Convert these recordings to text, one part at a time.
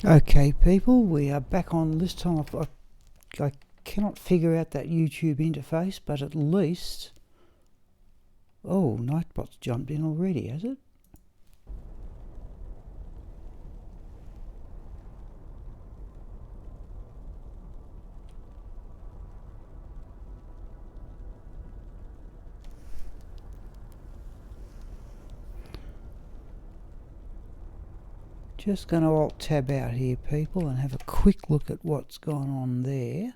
Okay people, we are back on. This time I cannot figure out that YouTube interface, but at least... Oh, Nightbot's jumped in already, has it? Just going to Alt-Tab out here, people, and have a quick look at what's gone on there.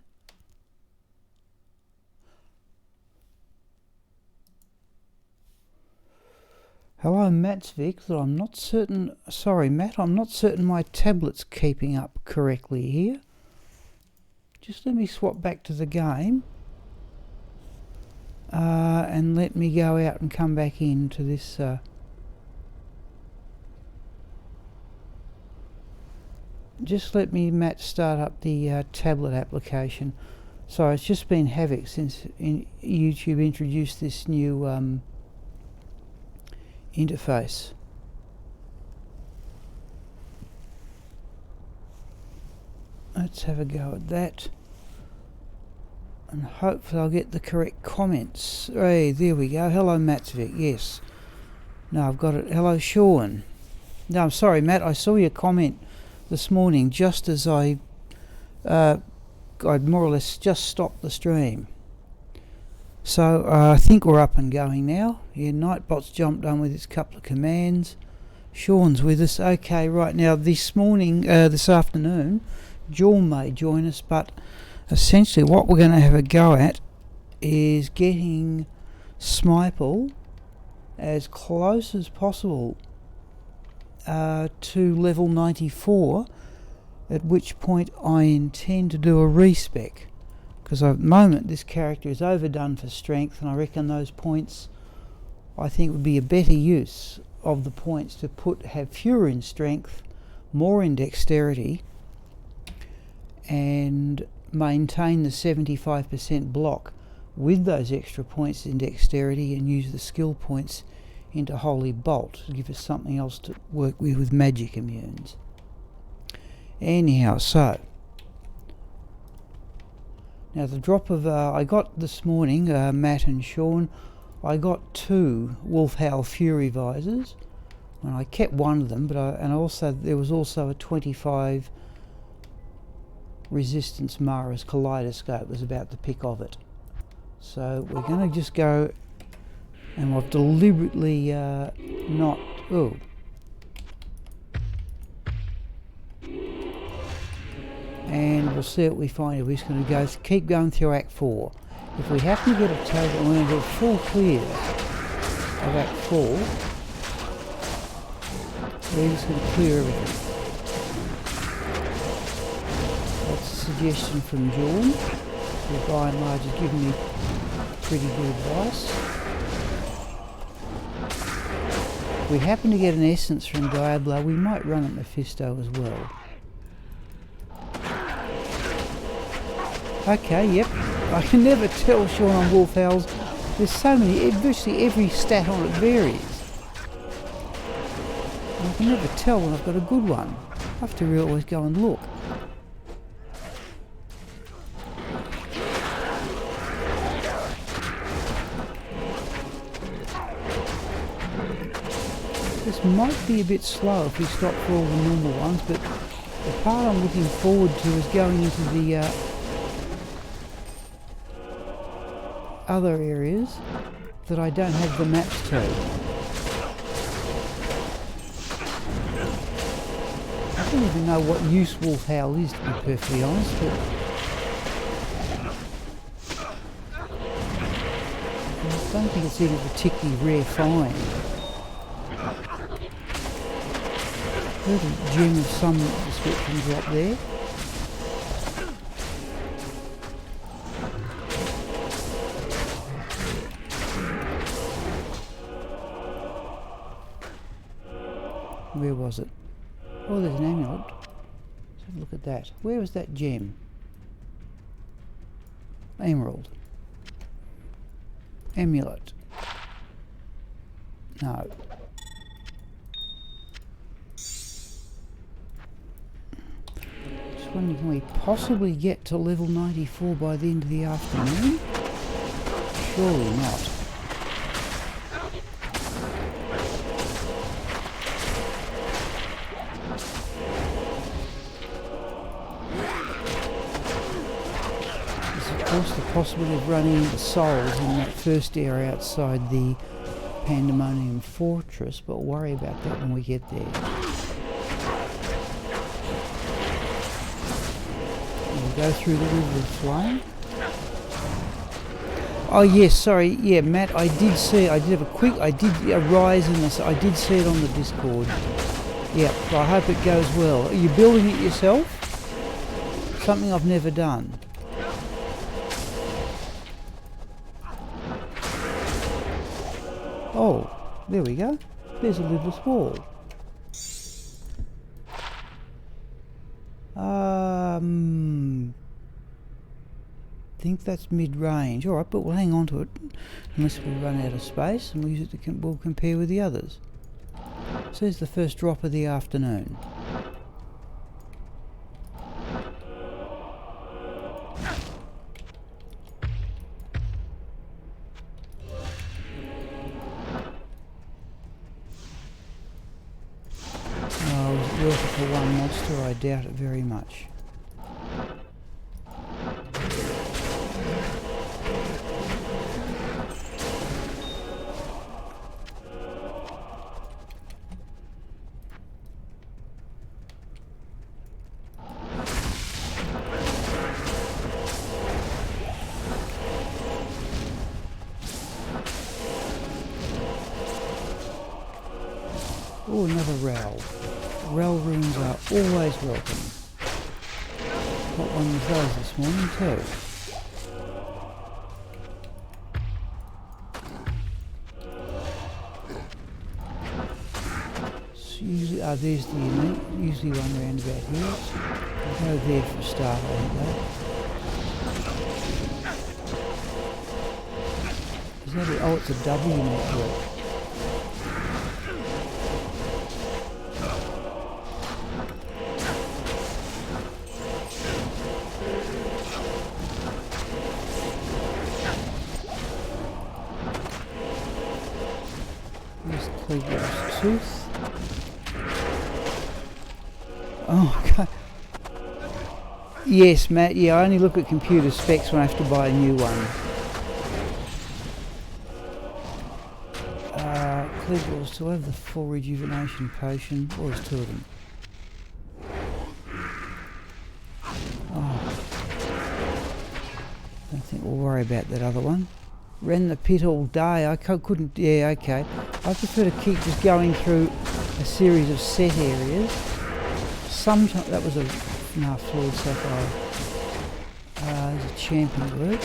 Hello, Matsvik. I'm not certain... Sorry, Matt, I'm not certain my tablet's keeping up correctly here. Just let me swap back to the game. And let me go out and come back into this... Just let me, Matt, start up the tablet application. Sorry, it's just been havoc since YouTube introduced this new interface. Let's have a go at that. And hopefully I'll get the correct comments. Hey, there we go. Hello, Matsvik. Yes. No, I've got it. Hello, Sean. No, I'm sorry, Matt. I saw your comment this morning just as I'd more or less just stopped the stream. So I think we're up and going now. Yeah, Nightbot's jumped on with its couple of commands. Sean's with us. Okay, right now this afternoon, Jorm may join us, but essentially what we're going to have a go at is getting Smiple as close as possible to level 94, at which point I intend to do a respec, because at the moment this character is overdone for strength, and I reckon those points, I think, would be a better use of the points to have fewer in strength, more in dexterity, and maintain the 75% block with those extra points in dexterity, and use the skill points into Holy Bolt to give us something else to work with magic immunes. Anyhow, so now the drop of I got this morning, Matt and Sean, I got 2 Wolfhowl Fury visors, and I kept one of them, but there was also a 25 resistance Mara's kaleidoscope was about the pick of it. So we're going to just go. And I've deliberately not... Oh. And we'll see what we find. We're just going to keep going through Act 4. If we happen to get a total, we're going to get full clear of Act 4. We're just going to clear everything. That's a suggestion from Jorm, who by and large has given me pretty good advice. If we happen to get an essence from Diablo, we might run at Mephisto as well. Okay, yep. I can never tell, Sean, on Wolfhowls. There's so many, virtually every stat on it varies. I can never tell when I've got a good one. I have to really always go and look. This might be a bit slow if we stop for all the normal ones, but the part I'm looking forward to is going into the other areas that I don't have the maps to. I don't even know what use wolf howl is, to be perfectly honest, but I don't think it's even a particularly rare find. Heard a gem of some description drop there. Where was it? Oh, there's an amulet. Let's have a look at that. Where was that gem? Emerald. Amulet. No. Just wondering, can we possibly get to level 94 by the end of the afternoon? Surely not. Of course, the possibility of running into souls in that first area outside the Pandemonium Fortress, but we'll worry about that when we get there. We'll go through the River of Flame. Oh yes, sorry, yeah, Matt, I did see, I did have a rise in this, I did see it on the Discord. Yeah, so I hope it goes well. Are you building it yourself? Something I've never done. Oh, there we go. There's a lidless wall. Think that's mid-range. Alright, but we'll hang on to it unless we run out of space, and we'll use it to we'll compare with the others. So here's the first drop of the afternoon. Oh, was it worth it for one monster? I doubt it very much. Oh, another Rel. Rel runes are always welcome. Got one of those this morning too. So usually, there's the unique. Usually one round about here. I'll go there for a start, I think though. Is that it? Oh, it's a double unique rock. Tooth. Oh, okay. Yes, Matt. Yeah, I only look at computer specs when I have to buy a new one. Cleveland still have the full rejuvenation potion. Or there's two of them. Oh, I don't think we'll worry about that other one. Ran the pit all day. I couldn't. Yeah, okay. I prefer to keep just going through a series of set areas. Sometimes that was a fluid sapphire. There's a champion group.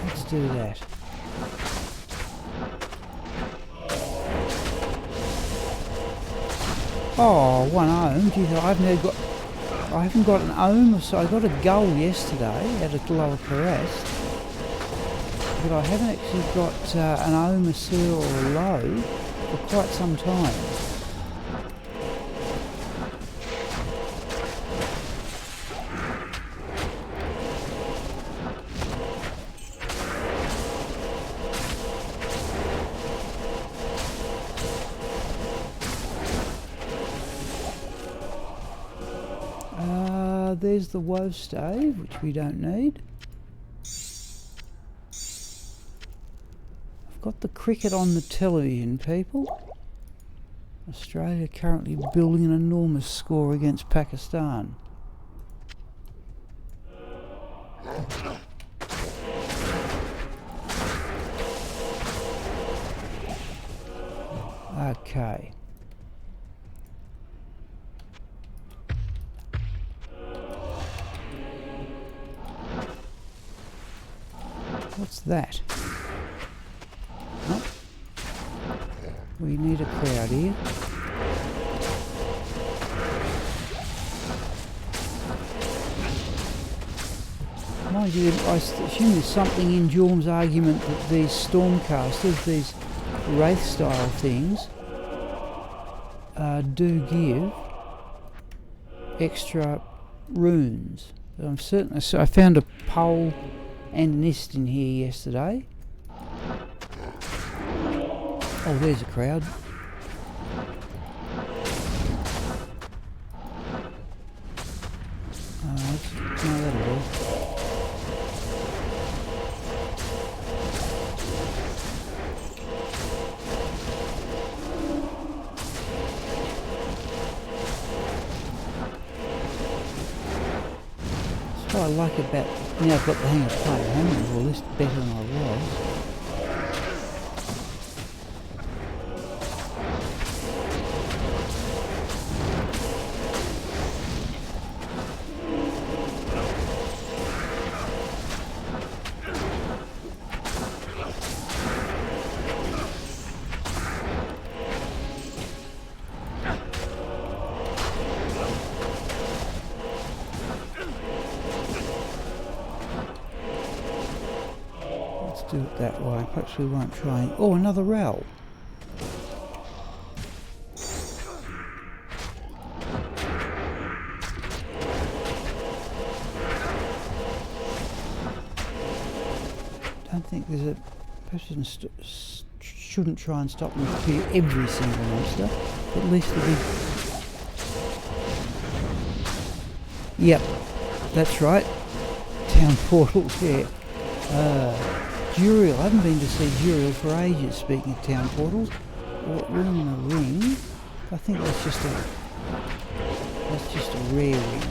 Let's do that. Oh, one ohm. Geez, I haven't got an ohm, so I got a gull yesterday at a Lower Caress, but I haven't actually got an ohm, a sur or a low for quite some time. there's the woe stave, which we don't need. I've got the cricket on the television, people. Australia currently building an enormous score against Pakistan. Okay. What's that? Oh. We need a crowd here. Mind you, I assume there's something in Jorm's argument that these stormcasters, these wraith style things, do give extra runes. I'm certain. So I found a pole and an ist in here yesterday. Oh, there's a crowd. No, that'll do. That's what I like about, now I've got the hang of playing hammers, or at least better than I was. Do it that way. Perhaps we won't try. Oh, another row. Don't think there's a. Perhaps we shouldn't try and stop them kill every single monster. But at least the big. Yep, that's right. Town portals. Yeah. Juriel, I haven't been to see Juriel for ages, speaking of town portals. Or ring in a ring. I think that's just a rare ring.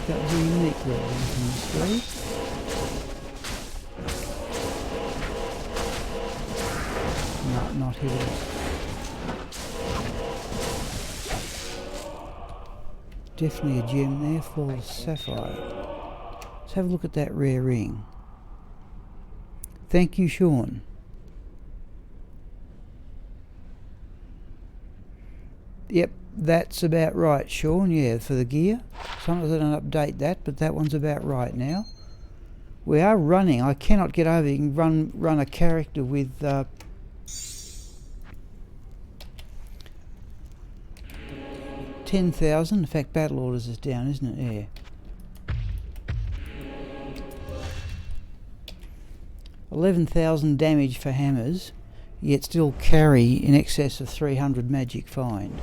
That was a unique little one from the street. No, not here. Definitely a gem there, for sapphire. Let's have a look at that rare ring. Thank you, Sean. Yep, that's about right, Sean. Yeah, for the gear. Sometimes I don't update that, but that one's about right now. We are running. I cannot get over. You can run a character with 10,000. In fact, battle orders is down, isn't it? Yeah. 11,000 damage for hammers, yet still carry in excess of 300 magic find.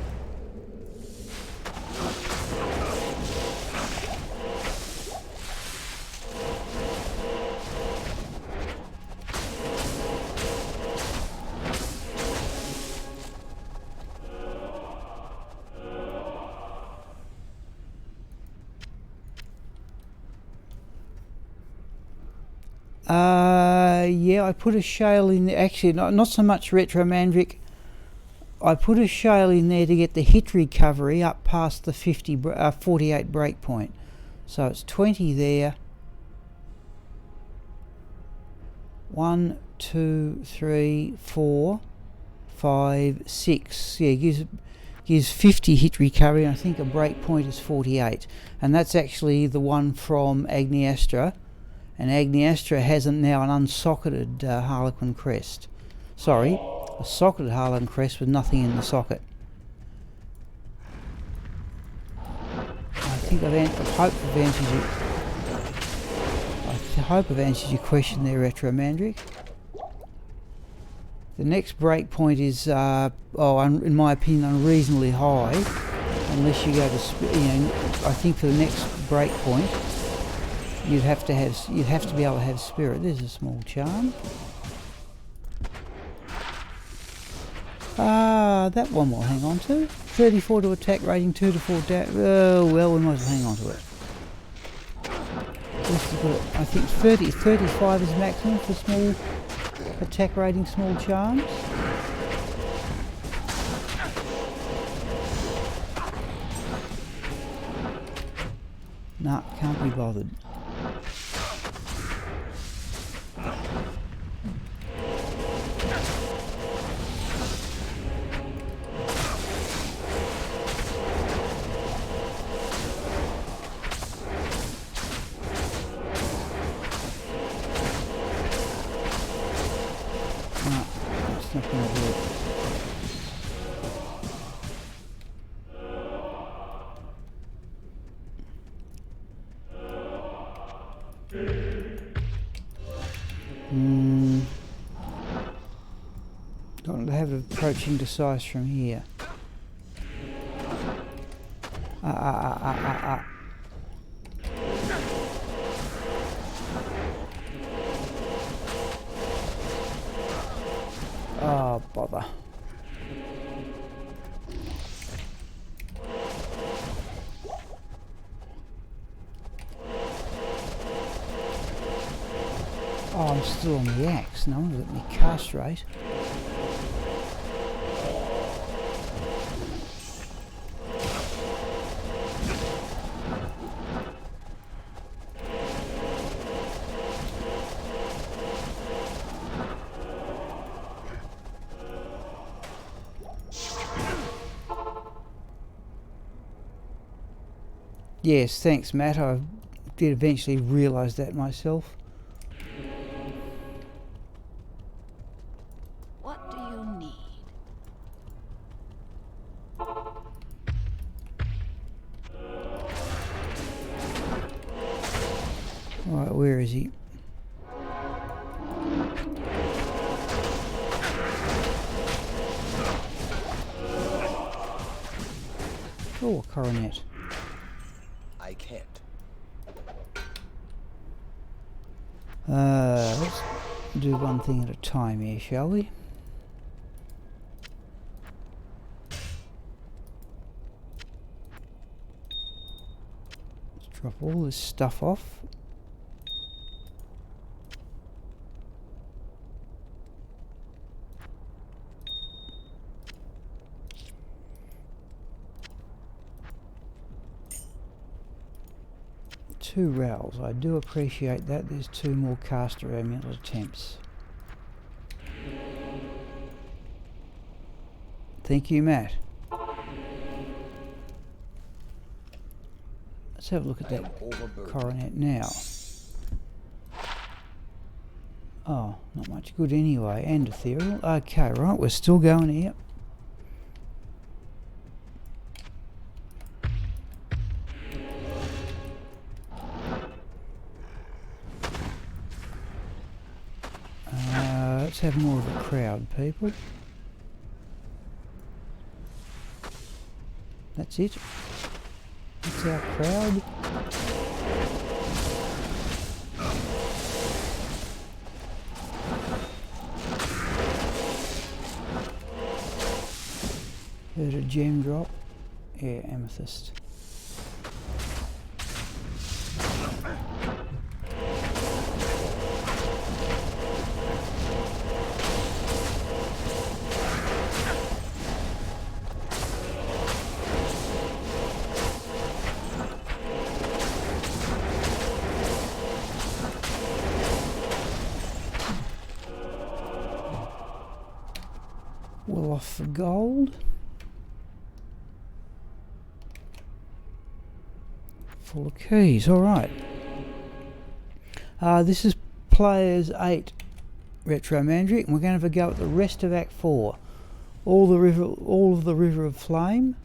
Yeah, I put a shale in there. Actually, not so much Retro Mandric. I put a shale in there to get the hit recovery up past the 48 breakpoint. So it's 20 there. 1, 2, 3, 4, 5, 6. Yeah, gives 50 hit recovery, and I think a breakpoint is 48. And that's actually the one from Agniastra. And Agniastra has now an unsocketed Harlequin crest. Sorry, a socketed Harlequin crest with nothing in the socket. think I hope I've answered you. I hope I've answered your question there, Jormvngandr. The next break point is, in my opinion, unreasonably high, unless you go to, I think for the next break point, you'd have to be able to have spirit. There's a small charm. That one we'll hang on to. 34 to attack rating, 2 to 4 down. Oh, well, we might as well hang on to it. I think 35 is maximum for small attack rating, small charms. Nah, can't be bothered. Not going to work. Don't have it approaching decisive from here. Oh, bother. Oh, I'm still on the axe. No one let me cast rate. Yes, thanks, Matt. I did eventually realise that myself. What do you need? Right, where is he? Oh, a coronet. I can't. Let's do one thing at a time here, shall we? Let's drop all this stuff off. Two rowels. I do appreciate that. There's 2 more caster amulet attempts. Thank you, Matt. Let's have a look at that coronet now. Oh, not much good anyway. And ethereal. Okay, right, we're still going here. Let's have more of a crowd, people. That's it. That's our crowd. Heard a gem drop. Yeah, amethyst. Well off for gold. Full of keys, alright. This is players 8 Jormvngandr, and we're going to have a go at the rest of Act 4. All of the River of Flame.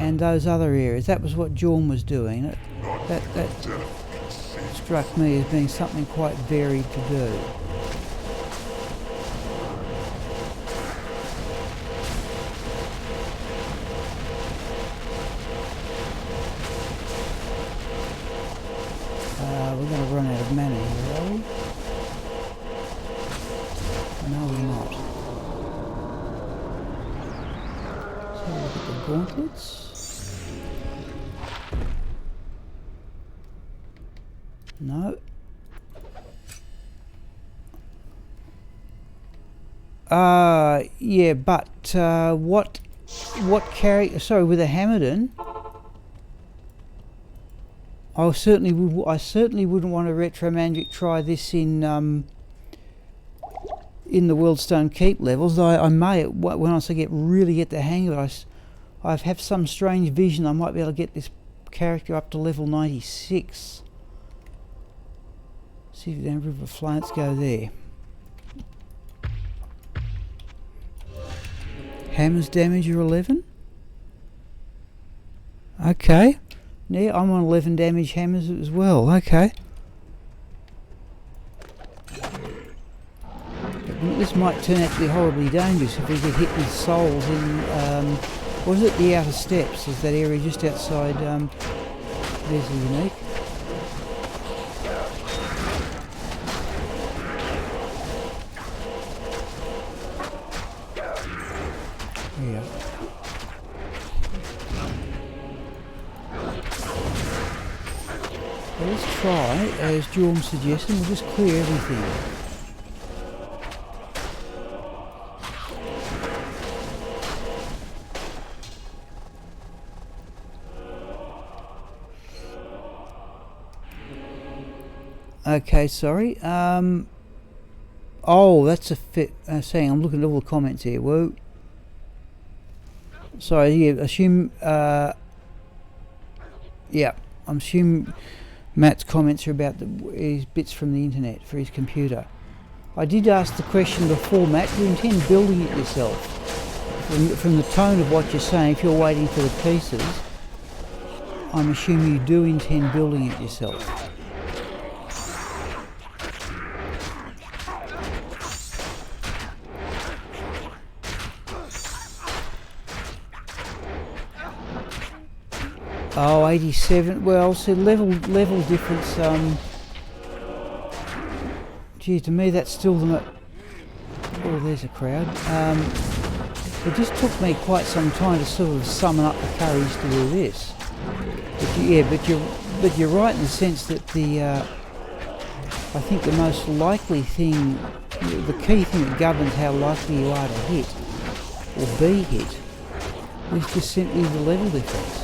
and those other areas. That was what Jorm was doing. That struck me as being something quite varied to do. We're going to run out of mana here, are we? No, we're not. So look at the gauntlets. No. Yeah, but what character? Sorry, with a Hammerden, I certainly wouldn't want a Retro Magic try this in the Worldstone Keep levels. I may, once I really get the hang of it, I have some strange vision I might be able to get this character up to level 96. See if the River Flants go there. Hammers damage are 11. Okay. Yeah, I'm on 11 damage hammers as well. Okay. This might turn out to be horribly dangerous if we get hit with souls in, what is it, the outer steps? Is that area just outside, there's a unique. Yeah. Well, let's try, as Jorm suggested, we'll just clear everything. Okay, sorry. Oh, that's a fit. Saying I'm looking at all the comments here. Whoa. Sorry. Yeah. Assume. Yeah. I'm assuming Matt's comments are about his bits from the internet for his computer. I did ask the question before, Matt. Do you intend building it yourself? From the tone of what you're saying, if you're waiting for the pieces, I'm assuming you do intend building it yourself. Oh, 87. Well, so level difference. Gee, to me that's still the. Oh, there's a crowd. It just took me quite some time to sort of summon up the courage to do this. But you're right in the sense that I think the most likely thing, the key thing that governs how likely you are to hit or be hit, is just simply the level difference.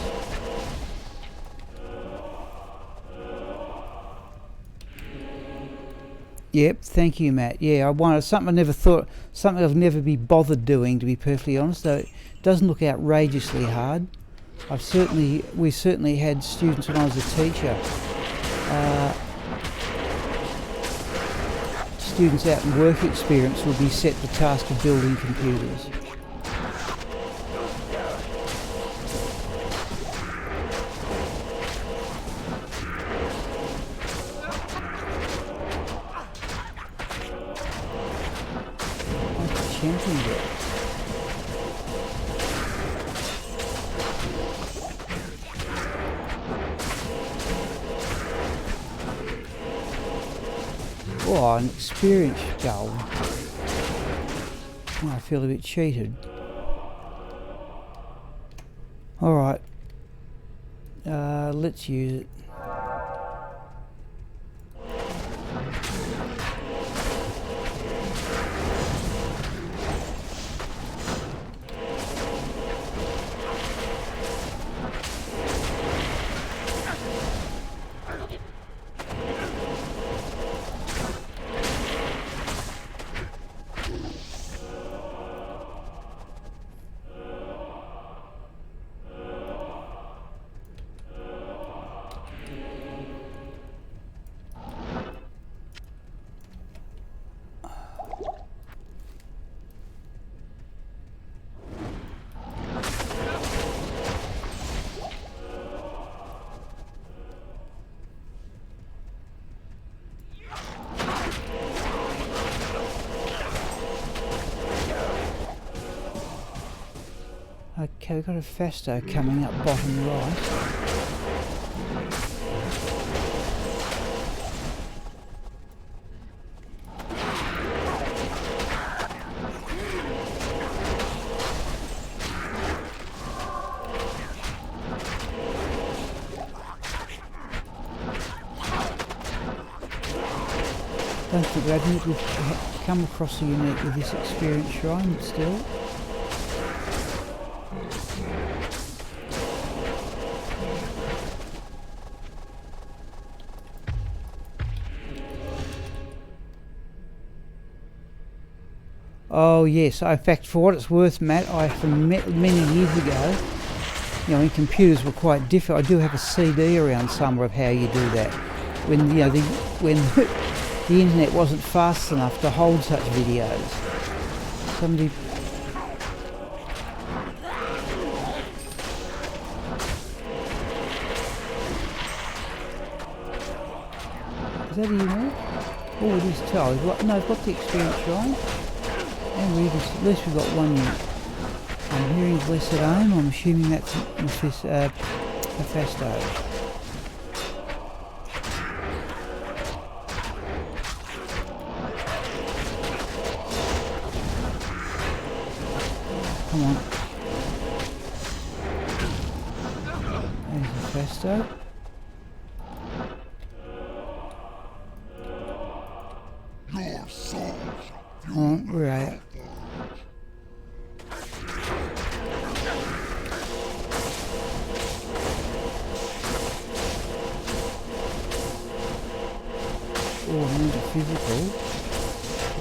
Yep, thank you, Matt. Yeah, I wanted something something I've never be bothered doing, to be perfectly honest. Though it doesn't look outrageously hard. We certainly had students when I was a teacher. Students out in work experience would be set the task of building computers. Oh, an experience goal. Oh, I feel a bit cheated. Alright. Let's use it. Okay, we've got a Fasto coming up bottom right. Don't think I think we've come across a unique with this experience shrine, but still. Oh yes, in fact, for what it's worth, Matt, from many years ago, you know, when computers were quite different, I do have a CD around somewhere of how you do that. When you know when the internet wasn't fast enough to hold such videos. Somebody. Is that a unique? Oh, it is too. No, I've got the experience shrine. And at least we've got one unit. I'm hearing Blessed Aim. I'm assuming that's a Fasto. Come on. There's a Fasto. Come on, where are you? Oh, I need a physical.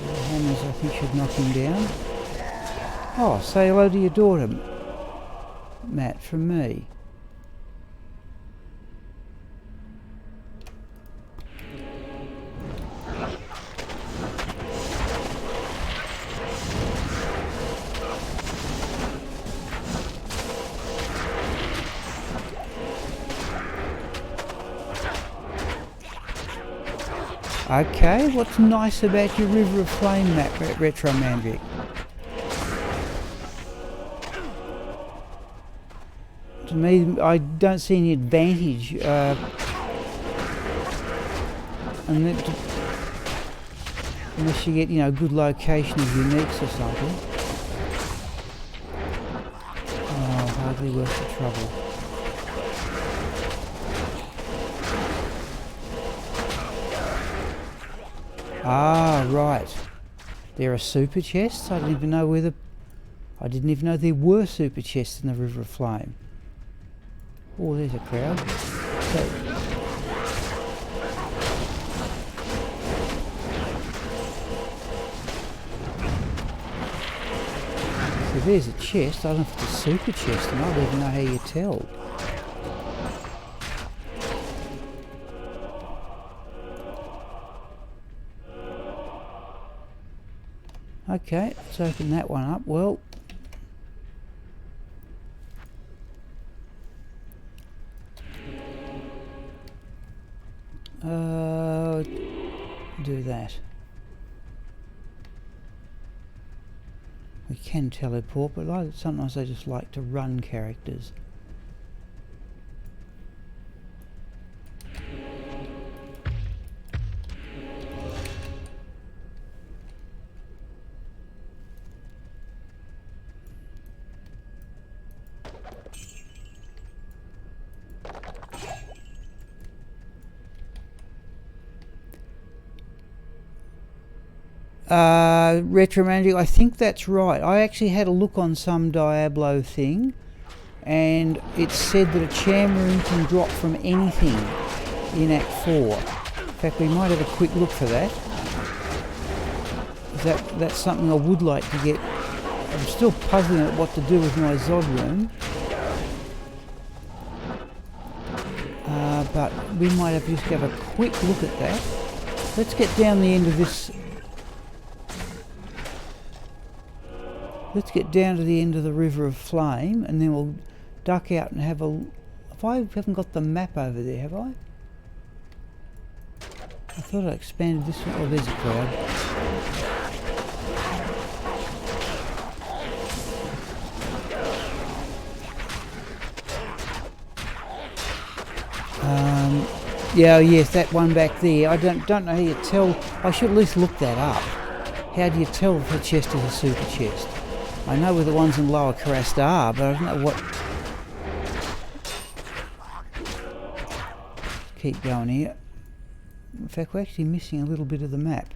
The hammers I think should knock him down. Oh, say hello to your daughter, Matt, from me. Okay, what's nice about your River of Flame map, Jormvngandr? To me, I don't see any advantage unless you get, you know, a good location of uniques or something. Oh, hardly worth the trouble. Ah, right. There are super chests? I didn't even know there were super chests in the River of Flame. Oh, there's a crowd. So there's a chest. I don't know if it's a super chest, and I don't even know how you tell. Okay, let's open that one up. Well, do that. We can teleport, but sometimes I just like to run characters. Jormvngandr, I think that's right. I actually had a look on some Diablo thing, and it said that a Cham rune can drop from anything in Act 4. In fact, we might have a quick look for that. That's something I would like to get. I'm still puzzling at what to do with my Zod rune. But we might have to just have a quick look at that. Let's get down the end of this. Let's get down to the end of the River of Flame, and then we'll duck out and have a... I haven't got the map over there, have I? I thought I expanded this one. Oh, there's a crowd. Yeah, yes, that one back there. I don't know how you tell. I should at least look that up. How do you tell if a chest is a super chest? I know where the ones in Lower Karasta are, but I don't know what. Keep going here. In fact, we're actually missing a little bit of the map.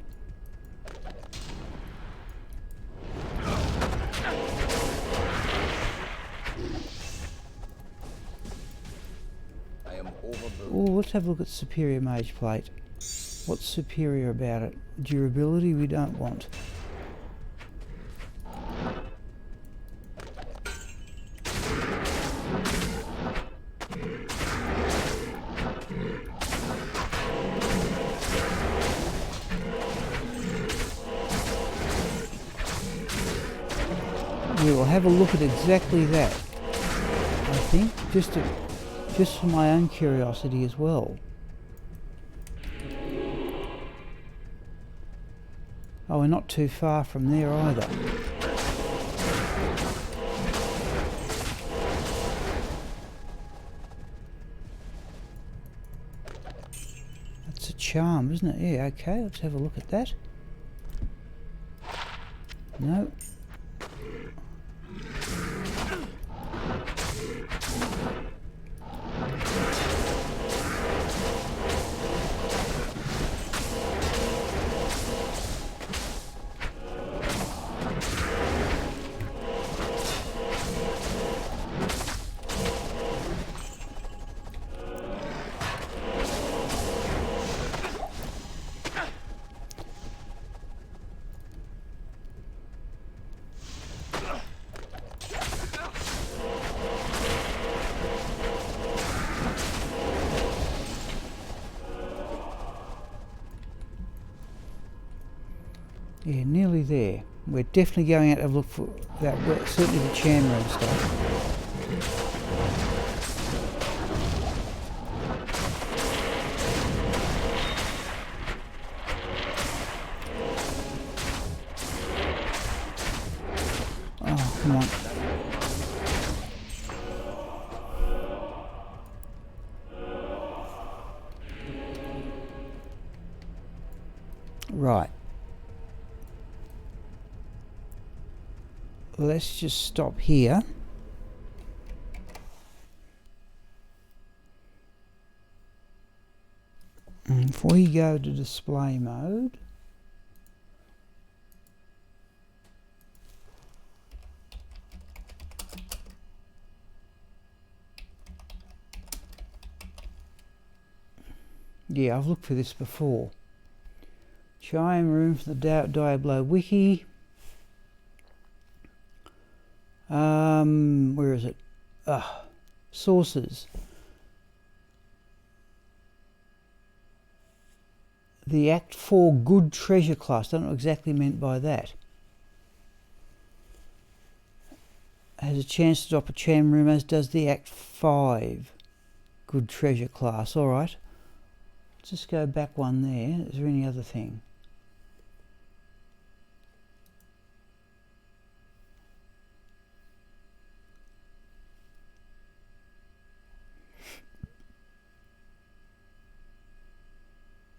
Oh, let's have a look at Superior Mage Plate. What's superior about it? Durability we don't want. We will have a look at exactly that, I think, just for my own curiosity as well. Oh, we're not too far from there either. That's a charm, isn't it? Yeah, okay, let's have a look at that. No. Yeah, nearly there. We're definitely going out to look for that, certainly the Chan room stuff. Oh, come on. Right. Let's just stop here. And if we go to display mode, yeah, I've looked for this before. Chime room for the Diablo wiki. Where is it? Sources. The Act 4 good treasure class. Don't know what exactly meant by that. Has a chance to drop a Cham room, as does the Act 5 good treasure class. Alright. Let's just go back one there. Is there any other thing?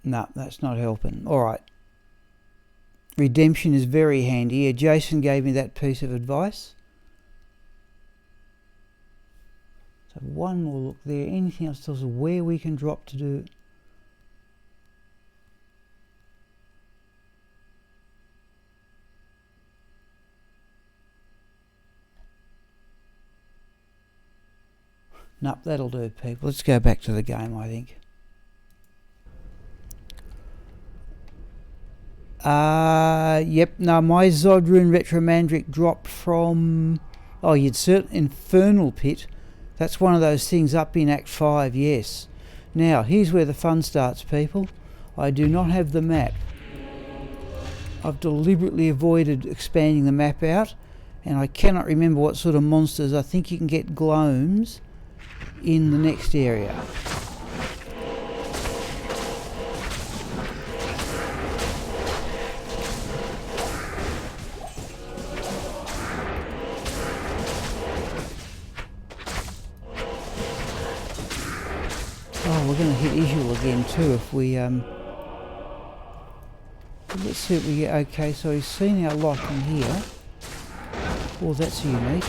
No, that's not helping. Alright. Redemption is very handy. Yeah, Jason gave me that piece of advice. So one more look there. Anything else tells us where we can drop to do? Nope, that'll do, people. Let's go back to the game, I think. Yep, no, my Zodrune Retromandric dropped from... Oh, you'd certain Infernal Pit. That's one of those things up in Act 5, yes. Now, here's where the fun starts, people. I do not have the map. I've deliberately avoided expanding the map out, and I cannot remember what sort of monsters. I think you can get gloams in the next area. Oh, we're going to hit Isual again too if we... Let's see what we get. Okay, so he's seen our lock in here. Oh, that's unique.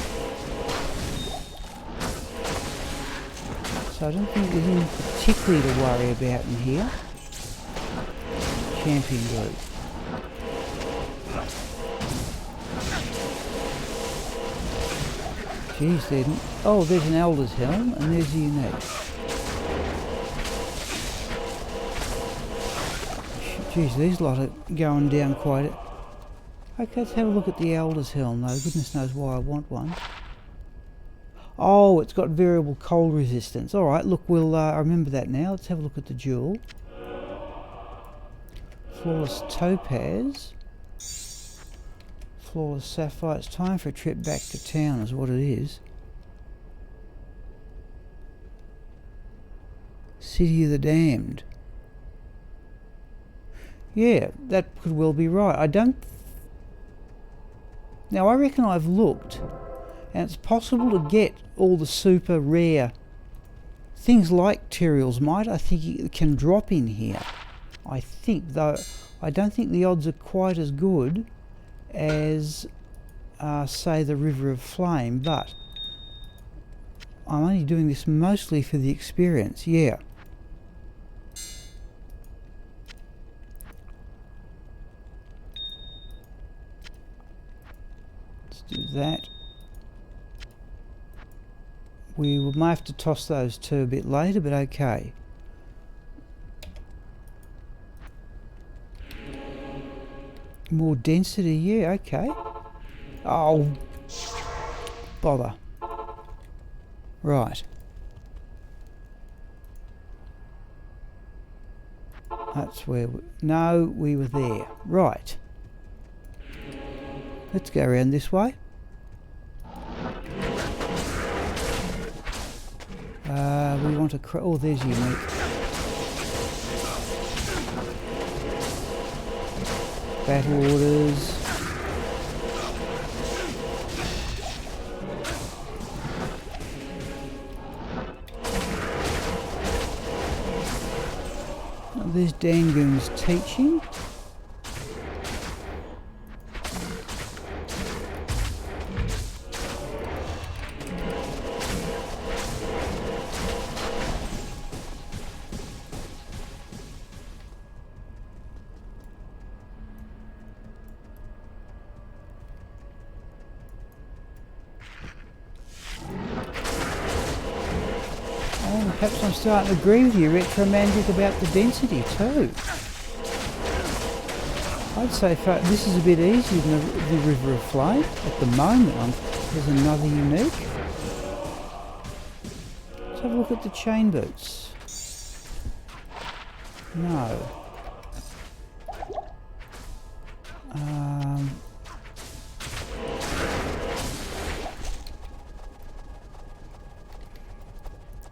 So I don't think there's anything particularly to worry about in here. Champion group. Geez, there's an Elder's Helm, and there's a unique. Geez, these lot are going down quite... Okay, let's have a look at the Elder's Helm though. Goodness knows why I want one. Oh, it's got variable cold resistance. Alright, look, we'll... I remember that now. Let's have a look at the jewel. Flawless Topaz. Flawless Sapphire. It's time for a trip back to town is what it is. City of the Damned. Yeah, that could well be right. I don't... Now, I reckon I've looked, and it's possible to get all the super rare things like Teriel's Might. I think it can drop in here. I think, though, I don't think the odds are quite as good as, say, the River of Flame, but I'm only doing this mostly for the experience, yeah. Let's do that. We might have to toss those two a bit later, but okay. More density, yeah, okay. Oh, bother. Right. That's where we were there. Right. Let's go around this way. We want to... Oh, there's unique. Battle orders. Oh, there's Dangoon's teaching. Perhaps I'm starting to agree with you, Jormvngandr, about the density too. I'd say this is a bit easier than the River of Flame. At the moment, there's another unique. Let's have a look at the chain boots. No.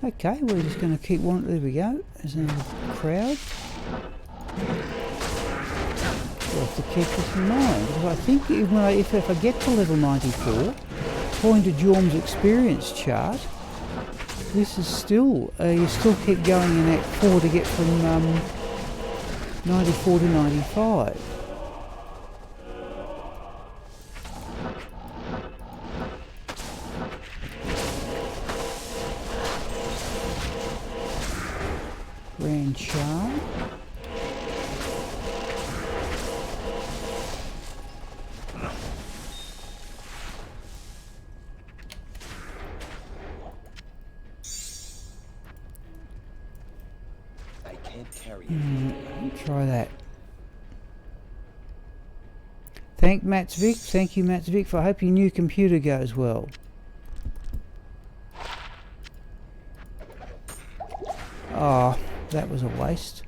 Okay, we're just going to keep one. There we go. There's another crowd. We'll have to keep this in mind. Because I think if I get to level 94, according to Jorm's experience chart, this is still, you still keep going in Act 4 to get from 94 to 95. Grand Charm. I can't carry it. Try that. Thank Matsvik. Thank you, Matsvik. I hope your new computer goes well. Oh, that was a waste.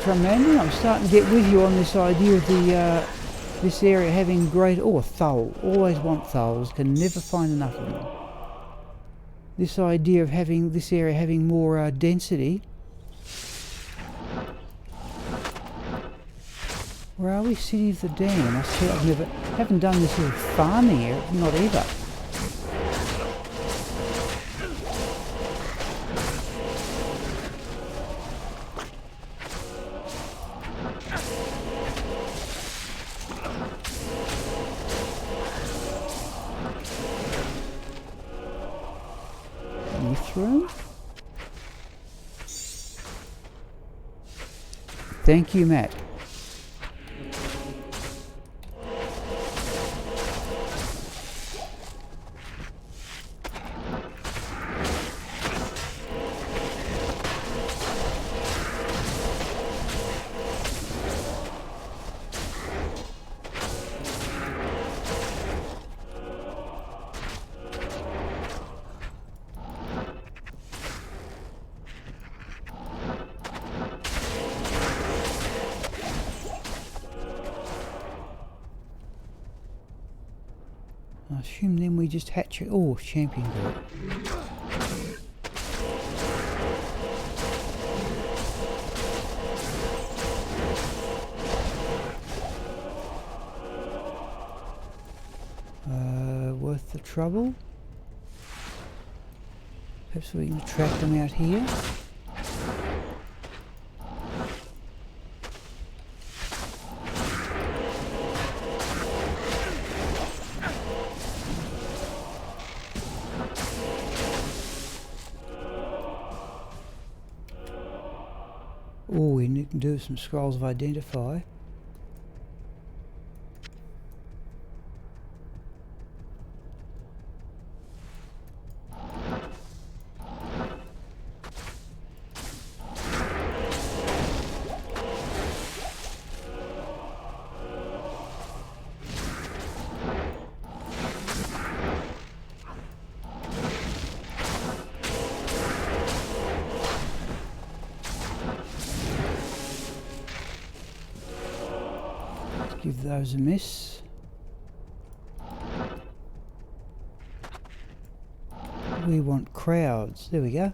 Jormvngandr, I'm starting to get with you on this idea of the this area having great... Oh, a thole. Always want tholes. Can never find enough of them. this idea of having this area having more density. Where are we? City of the Dam. I see. Haven't done this little farming area, not ever. Youth room. Thank you, Matt. I assume then we just hatch it. Oh, champion group. Worth the trouble. Perhaps we can attract them out here. Oh, we need to do some scrolls of identify. Give those a miss. We want crowds. There we go.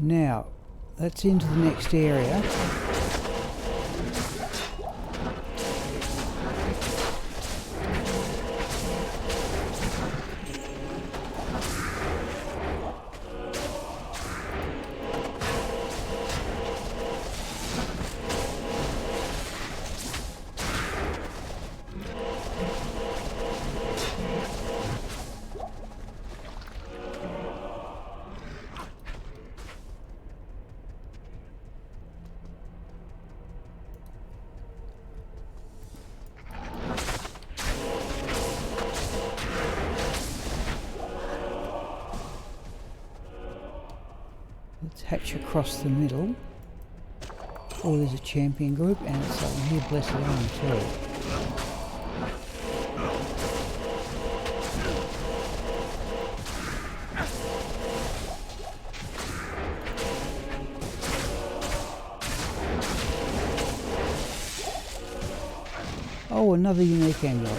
Now, that's into the next area. Let's hatch across the middle. Oh, there's a champion group, and it's something here, blessed alone too. Oh, another unique amulet.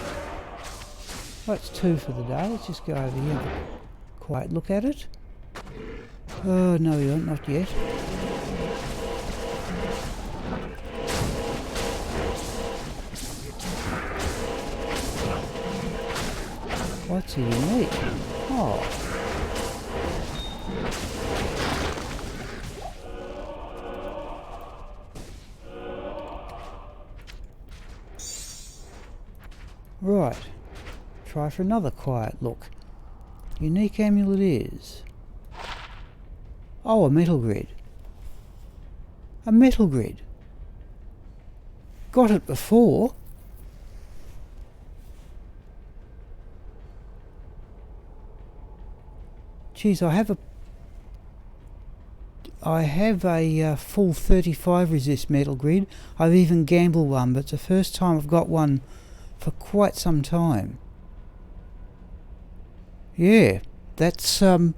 That's 2 for the day. Let's just go over here and have a quiet look at it. Oh, no, you don't, not yet. What's a unique? Oh. Right. Try for another quiet look. Unique amulet is... Oh, a metal grid. A metal grid. Got it before. Geez, I have a full 35 resist metal grid. I've even gambled one, but it's the first time I've got one for quite some time. Yeah, that's yeah,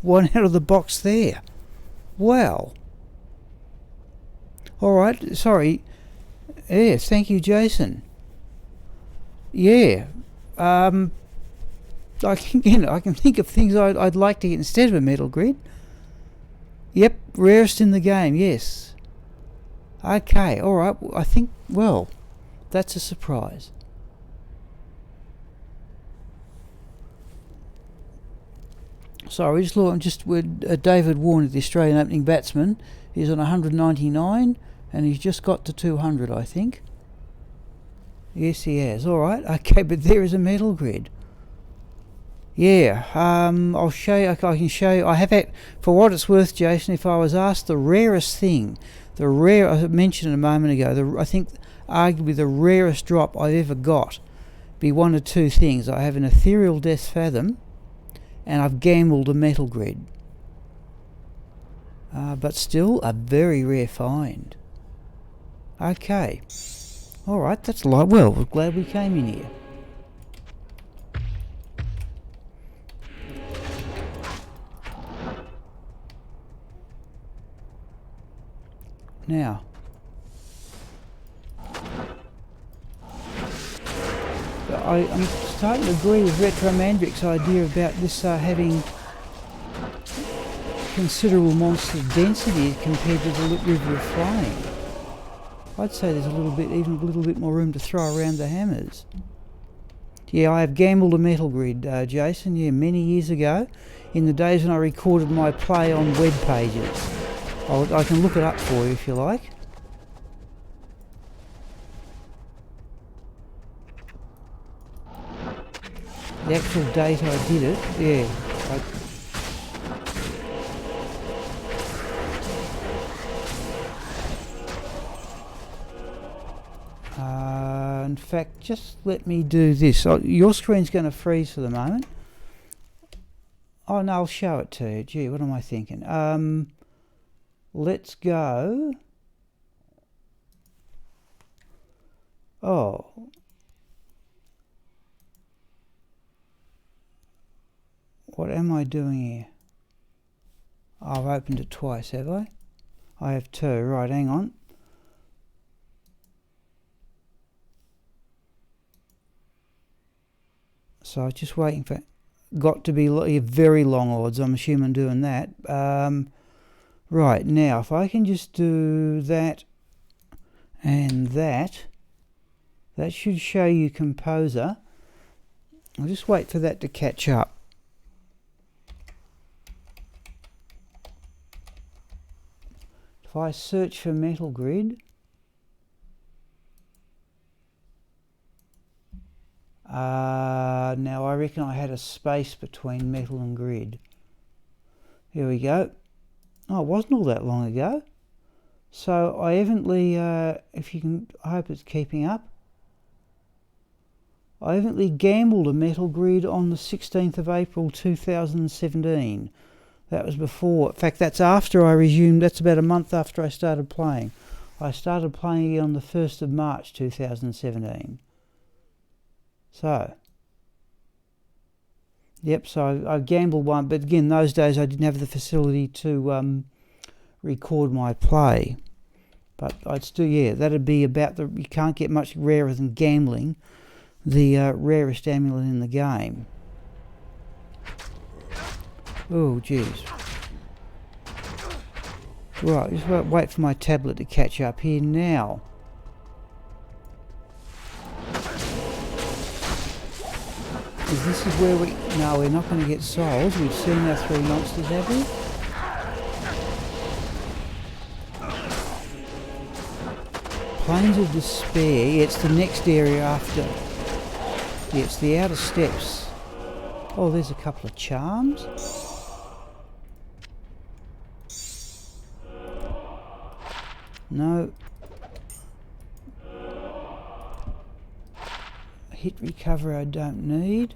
one out of the box there. Wow. Alright, sorry. Yeah, thank you, Jason. Yeah. I can think of things I'd like to get instead of a metal grid. Yep, rarest in the game, yes. Okay, alright, I think, well, that's a surprise. Sorry, just look, with David Warner, the Australian opening batsman. He's on 199 and he's just got to 200, I think. Yes, he has. Alright, okay, but there is a metal grid. Yeah, I'll show you, I can show you, I have it, for what it's worth, Jason, if I was asked the rarest thing, I mentioned it a moment ago, I think arguably the rarest drop I've ever got, be one of two things. I have an ethereal death fathom, and I've gambled a metal grid. But still a very rare find. Okay. Alright, that's well, we're glad we came in here. Now, I'm starting to agree with Jormvngandr's idea about this having considerable monster density compared to the River of Flame. I'd say there's even a little bit more room to throw around the hammers. Yeah, I have gambled a metal grid, Jason, yeah, many years ago, in the days when I recorded my play on web pages. I can look it up for you if you like. The actual date I did it, yeah. In fact, just let me do this. Your screen's going to freeze for the moment. Oh no, I'll show it to you. Gee, what am I thinking? Let's go. Oh. What am I doing here? I've opened it twice, have I? I have two. Right, hang on. So I was just waiting for... Got to be very long odds. I'm assuming doing that. Right, now, if I can just do that and that, that should show you Composer. I'll just wait for that to catch up. If I search for metal grid, now I reckon I had a space between metal and grid. Here we go. Oh, it wasn't all that long ago. So I evidently, if you can, I hope it's keeping up. I evidently gambled a metal grid on the 16th of April 2017. That was before, in fact that's after I resumed, that's about a month after I started playing. I started playing again on the 1st of March 2017. So, yep, so I gambled one, but again, those days I didn't have the facility to record my play. But I'd still, yeah, that'd be about you can't get much rarer than gambling the rarest amulet in the game. Oh, jeez. Right, just wait for my tablet to catch up here now. This is where no, we're not going to get souls. We've seen our three monsters, have we? Plains of Despair. Yeah, it's the next area after. Yeah, it's the outer steps. Oh, there's a couple of charms. No. Hit recover I don't need.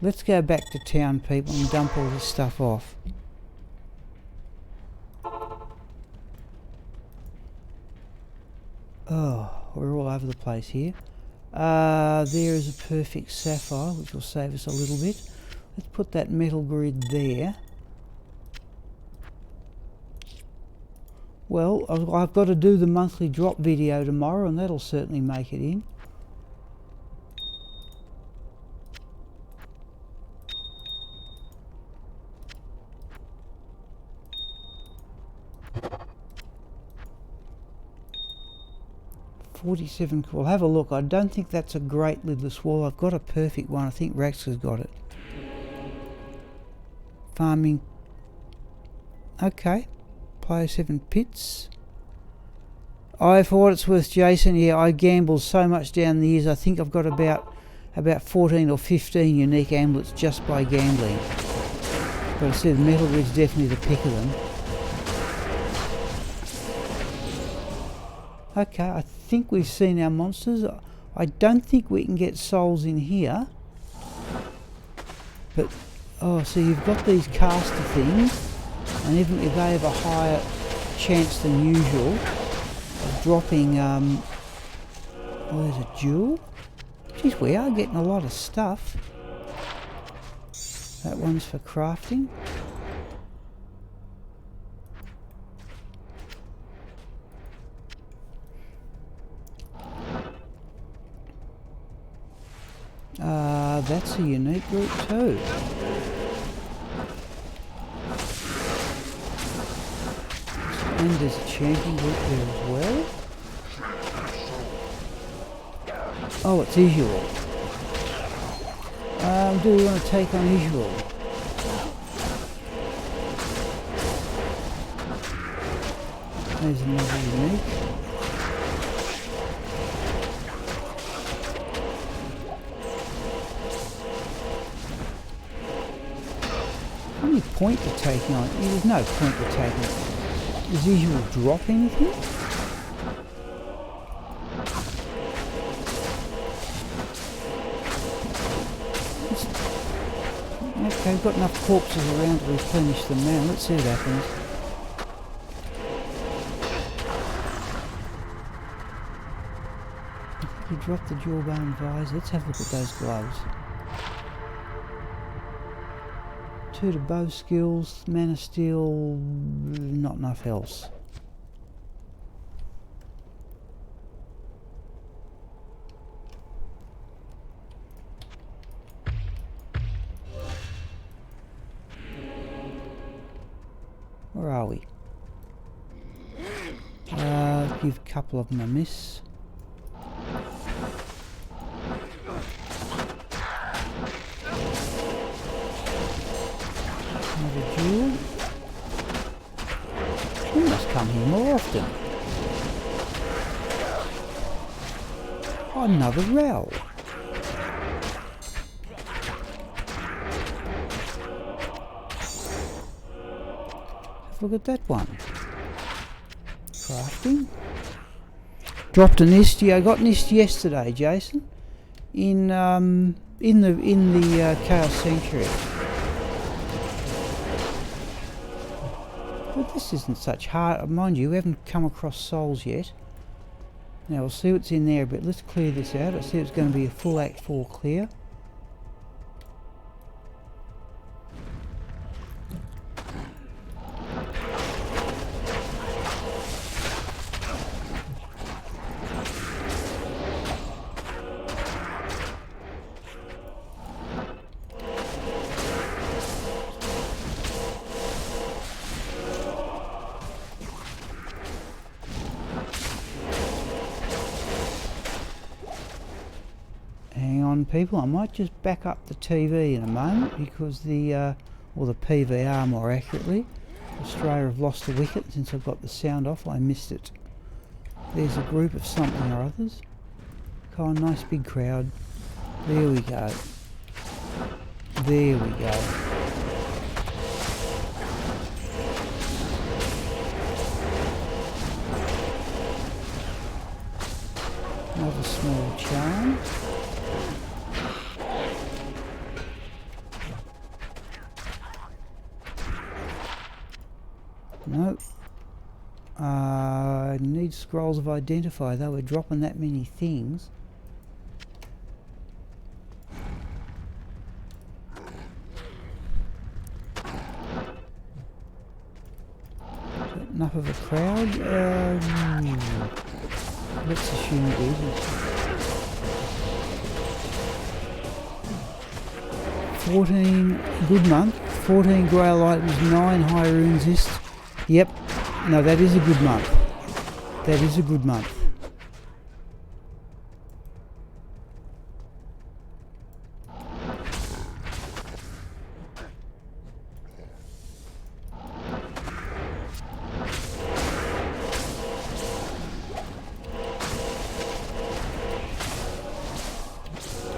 Let's go back to town, people, and dump all this stuff off. Oh, we're all over the place here. There is a perfect sapphire, which will save us a little bit. Let's put that metal grid there. Well, I've got to do the monthly drop video tomorrow, and that'll certainly make it in. We'll have a look. I don't think that's a great lidless wall. I've got a perfect one. I think Rex has got it. Farming. Okay. Player 7 pits. For what it's worth, Jason, yeah, I gambled so much down the years. I think I've got about 14 or 15 unique amulets just by gambling. But I said the metal grid's definitely the pick of them. Okay, I think we've seen our monsters. I don't think we can get souls in here. But, oh, so you've got these caster things, and even if they have a higher chance than usual of dropping, oh, there's a jewel. Geez, we are getting a lot of stuff. That one's for crafting. That's a unique group too. And there's a champion group there as well. Oh, it's Isual. Do we want to take on Isual? There's another unique. Any point to taking on? There's no point to taking it. Does Isual drop anything? Okay, we've got enough corpses around to replenish them now. Let's see what happens. You dropped the jawbone visor. Let's have a look at those gloves. 2 to bow skills, mana steel, not enough else. Where are we? Give a couple of them a miss. Another jewel. We must come here more often. Oh, another rel. Have a look at that one. Crafting. Dropped a nest. I got nest yesterday, Jason. In the Chaos Sanctuary. But this isn't such hard. Mind you, we haven't come across souls yet. Now we'll see what's in there, but let's clear this out. I see it's going to be a full Act 4 clear. Hang on, people, I might just back up the TV in a moment because or the PVR more accurately. Australia have lost the wicket since I've got the sound off. I missed it. There's a group of something or others. Oh, nice big crowd. There we go. There we go. Another small charm. Nope. Needs scrolls of identify. They were dropping that many things. Enough of a crowd? Let's assume it is. 14, good month. 14 grail items, 9 high runes list. Yep, no, that is a good month. That is a good month.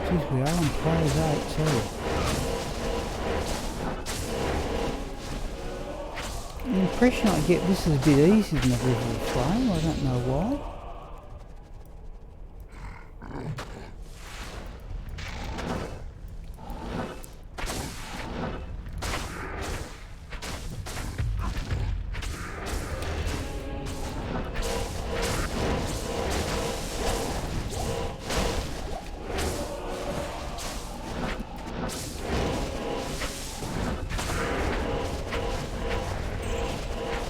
Jeez, we are on players 8 too. The impression I get this is a bit easier than the River of Flame. I don't know why.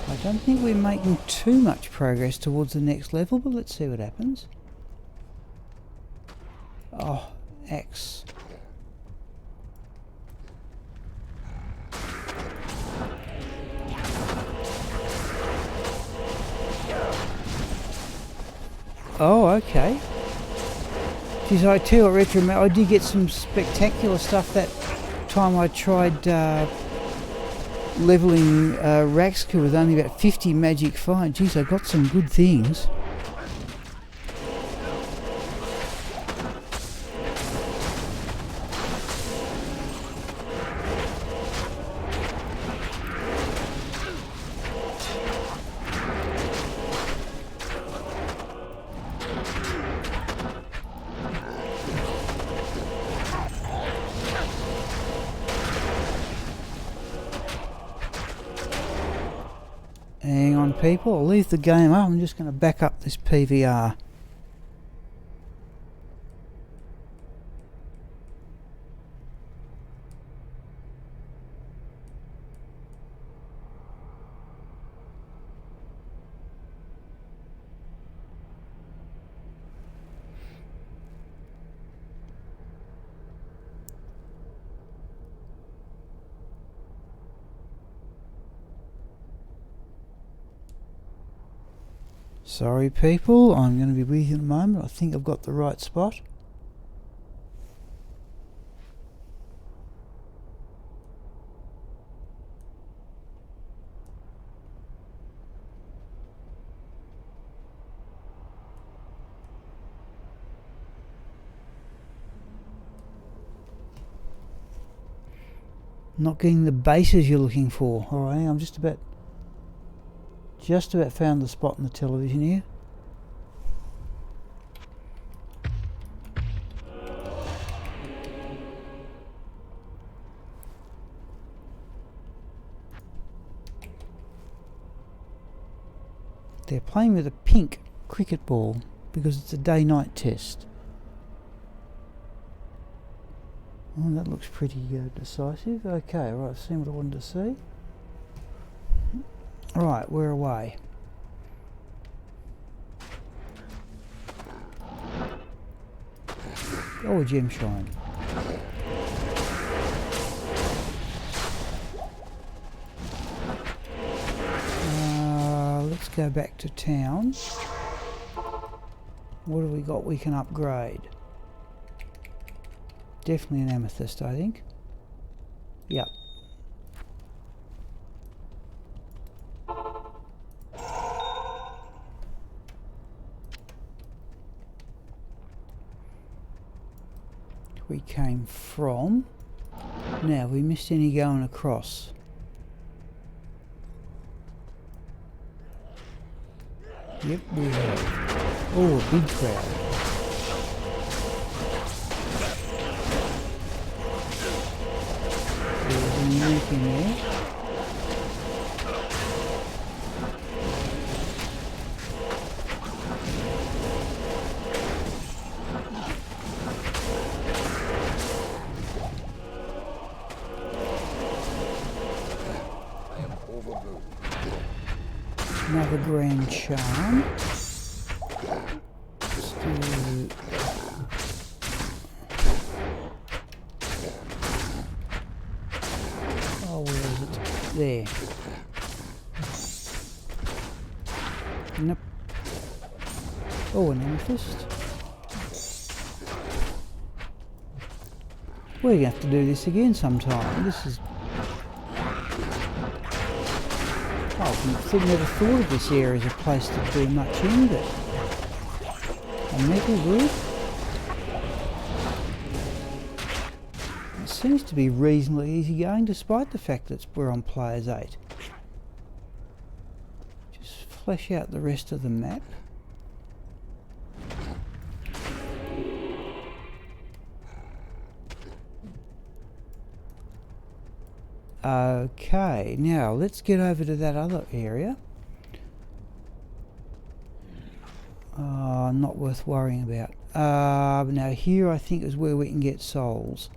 I don't think we're making too much progress towards the next level, but let's see what happens. Oh, axe. Oh, okay. Geez, I tell you what, Retro, I did get some spectacular stuff that time I tried leveling Raxka with only about 50 magic fire. Geez, I got some good things. Hang on, people, I'll leave the game up. I'm just going to back up this PVR. Sorry people, I'm going to be with you in a moment. I think I've got the right spot. Not getting the bases you're looking for. Alright, I'm just about found the spot on the television here. They're playing with a pink cricket ball because it's a day-night test. Oh, that looks pretty decisive. Okay, right, I've seen what I wanted to see. Right, we're away. Oh, a gem shrine. Let's go back to town. What have we got we can upgrade? Definitely an amethyst, I think. Yep. We came from. Now, we missed any going across. Yep, we have. Oh, a big crowd. There's a nuke in there. Grand Charm. Let's do... Oh, where is it? There. Nope. Oh, an amethyst. We're going to have to do this again sometime. This is... I've never thought of this area as a place to do much in, but... A metal roof? It seems to be reasonably easy going despite the fact that we're on Players 8. Just flesh out the rest of the map. Okay, now let's get over to that other area. Not worth worrying about. Now here I think is where we can get souls.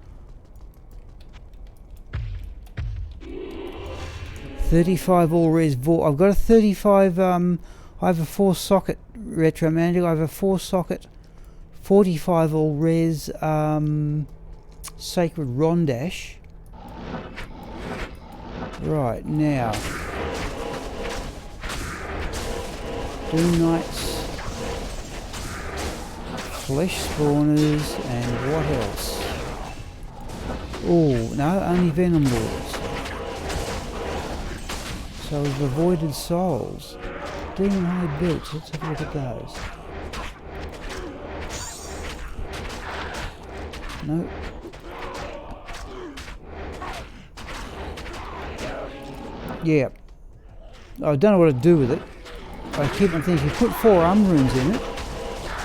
35 all res vor. I've got a 35. I have a 4-socket retromagnetic. I have a 4-socket 45 all res sacred rondash. Right, now Doom Knights, Flesh Spawners, and what else? Oh, no, only Venom Lords. So we've avoided souls. Demon Hide Builds, let's have a look at those. Nope. Yeah, I don't know what to do with it. I keep on thinking, if you put 4 runes in it,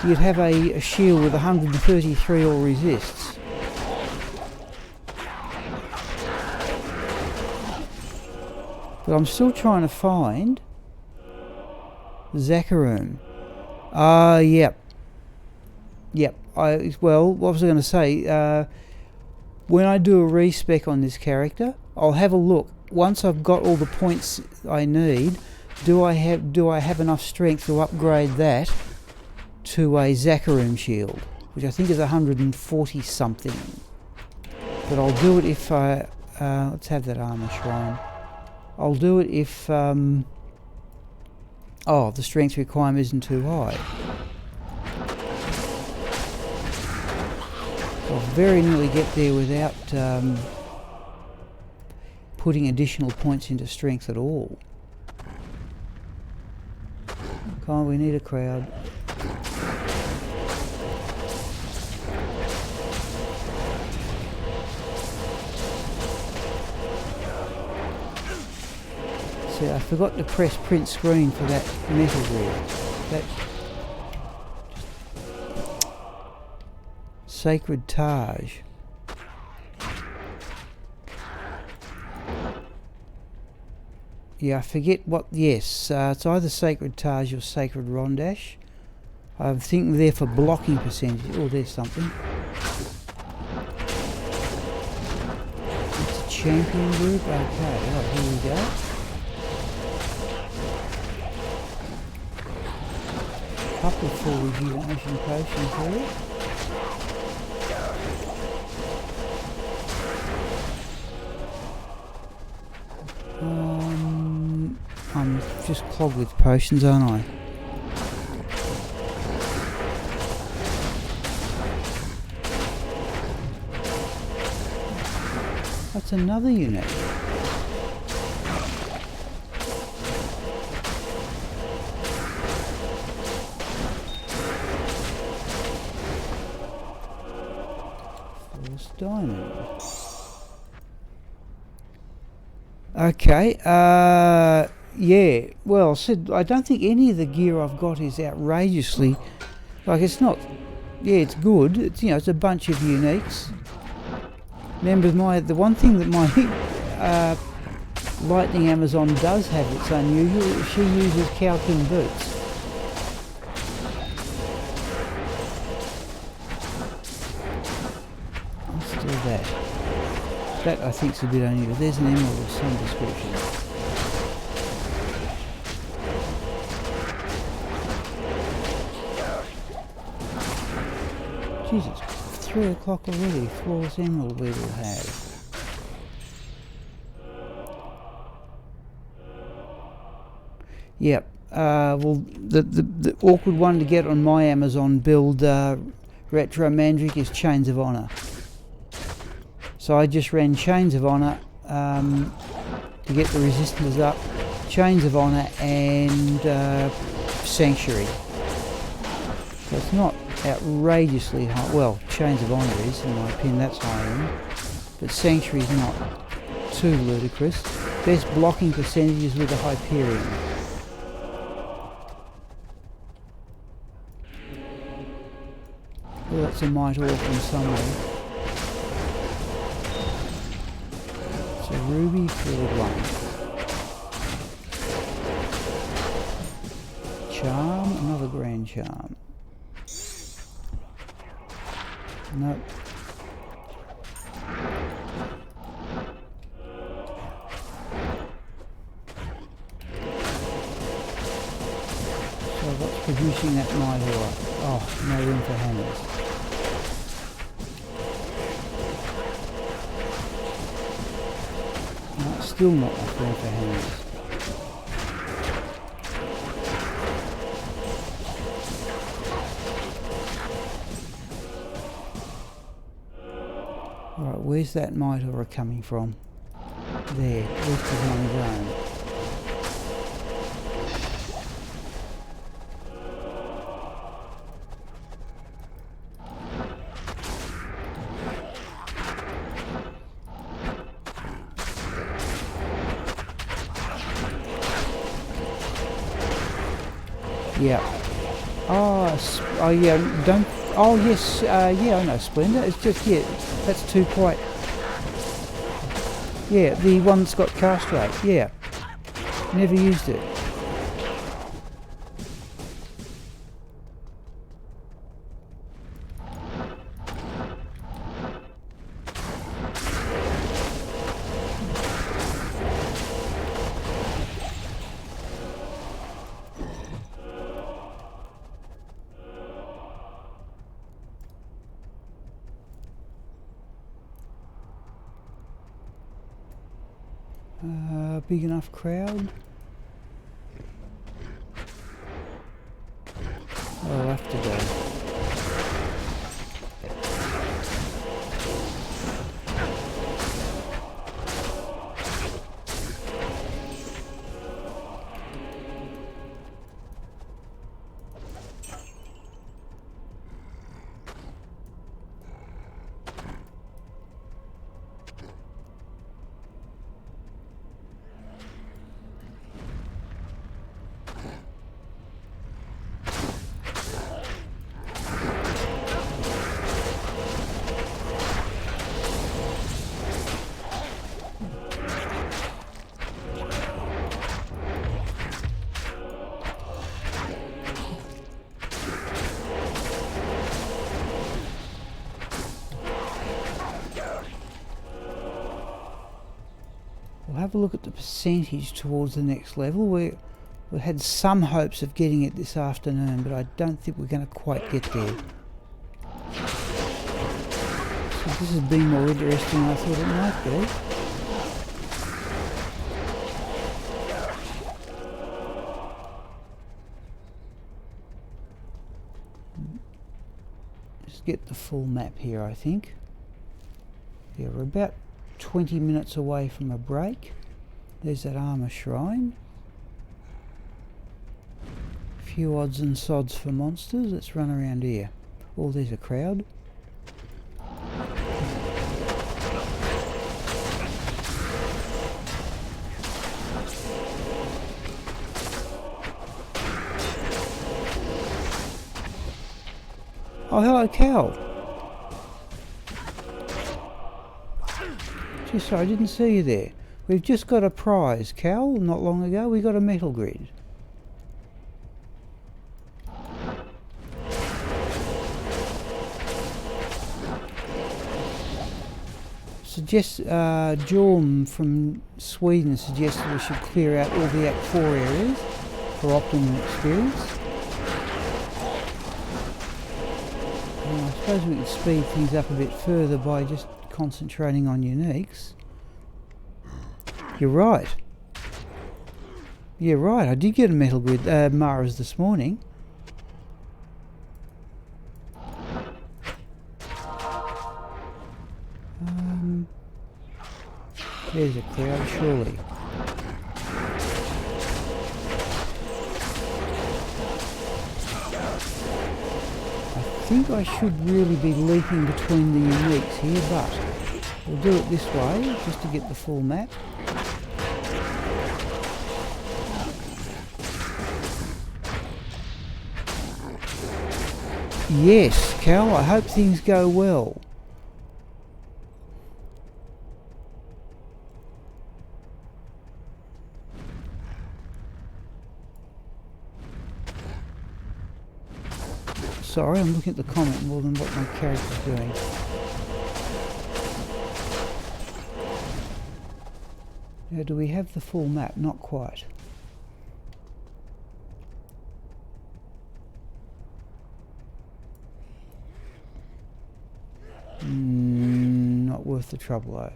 you'd have a shield with 133 all resists. But I'm still trying to find Zakarum. Yep. Well, what was I going to say? When I do a respec on this character, I'll have a look. Once I've got all the points I need, do I have enough strength to upgrade that to a Zakarum shield, which I think is 140 something. But I'll do it if I let's have that armor shrine. I'll do it if the strength requirement isn't too high. I'll very nearly get there without putting additional points into strength at all. Come on, we need a crowd. See, I forgot to press print screen for that metal there. That Sacred Taj. Yeah, I forget what. Yes, it's either Sacred Taj or Sacred Rondash. I'm thinking they're for blocking percentage. Oh, there's something. It's a champion group. Okay, right, here we go. Couple of full rejuvenation potions here. I'm just clogged with potions, aren't I? That's another unit. First diamond. Okay, yeah, well, Sid, I don't think any of the gear I've got is outrageously, like, it's not, yeah, it's good, it's, you know, it's a bunch of uniques. Remember, the one thing that my Lightning Amazon does have that's unusual, she uses Cowking boots. Let's do that. That I think is a bit unusual. There's an emerald of some description. Geez, it's 3 o'clock already. Flawless emerald we will have. Yep. Well, the awkward one to get on my Amazon build Retro Mandric is Chains of Honor. So I just ran Chains of Honor to get the resistors up. Chains of Honor and Sanctuary. So it's not outrageously high. Well, Chains of Honor is, in my opinion, that's high end. But Sanctuary is not too ludicrous. Best blocking percentages with the Hyperion. Well, that's a Might Orb from somewhere. It's a Ruby Field 1. Charm, another Grand Charm. Nope. So what's producing that Might Orb? Oh, no room for hammers. No, still not enough room for hammers. Alright, where's that Might Aura coming from? There, west of my zone. Yeah. Oh yeah, don't... Oh yes, yeah, I know Splendor. It's just, yeah, that's too quite... Yeah, the one that's got castrate, yeah. Never used it. Big enough crowd? I'll have to go. We'll have a look at the percentage towards the next level. We had some hopes of getting it this afternoon, but I don't think we're going to quite get there. So this has been more interesting than I thought it might be. Just get the full map here, I think. Yeah, we're about 20 minutes away from a break. There's that armor shrine. A few odds and sods for monsters. Let's run around here. Oh, there's a crowd. Oh, hello, Cal. Gee, sorry, I didn't see you there. We've just got a prize, Cal, not long ago. We got a metal grid. Jorm from Sweden suggested we should clear out all the Act 4 areas for optimum experience. suppose we can speed things up a bit further by just concentrating on uniques. You're right. Yeah, right. I did get a metal grid Mars this morning. There's a crowd, surely. I think I should really be leaping between the uniques here, but we'll do it this way just to get the full map. Yes, Cal, I hope things go well. Sorry, I'm looking at the comment more than what my character's doing. Now, do we have the full map? Not quite. Not worth the trouble though.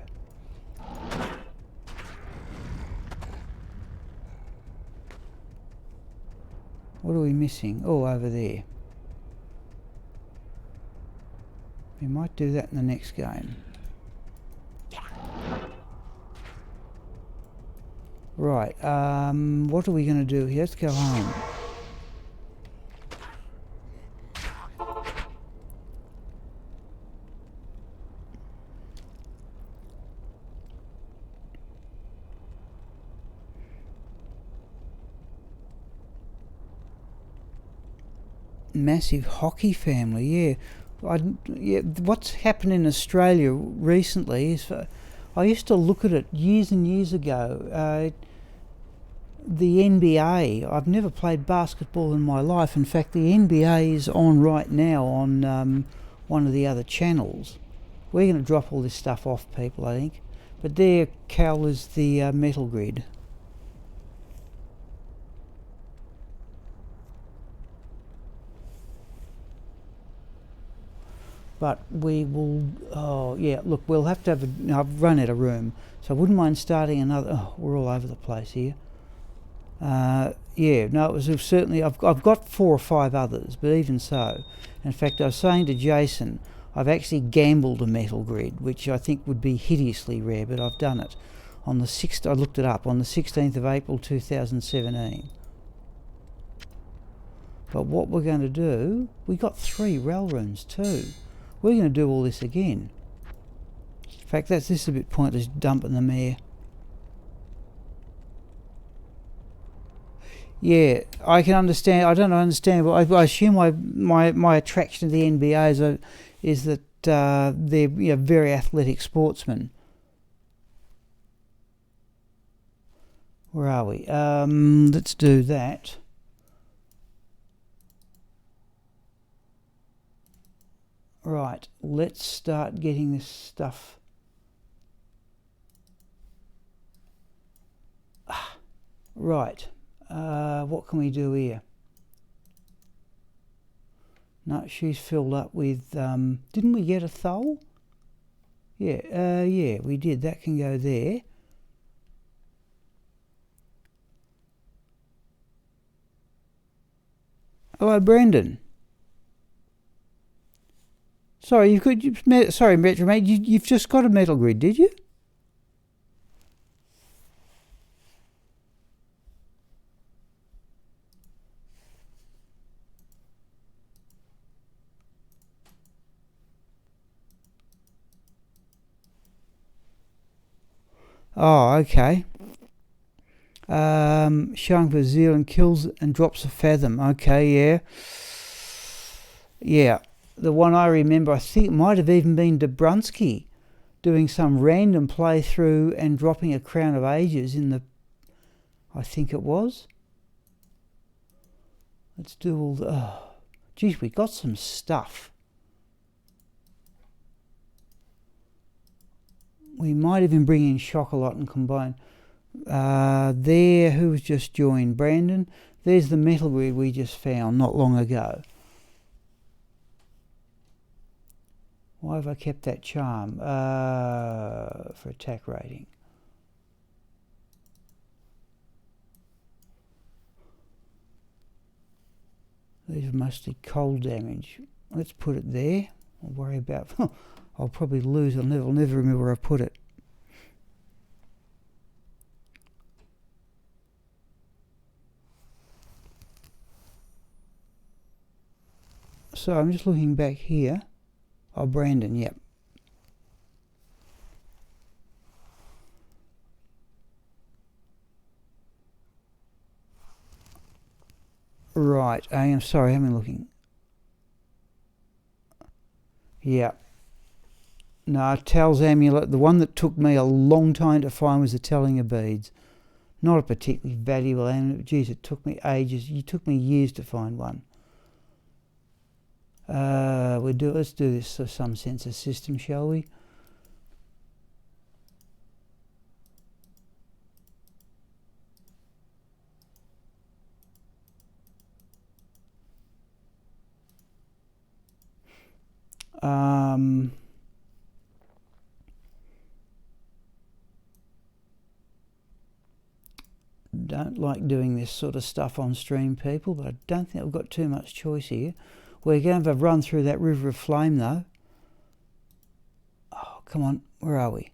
What are we missing? Oh, over there. We might do that in the next game. Right, what are we going to do here? Let's go home. Massive hockey family, yeah. What's happened in Australia recently is, I used to look at it years and years ago. The NBA, I've never played basketball in my life. In fact, the NBA is on right now on one of the other channels. We're going to drop all this stuff off, people, I think. But there, Cal, is the metal grid. But we will, oh yeah, look, we'll have to have I've run out of room, so I wouldn't mind starting another. Oh, we're all over the place here. Yeah, no, it was certainly, I've got 4 or 5 others, but even so. In fact, I was saying to Jason, I've actually gambled a metal grid, which I think would be hideously rare, but I've done it. On the 6th, I looked it up, on the 16th of April 2017. But what we're going to do, we got 3 rel rooms too. We're going to do all this again. In fact, this is a bit pointless dumping them here. Yeah, I can understand. I don't understand, but I assume my attraction to the NBA is that they're very athletic sportsmen. Where are we? Let's do that. Right, let's start getting this stuff. Right, what can we do here? No, she's filled up with, didn't we get a thole? Yeah, yeah, we did. That can go there. Hello, Brendan. Sorry, sorry, Metro Mate, you've just got a metal grid, did you? Oh, okay. Showing for Zealand kills and drops a fathom. Okay, yeah. Yeah. The one I remember, I think it might have even been Dobrunsky doing some random playthrough and dropping a Crown of Ages in the, I think it was. Let's do all the, oh, geez, we got some stuff. We might even bring in Chocolat and combine. There, who's just joined? Brandon. There's the metal grid we just found not long ago. Why have I kept that charm? For attack rating. These are mostly cold damage. Let's put it there. I'll worry about... I'll probably lose. I'll never remember where I put it. So I'm just looking back here. Oh, Brandon, yep. Right, I am sorry, I'm looking. Yeah. No, Tal's amulet, the one that took me a long time to find was the Telling of Beads. Not a particularly valuable amulet. Geez, it took me ages. It took me years to find one. Let's do this for some sense of system, shall we? Don't like doing this sort of stuff on stream, people, but I don't think I've got too much choice here. We're going to have a run through that river of flame, though. Oh, come on, where are we?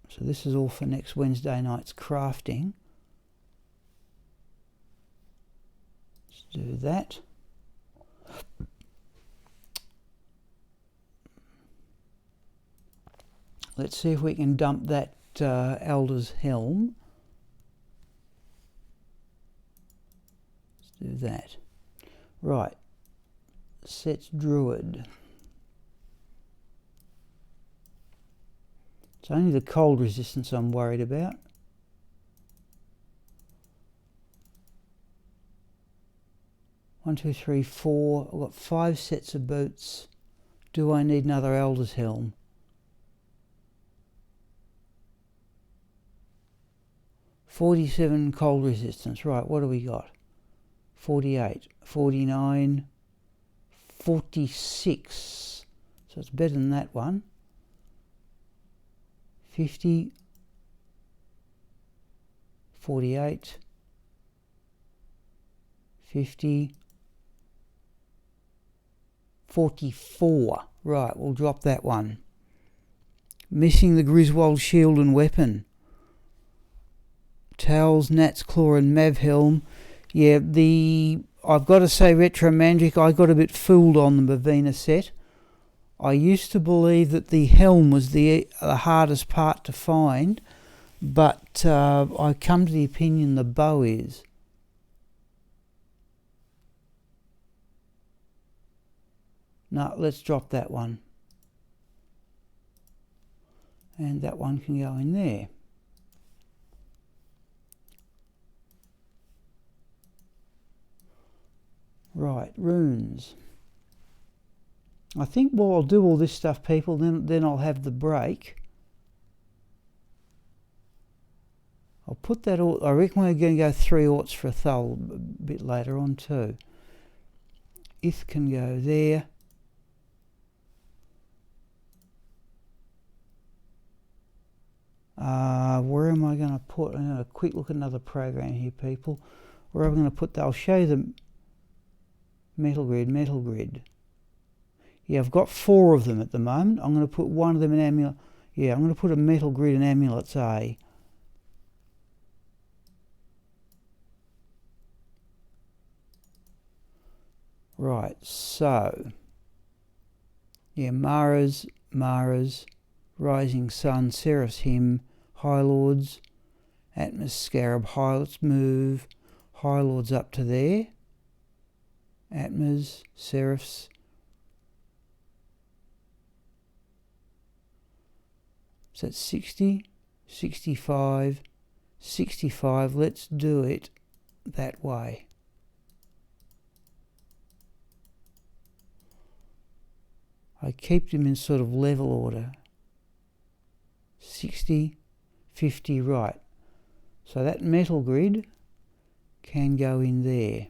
So this is all for next Wednesday night's crafting. Let's do that. Let's see if we can dump that Elder's Helm. Let's do that. Right. Sets Druid. It's only the cold resistance I'm worried about. One, two, three, four. I've got 5 sets of boots. Do I need another Elder's Helm? $47 cold resistance. Right, what do we got? 48, 49, 46. So it's better than that one. 50, 48, 50, 44. Right, we'll drop that one. Missing the Griswold shield and weapon. Towels, Nat's Claw and Mav Helm. Yeah, I've got to say, Retro Mandric, I got a bit fooled on the Bavina set. I used to believe that the helm was the hardest part to find, but I come to the opinion the bow is. No, let's drop that one. And that one can go in there. Right, runes. I think while I'll do all this stuff, people, then I'll have the break. I'll put that all. I reckon we're going to go 3 aughts for a Thul a bit later on too. Ith can go there. Where am I going to put? I'm going to quick look at another program here, people. Where am I going to put that? I'll show you the metal grid. Yeah, I've got 4 of them at the moment. I'm going to put one of them in amulet. Yeah, I'm going to put a metal grid in amulets A. Right, so yeah, Mara's, Rising Sun, Seraph's Hymn, High Lords, Atmos Scarab, Let's move High Lords up to there. Atmos, Seraphs. So that's 60, 65, 65. Let's do it that way. I keep them in sort of level order. 60, 50, right. So that metal grid can go in there.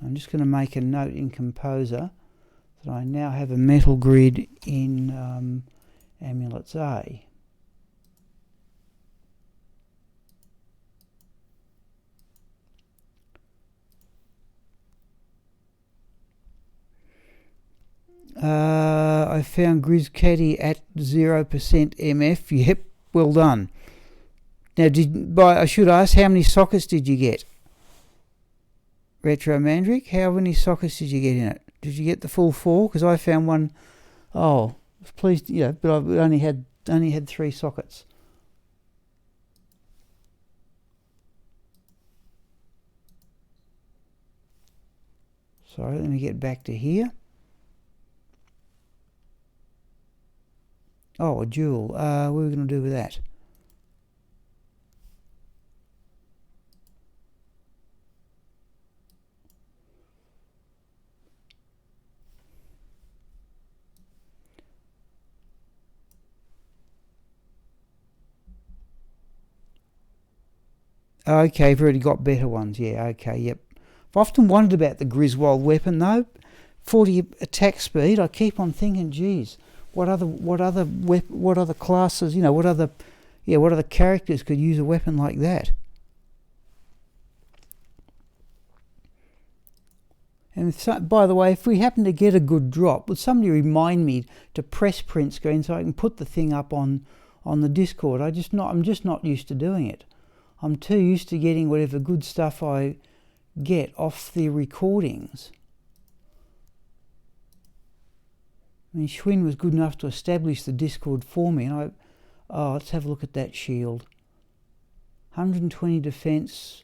I'm just going to make a note in Composer that I now have a metal grid in Amulets A. I found Grizz Caddy at 0% MF. Yep, well done. Now, I should ask, how many sockets did you get? Retro Mandrick, how many sockets did you get in it? Did you get the full 4? Because I found one. Oh, please, but I only had 3 sockets. Sorry, let me get back to here. Oh, a jewel. What are we going to do with that? Okay, I've already got better ones. Yeah, okay, yep. I've often wondered about the Griswold weapon though. 40 attack speed. I keep on thinking, geez, what other classes? What other characters could use a weapon like that? And by the way, if we happen to get a good drop, would somebody remind me to press print screen so I can put the thing up on the Discord? I'm just not used to doing it. I'm too used to getting whatever good stuff I get off the recordings. I mean, Schwinn was good enough to establish the Discord for me, and let's have a look at that shield. 120 defense,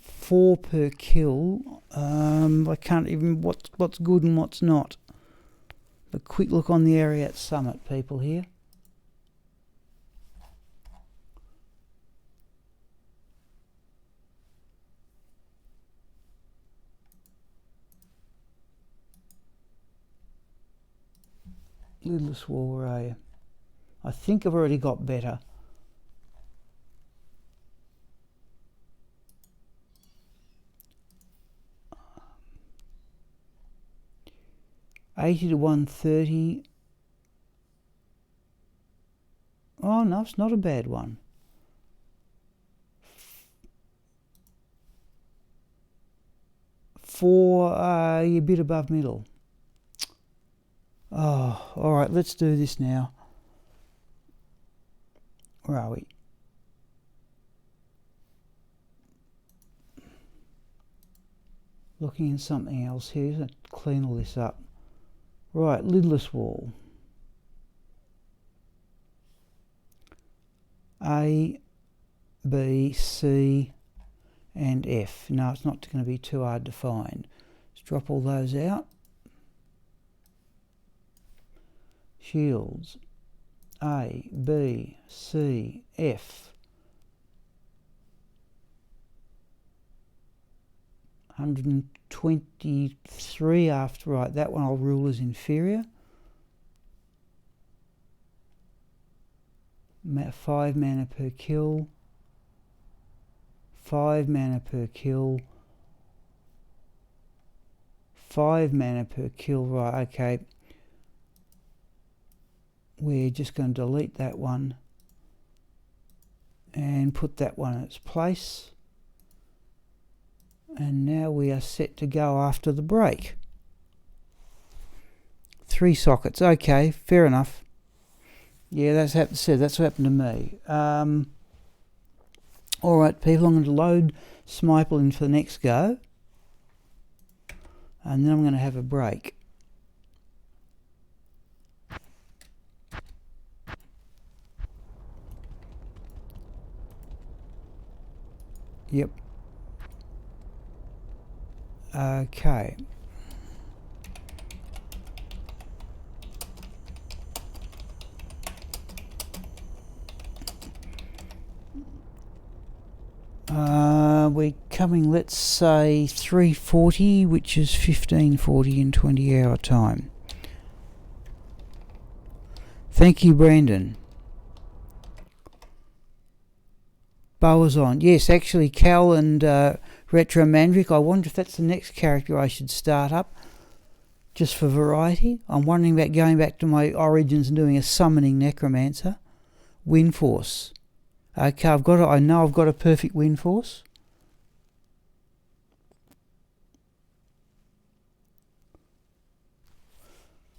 4 per kill. I can't even what's good and what's not. A quick look on the area at Summit, people here. Lidless War area. I think I've already got better. $80 to $130. Oh no, it's not a bad one. A bit above middle. Oh, all right, let's do this now. Where are we? Looking at something else here. Let's clean all this up. Right, lidless wall. A, B, C, and F. No, it's not going to be too hard to find. Let's drop all those out. Shields. A, B, C, F. 123 after, right, that one I'll rule as inferior. 5 mana per kill. 5 mana per kill. 5 mana per kill, right, okay. We're just going to delete that one and put that one in its place. And now we are set to go after the break. 3 sockets, okay, fair enough. Yeah, that's what happened to me. Alright people, I'm going to load Smiple in for the next go. And then I'm going to have a break. Yep. Okay. We're coming, let's say 3:40, which is 15:40 in 20-hour time. Thank you, Brandon. Bow is on. Yes, actually, Cal and Retromandric. I wonder if that's the next character I should start up, just for variety. I'm wondering about going back to my origins and doing a summoning necromancer. Wind Force. Okay, I know I've got a perfect Wind Force.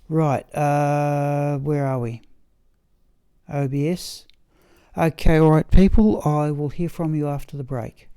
Right, where are we? OBS. Okay, alright people, I will hear from you after the break.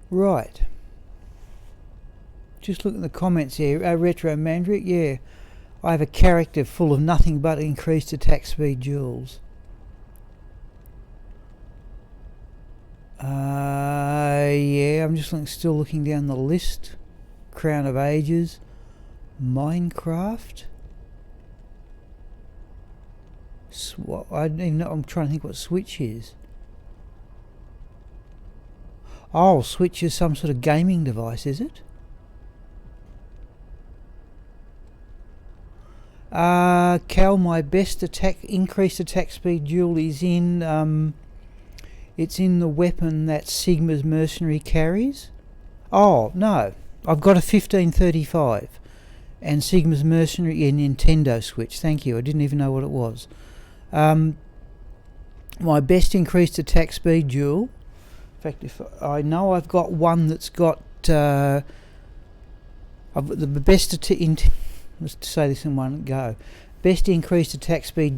Right. Just look at the comments here. Jormvngandr, yeah. I have a character full of nothing but increased attack speed jewels. Yeah, I'm just still looking down the list. Crown of Ages. Minecraft. I don't even know. I'm trying to think what Switch is. Oh, Switch is some sort of gaming device, is it? Cal, my best increased attack speed jewel is in it's in the weapon that Sigma's mercenary carries. Oh no, I've got a 1535 and Sigma's mercenary in Nintendo Switch. Thank you. I didn't even know what it was. My best increased attack speed jewel. In fact, if I know I've got one that's got the best let's say this in one go. Best increased attack speed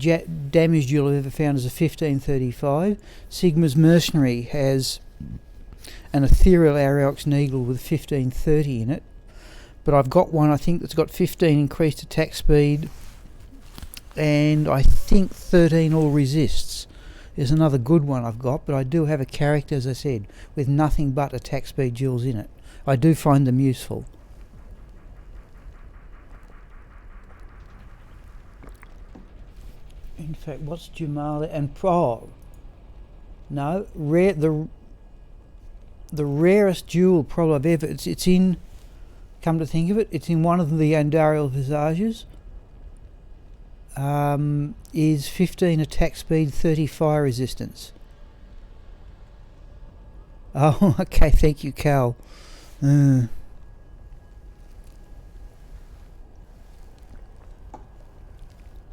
damage jewel I've ever found is a 1535. Sigma's mercenary has an ethereal Aurochs needle with 1530 in it. But I've got one I think that's got 15 increased attack speed and I think 13 all resists. There's another good one I've got, but I do have a character, as I said, with nothing but attack speed jewels in it. I do find them useful. In fact, what's Jamal and no, the rarest jewel probably I've ever. It's in. Come to think of it, it's in one of the Andariel visages. Is 15 attack speed, 30 fire resistance. Oh, okay, thank you, Cal.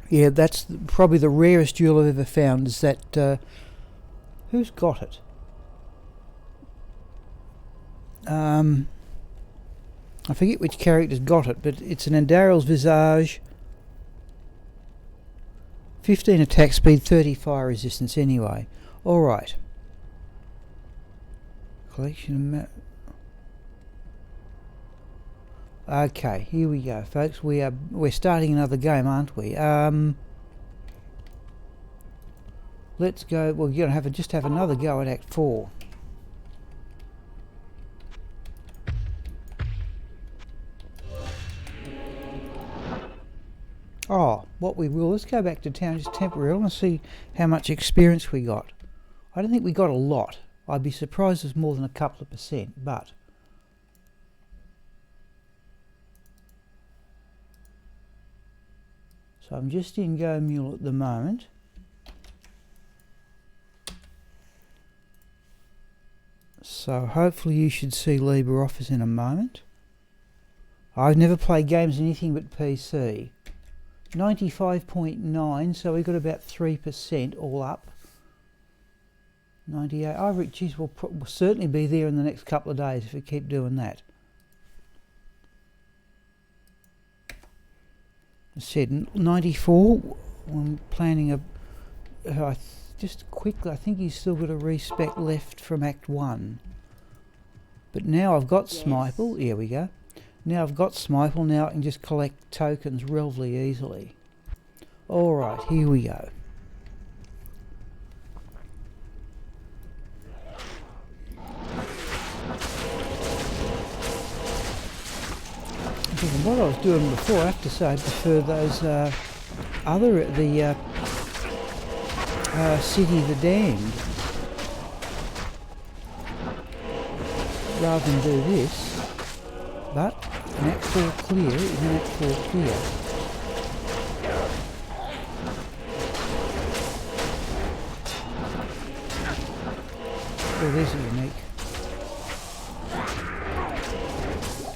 Yeah, that's probably the rarest jewel I've ever found, is that... who's got it? I forget which character's got it, but it's an Andariel's visage. 15 attack speed, 30 fire resistance anyway. Alright. Collection of map. Okay, here we go, folks. We're starting another game, aren't we? Let's go. Well, you're gonna just have another go at Act 4. Oh, what we will, let's go back to town just temporarily and see how much experience we got. I don't think we got a lot. I'd be surprised if it's more than a couple of %, but... So I'm just in Go Mule at the moment. So hopefully you should see LibreOffice in a moment. I've never played games anything but PC. 95.9, so we got about 3% all up. 98. Oh, geez, we'll certainly be there in the next couple of days if we keep doing that. I said 94. I'm planning just quickly. I think he's still got a respec left from Act 1. But now I've got Smiple. Here we go. Now I've got Smiple, now I can just collect tokens relatively easily. Alright, here we go. What I was doing before, I have to say I prefer those City of the Damned, rather than do this. But an Act 4 clear is an Act 4 clear. Oh, there's a unique.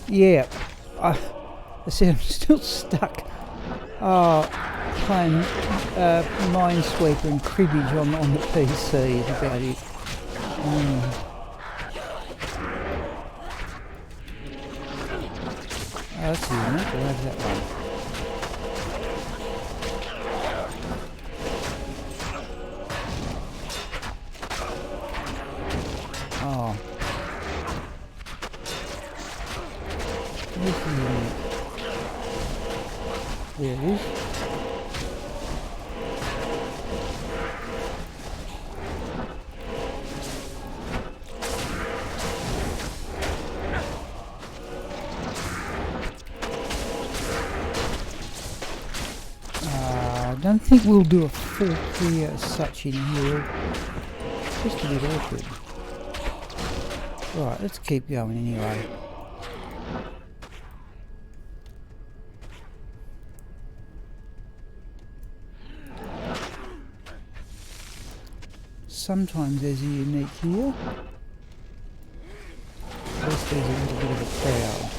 Yeah, I said I'm still stuck. Playing Minesweeper and Cribbage on the PC is about it. Oh, that's a unit. We'll have that one. Oh. I don't think we'll do a full clear as such in here. It's just a bit awkward. Right, let's keep going anyway. Sometimes there's a unique here. At least there's a little bit of a crowd.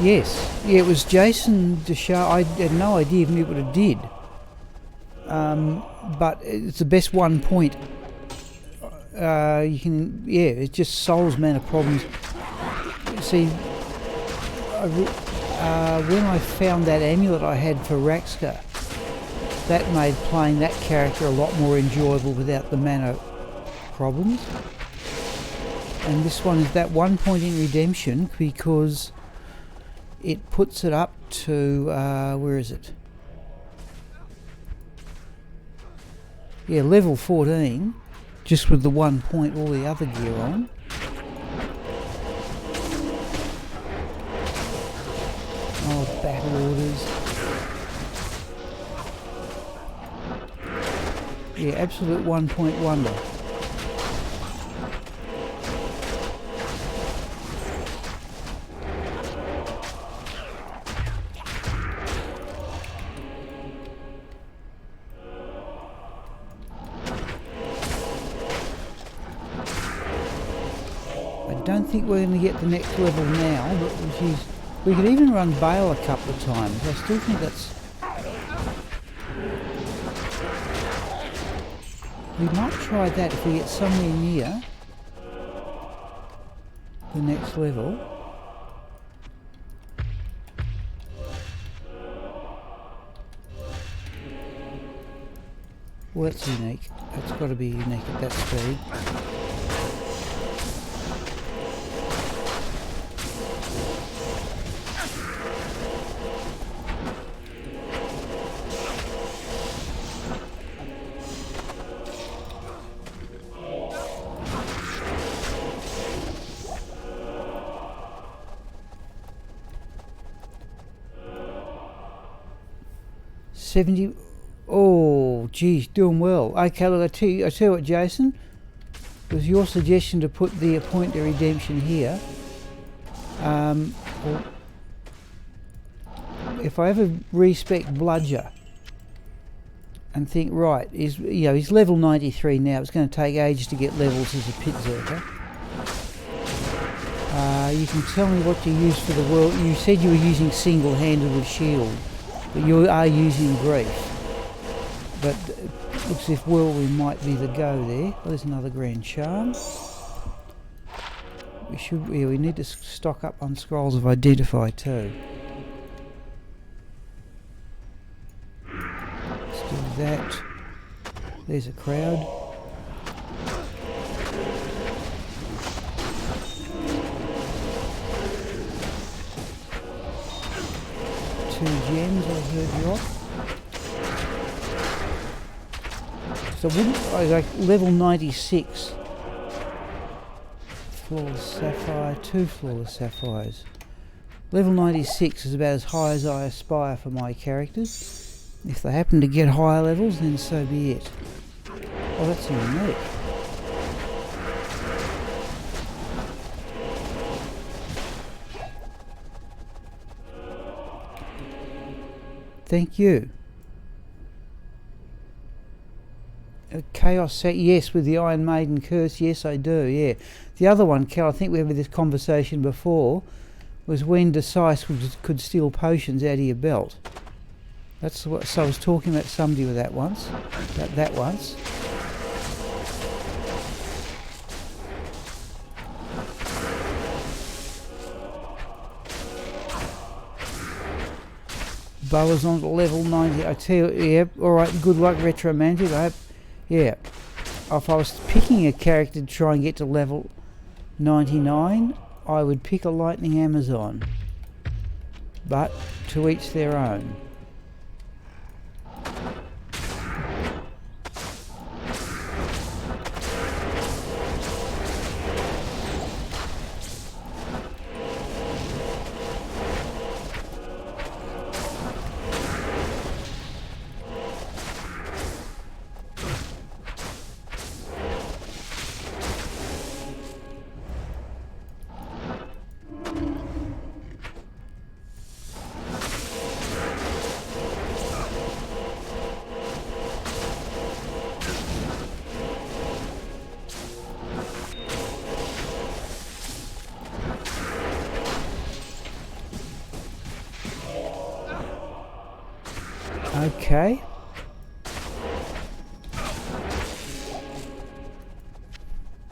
Yes, yeah, it was Jason Desha. I had no idea even what it did. But it's the best 1 point. You can, yeah, it just solves mana problems. See, when I found that amulet I had for Raxka, that made playing that character a lot more enjoyable without the mana problems. And this one is that 1 point in redemption because it puts it up to, where is it? Yeah, level 14, just with the 1 point, all the other gear on. Oh, battle orders. Yeah, absolute 1 point wonder. I don't think we're going to get the next level now, but we could even run Bale a couple of times. I still think that's... We might try that if we get somewhere near the next level. Well, that's unique. That's got to be unique at that speed. Oh, geez, doing well. Okay, look, I tell you what, Jason, it was your suggestion to put the point to redemption here. If I ever respec Bludger and think, right, he's level 93 now. It's going to take ages to get levels as a pit zerker. You can tell me what you use for the world. You said you were using single-handed with shield. But you are using grief. But it looks as if whirlwind might be the go there. Well, there's another grand charm. We need to stock up on scrolls of identify too. Let's do that. There's a crowd. Two gems, I heard you off. So I like level 96. Flawless sapphire, 2 flawless sapphires. Level 96 is about as high as I aspire for my characters. If they happen to get higher levels, then so be it. Oh, that's unique. Thank you. Chaos set, yes, with the Iron Maiden curse, yes I do, yeah. The other one, Cal, I think we had this conversation before, was when Decisive could steal potions out of your belt. That's what, so I was talking about somebody with that once, about that once. Boa's on to level 90, I tell you, yeah, alright, good luck Retromantic, I hope. Yeah, if I was picking a character to try and get to level 99, I would pick a Lightning Amazon. But to each their own. Okay.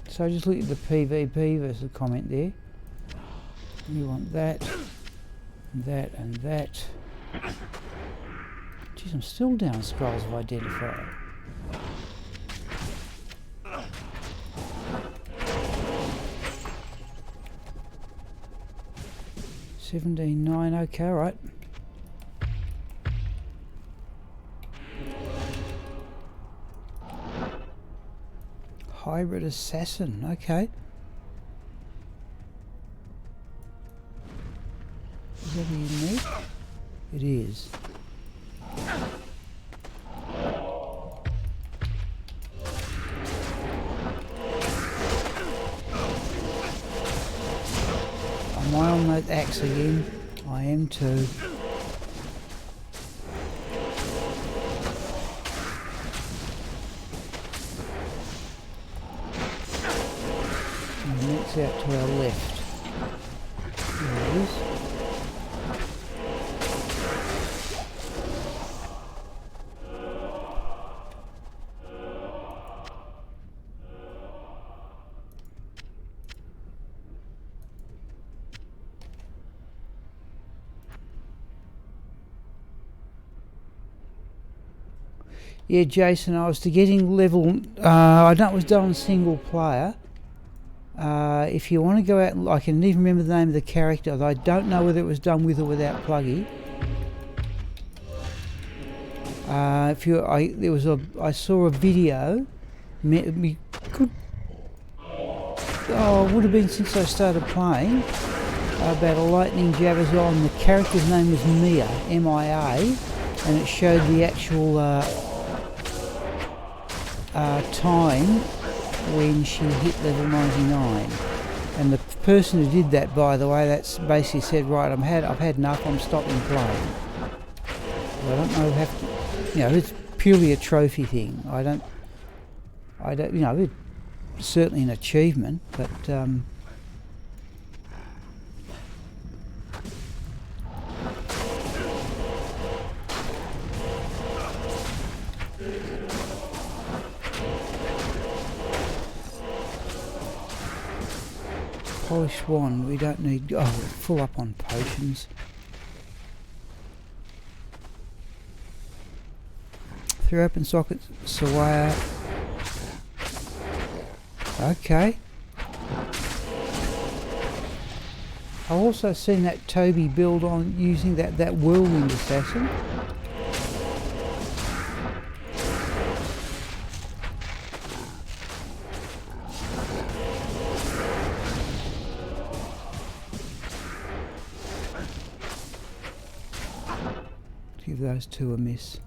So just look at the PvP versus comment there. You want that, that and that. Geez, I'm still down scrolls of identifier. $17.9, okay, right. Hybrid assassin, okay. Is that unique? It is. Am I on that axe again? I am too. And the next out to our left. There it is. Yeah, Jason, I was to getting level, I know it was done single player. If you want to go out, I can even remember the name of the character. I don't know whether it was done with or without pluggy. I saw a video. It would have been since I started playing, about a lightning Javazon. The character's name was Mia, M-I-A, and it showed the actual time when she hit level 99. And the person who did that, by the way, that's basically said, right, I've had enough, I'm stopping playing. I don't know, it's purely a trophy thing. I don't, it's certainly an achievement, but polished wand, we don't need, we're full up on potions. Through open sockets, Sawaya. Okay. I've also seen that Toby build on using that whirlwind assassin. Give those two a miss.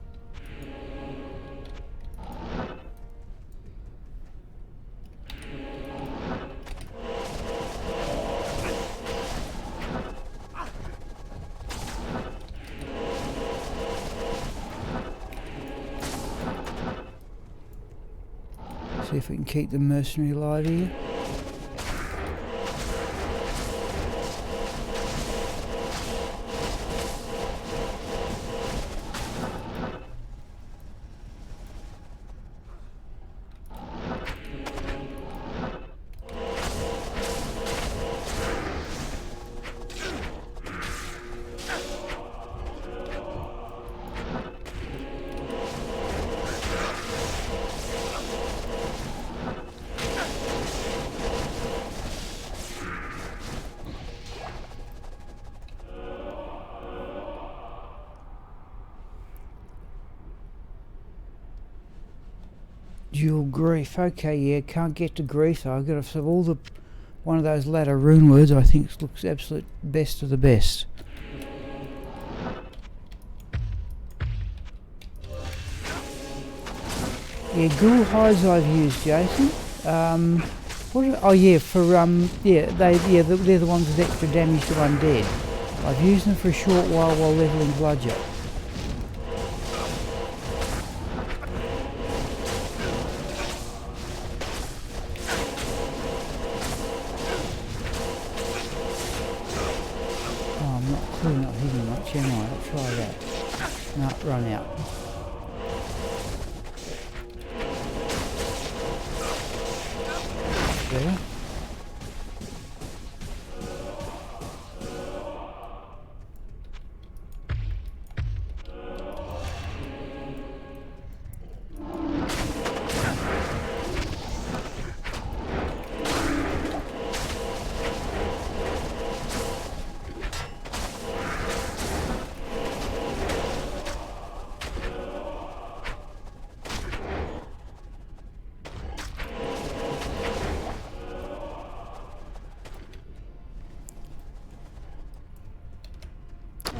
See if we can keep the mercenary alive here. Dual grief, okay, yeah, can't get to grief though. I've got to have all the one of those ladder rune words. I think it looks absolute best of the best. Yeah, ghoul hides I've used, Jason. They're the ones with extra damage to undead. I've used them for a short while leveling bludger. hitting much, am I? I'll try that. No, run out. There.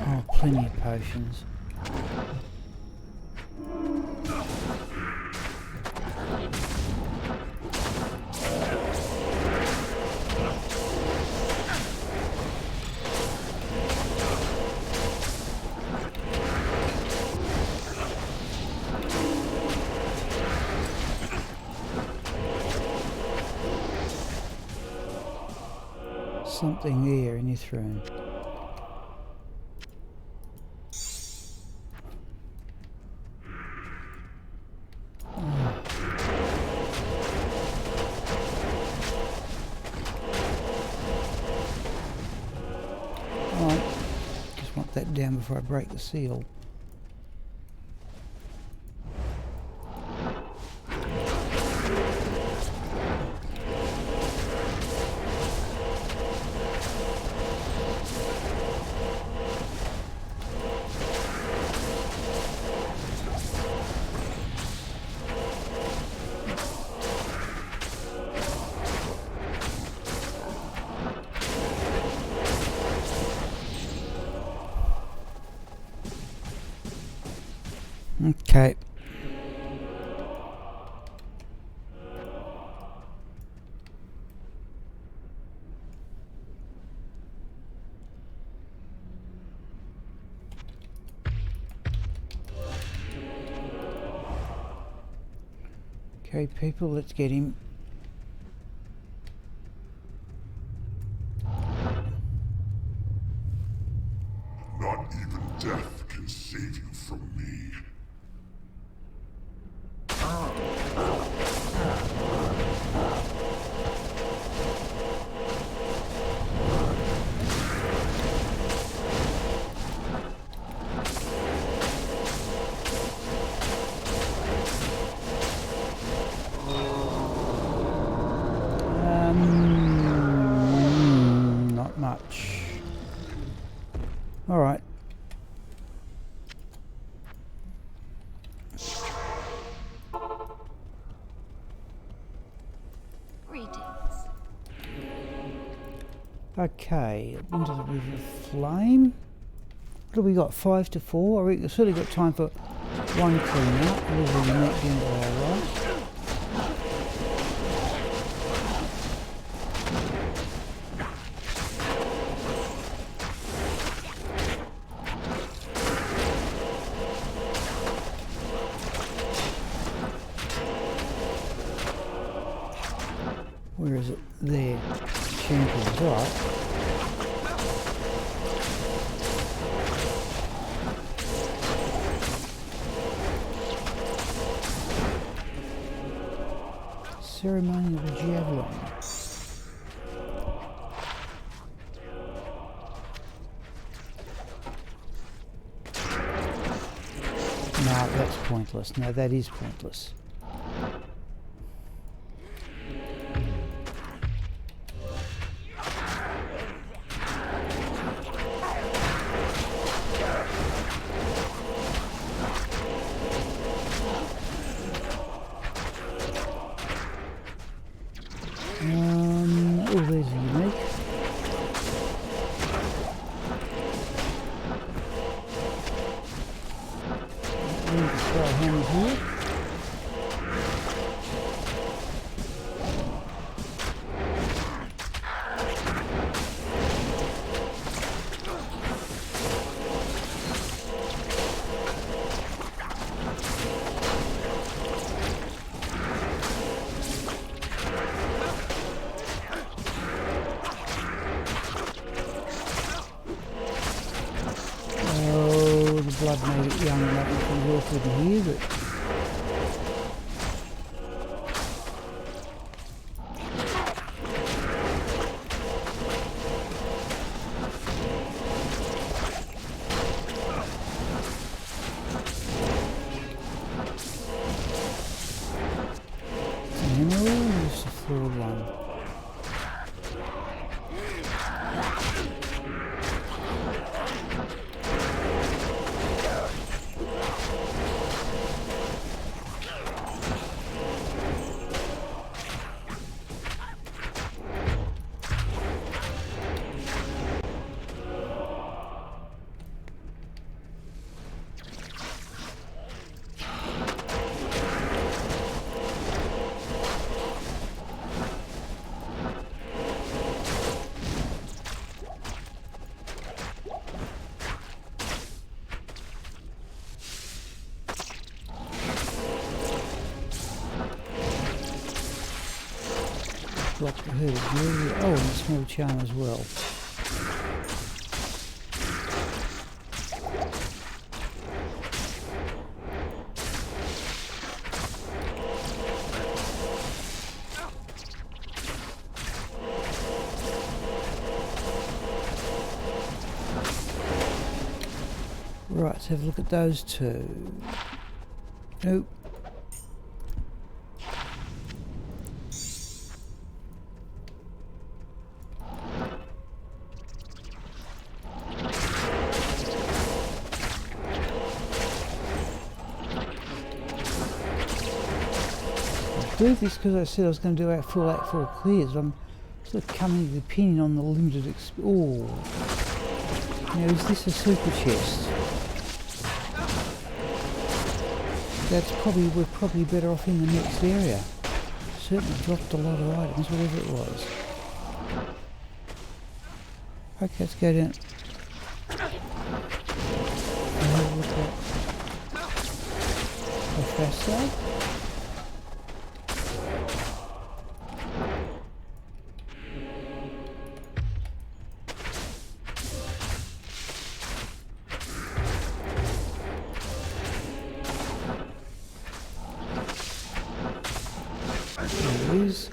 Oh, plenty of potions. Something there in this room. Alright, just want that down before I break the seal. Okay. Okay, people, let's get him. Not even death can save you from me. Not much. All right. Greetings. Okay, into the River of Flame. What do we got? 5 to 4. We've sort of got time for one clean out. A little unique into our right. Where is it? There. Champions, right. Ceremony of the Javelin. No, that's pointless. No, that is pointless. Oh, there's a unique. Need to throw hands here. blood made it young enough to be awkward in here, but just a flawed one. Block the herd of jewelry. Oh, and a small charm as well. Right, let's have a look at those two. Nope. Do this because I said I was going to do full act 4 clears. I'm sort of coming to the opinion on the limited oh. Now is this a super chest? We're probably better off in the next area. Certainly dropped a lot of items, whatever it was. Okay, let's go down. How fast though? Is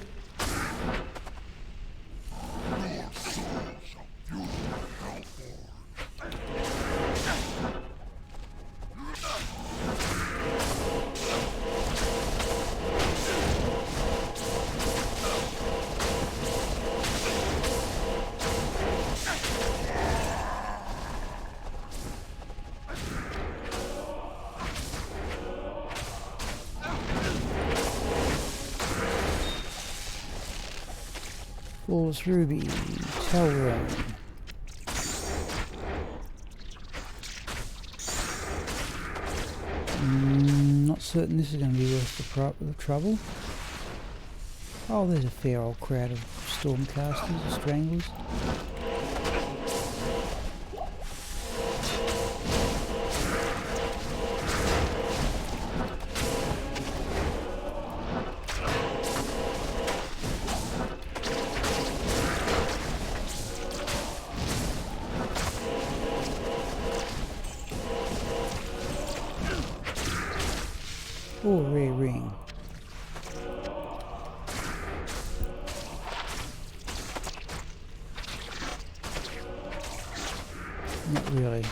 Flawless ruby, tell room. Not certain this is going to be worth the trouble. Oh, there's a fair old crowd of stormcasters or stranglers. Oh, rare ring. Not really.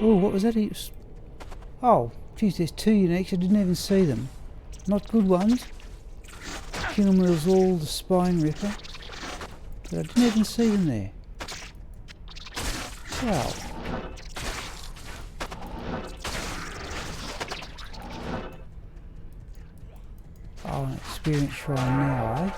Oh, what was that? Oh, geez, there's 2 uniques. I didn't even see them. Not good ones. Kilmer's all the spine ripper. But I didn't even see them there. Wow. Oh, an experience shrine now, eh?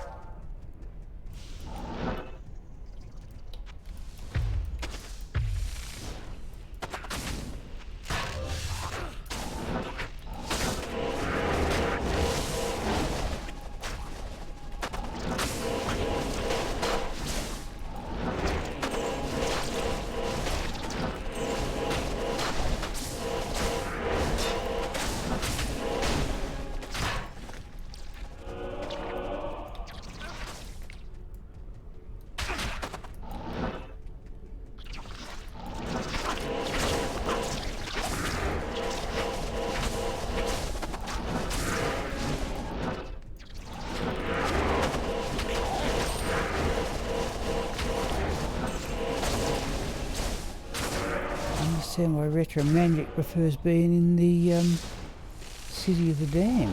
understand why Jormvngandr prefers being in the City of the Damned.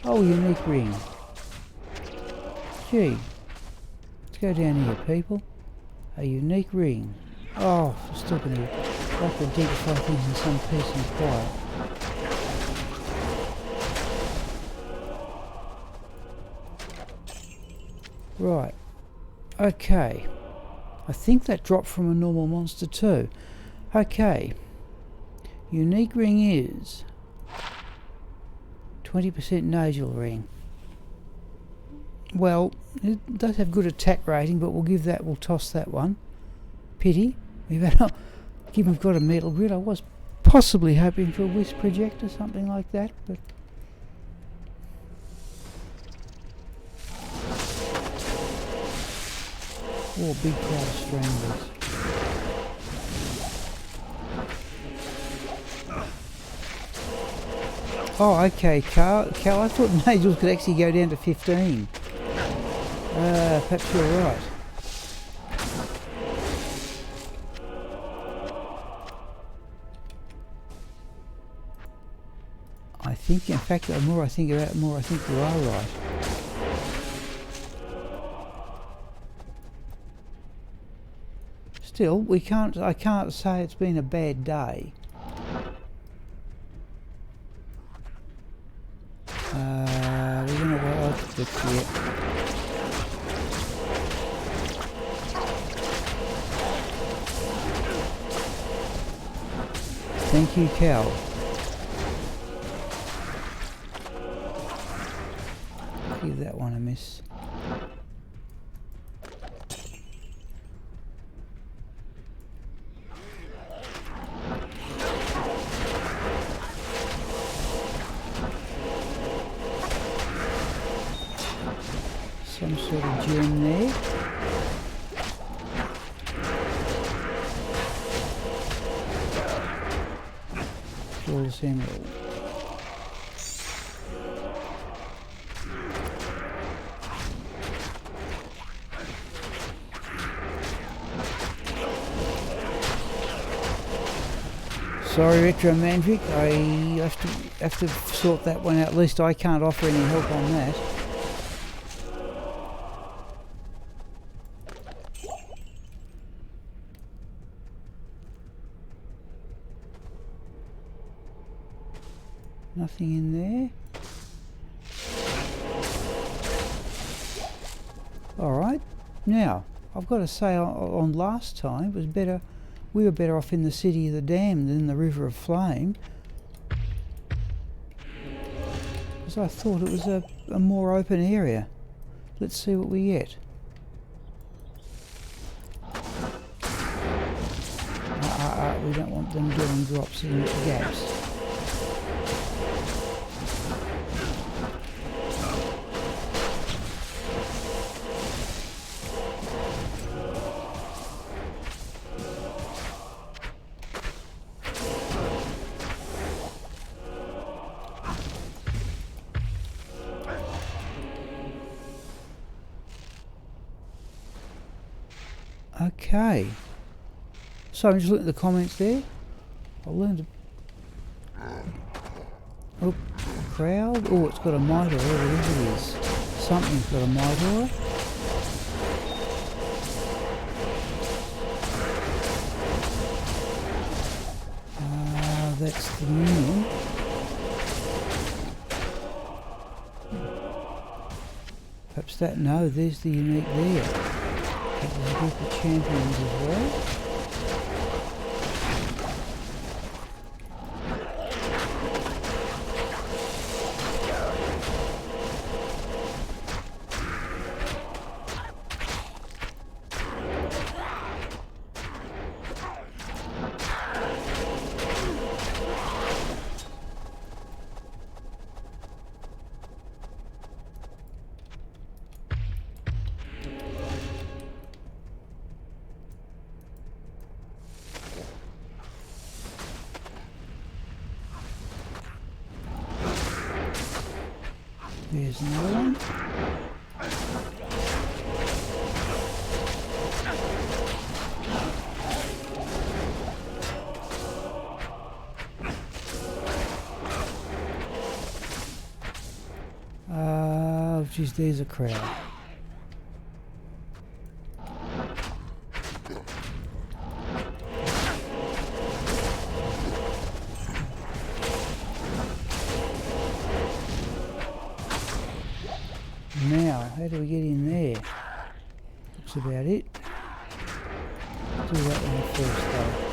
Oh, unique ring. Gee. Let's go down here, people. A unique ring. Oh, I'm still going to like to identify things in some peace and quiet. Right. Okay. I think that dropped from a normal monster too. Okay. Unique ring is 20% nasal ring. Well, it does have good attack rating, but we'll toss that one. Pity. Given we've got a metal grid, I was possibly hoping for a wisp projector, something like that, but oh, big crowd of stranglers. Oh, okay, Carl, I thought nasals could actually go down to 15. Perhaps you're right. I think, in fact, the more I think about it, the more I think you are right. Still, I can't say it's been a bad day. We're going to wait out the yet. Thank you, Cal. Give that one a miss. Some sort of gem there. Flawless emerald. Sorry, Jormvngandr, I have to sort that one out. At least I can't offer any help on that. Nothing in there. Alright, now, I've got to say on last time, it was better, we were better off in the City of the Damned than the River of Flame. Because I thought it was a more open area. Let's see what we get. We don't want them getting drops in gaps. Okay, so I'm just looking at the comments there. I'll learn to... Oh, crowd. Oh, it's got a mitre, whatever it is. Something's got a mitre. That's the new one. Perhaps that, no, there's the unique there. There's a group of champions as well. There's another one. Geez, there's a crowd. Now, how do we get in there? That's about it. Do that one first though.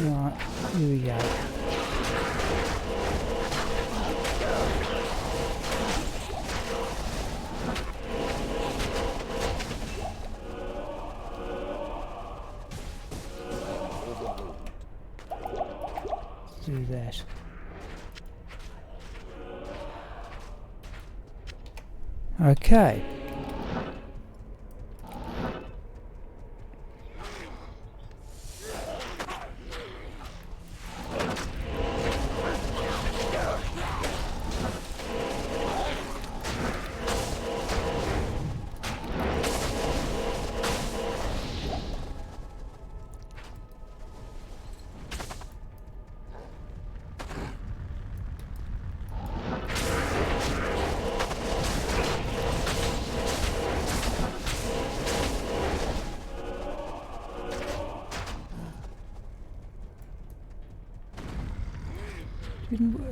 Right, here we go. Let's do that. Okay.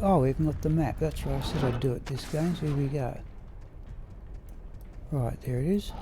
Oh, we haven't got the map. That's right, I said I'd do it this game, so here we go. Right, there it is.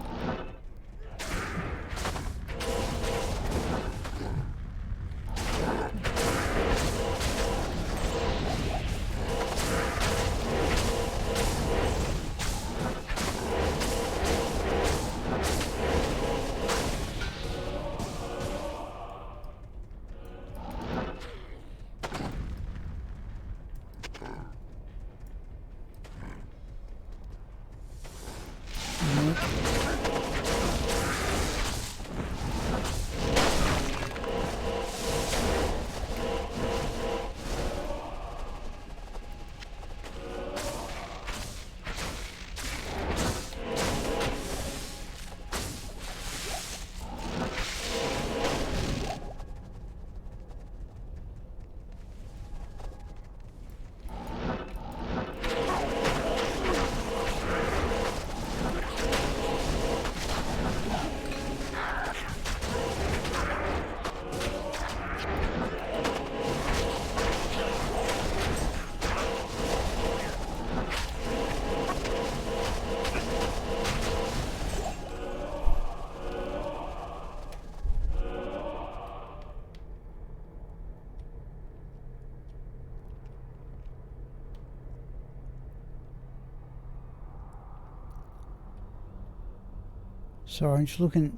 Sorry, I'm just looking.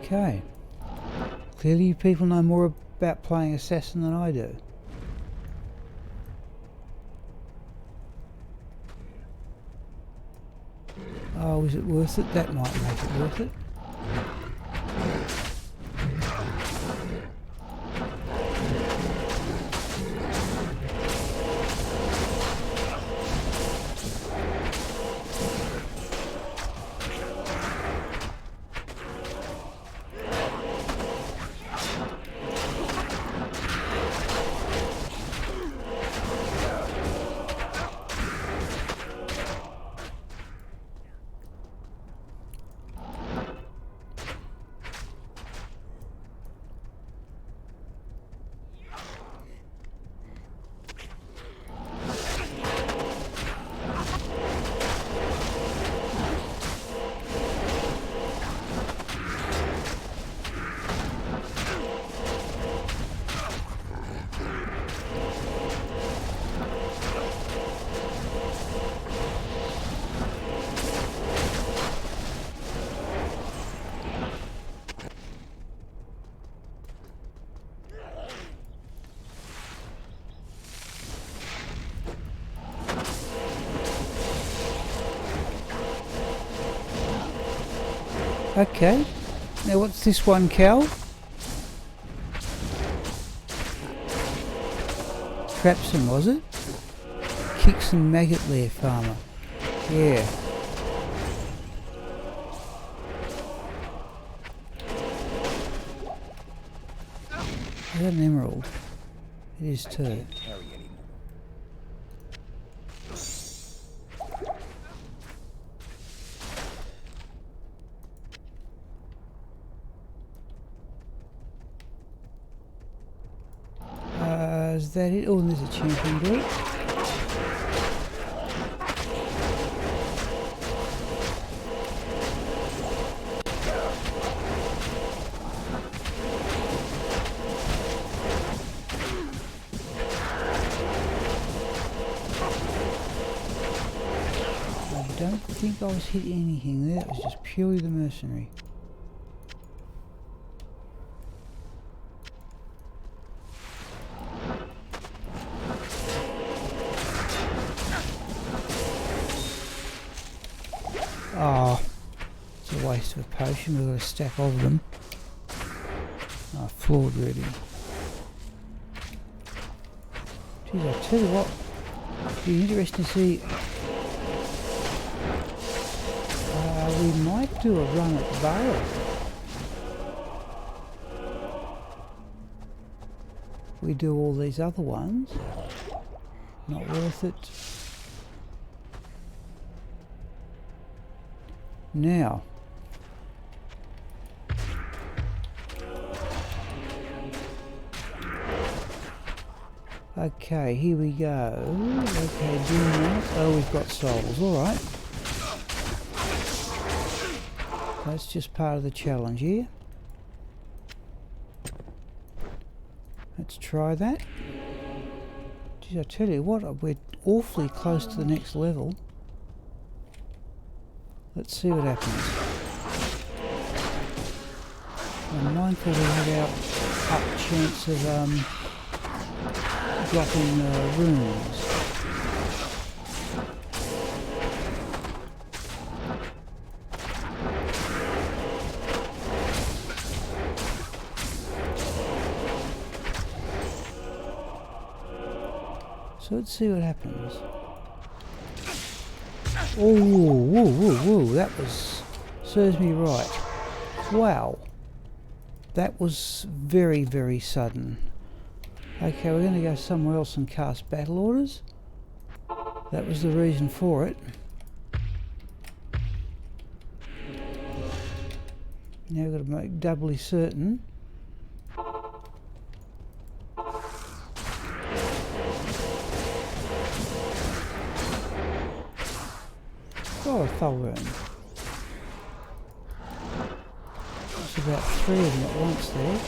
Okay. Clearly you people know more about playing Assassin than I do. Oh, is it worth it? That might make it worth it. Okay. Now what's this one, Cal? Traps him, was it? Kicks and maggot lair farmer. Yeah. Is that an emerald? It is too. Can't carry anymore. Is that it? Oh, and there's a champion group. I don't think I was hitting anything there. It was just purely the mercenary. Oh, it's a waste of a potion. We've got a stack of them. Oh, flawed really. Geez, I tell you what, it'd be interesting to see. We might do a run at Vale. We do all these other ones. Not worth it. Now, okay, here we go. Okay, doing that. Oh, we've got souls, alright. That's just part of the challenge here. Let's try that. Geez, I tell you what, we're awfully close to the next level. Let's see what happens. I'm mindful we have our up chance of dropping runes. So let's see what happens. Oh, whoa, whoa, whoa, that was, serves me right. Wow. That was very, very sudden. Okay, we're going to go somewhere else and cast battle orders. That was the reason for it. Now we've got to make doubly certain. Oh, a Thulrun. There's about 3 of them at once there.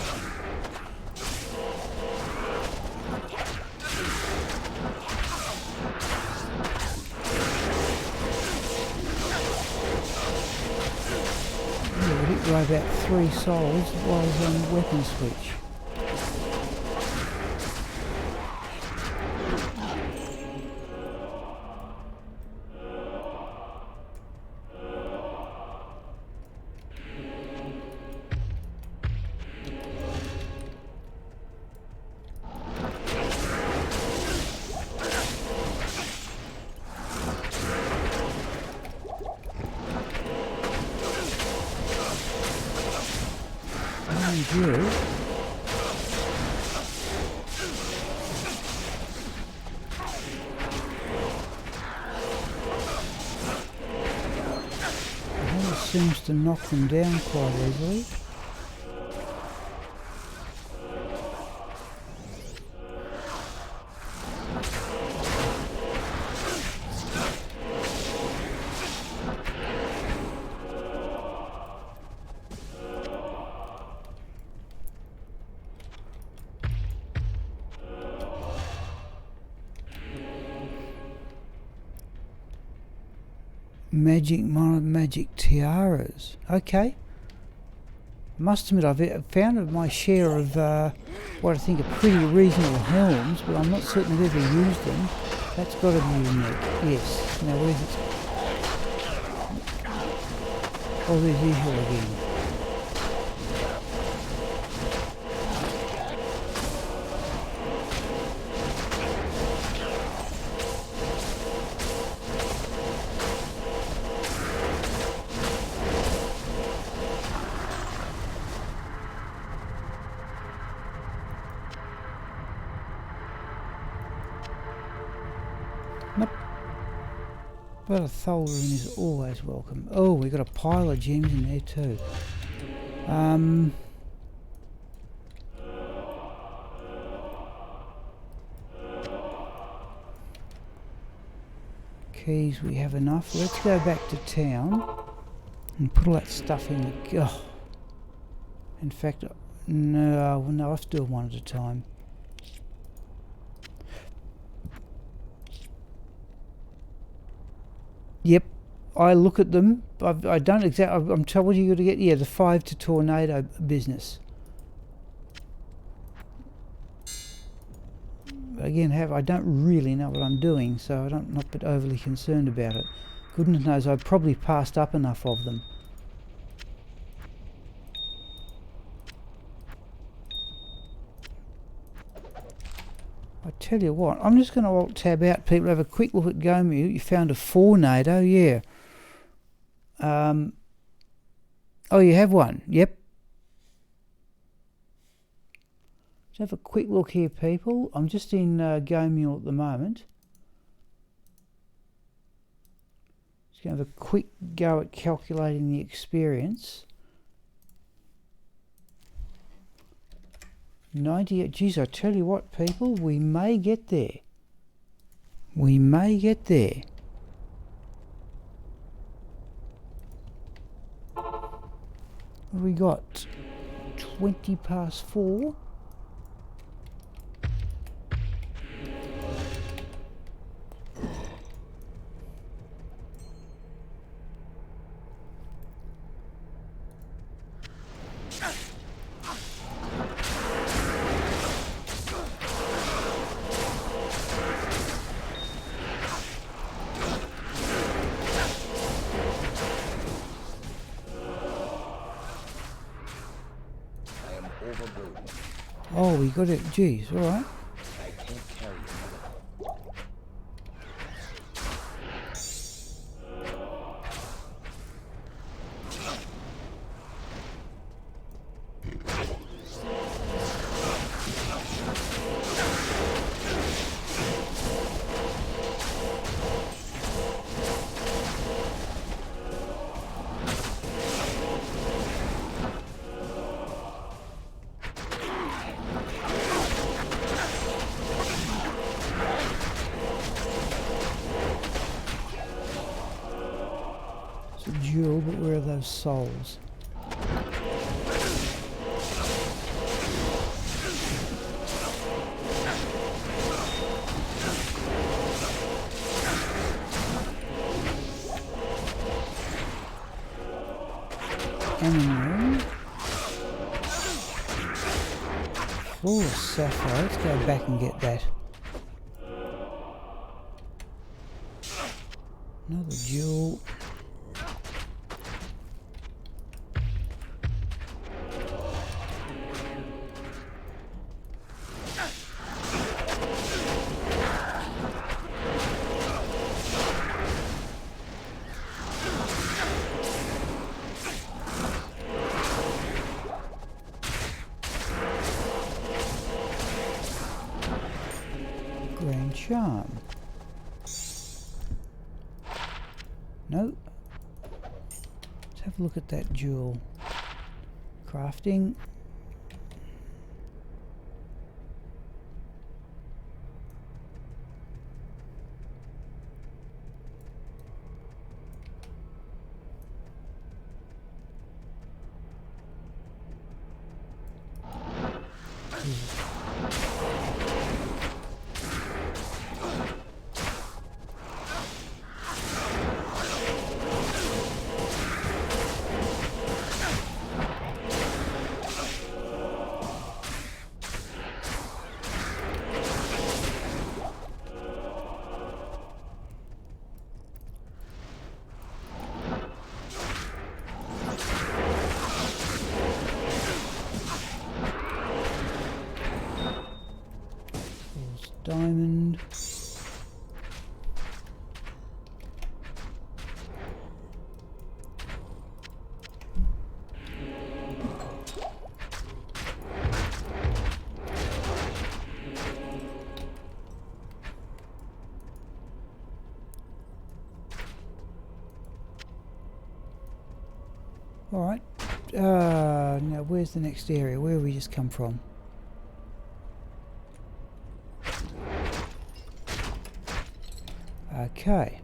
Yeah, we hit by about 3 souls while I was on weapon switch. You. I think it seems to knock them down quite easily. Magic tiaras. Okay. I must admit I've found my share of what I think are pretty reasonable helms, but I'm not certain I've ever used them. That's got to be unique. Yes. Now where's it? Oh, there's Israel again. Nope. But a Thulrune is always welcome. Oh, we got a pile of gems in there too. Keys, we have enough. Let's go back to town and put all that stuff in the... Oh. In fact, no, I have to do it one at a time. Yep, I look at them. I don't exactly. I'm told you got to get the 5 to tornado business. But again, I don't really know what I'm doing, so I'm not overly concerned about it. Goodness knows, I've probably passed up enough of them. I tell you what, I'm just going to alt tab out, people, have a quick look at Gomu. You found a 4-nado, yeah. Oh, you have one, yep. Let's have a quick look here, people. I'm just in Gomu at the moment. Just going to have a quick go at calculating the experience. 98, geez, I tell you what, people, we may get there. We may get there. What have we got? 20 past 4. Oh, we got it. Geez, all right. I can't carry it. It's a jewel, but where are those souls? Anyway, full of sapphire. Let's go back and get that. Another jewel. Grand charm. No. Let's have a look at that jewel. Crafting. diamond. Alright, now where's the next area? Where have we just come from? Okay.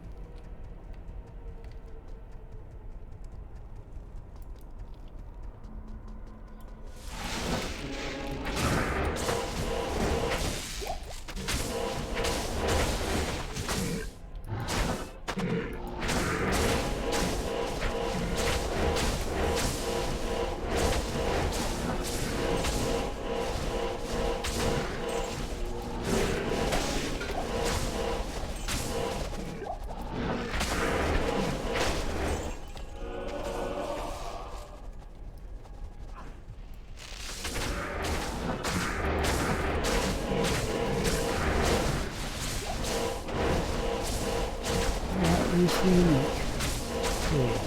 Use the unique. There.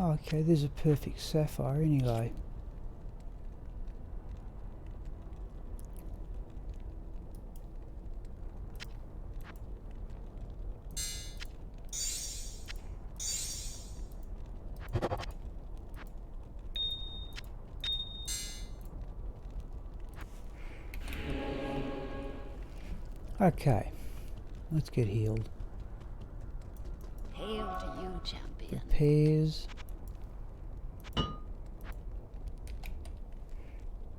Oh, okay, there's a perfect sapphire anyway. Okay, let's get healed. Hail to you, champion. Repairs.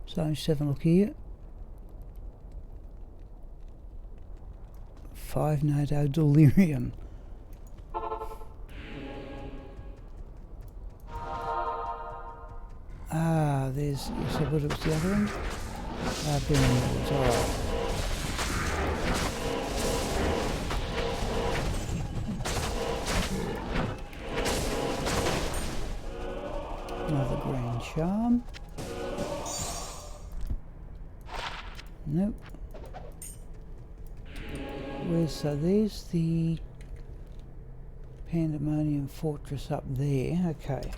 So just have a look here. 5 NATO delirium. Ah, there's, so what was the other one? Burn, alright. Another green charm. Nope. So there's the Pandemonium Fortress up there. Okay.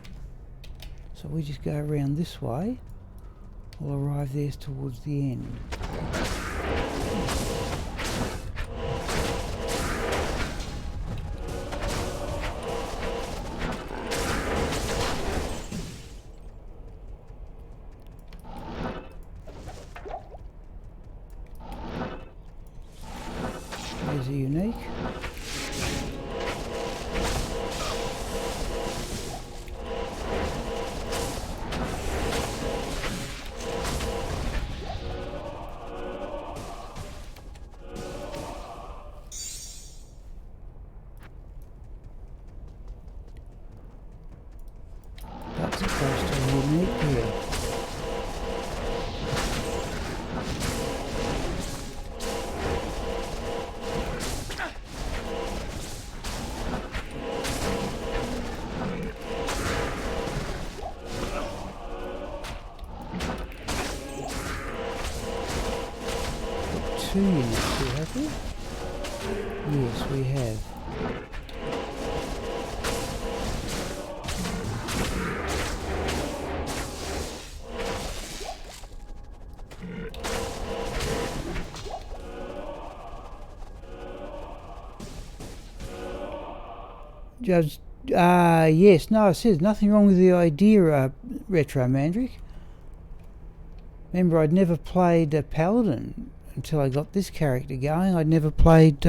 So we just go around this way. We'll arrive there towards the end. There's a unique. That's supposed to be unique here. Two units here, have we? Yes, we have. Judge, yes, no, it says nothing wrong with the idea, Retro Mandrick. Remember, I'd never played a Paladin until I got this character going. I'd never played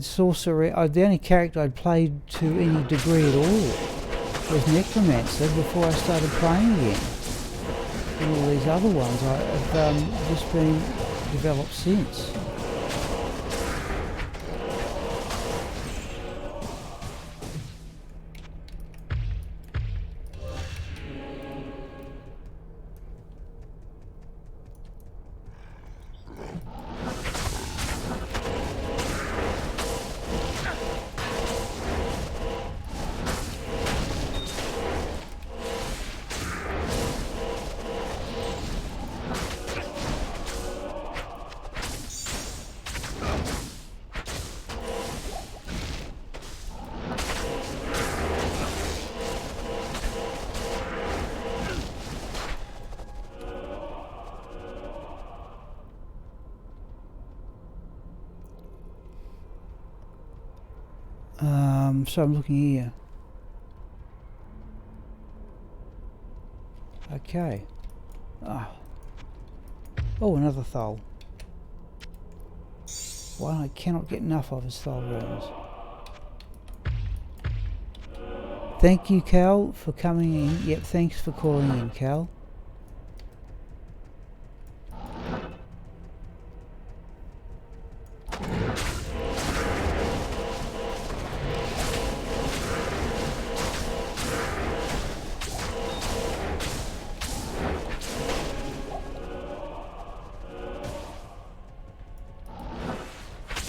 Sorcerer. The only character I'd played to any degree at all was Necromancer before I started playing again. And all these other ones have just been developed since. So I'm looking here. Okay. Oh, another thole. One I cannot get enough of is thole runes. Thank you, Cal, for coming in. Yep, thanks for calling in, Cal.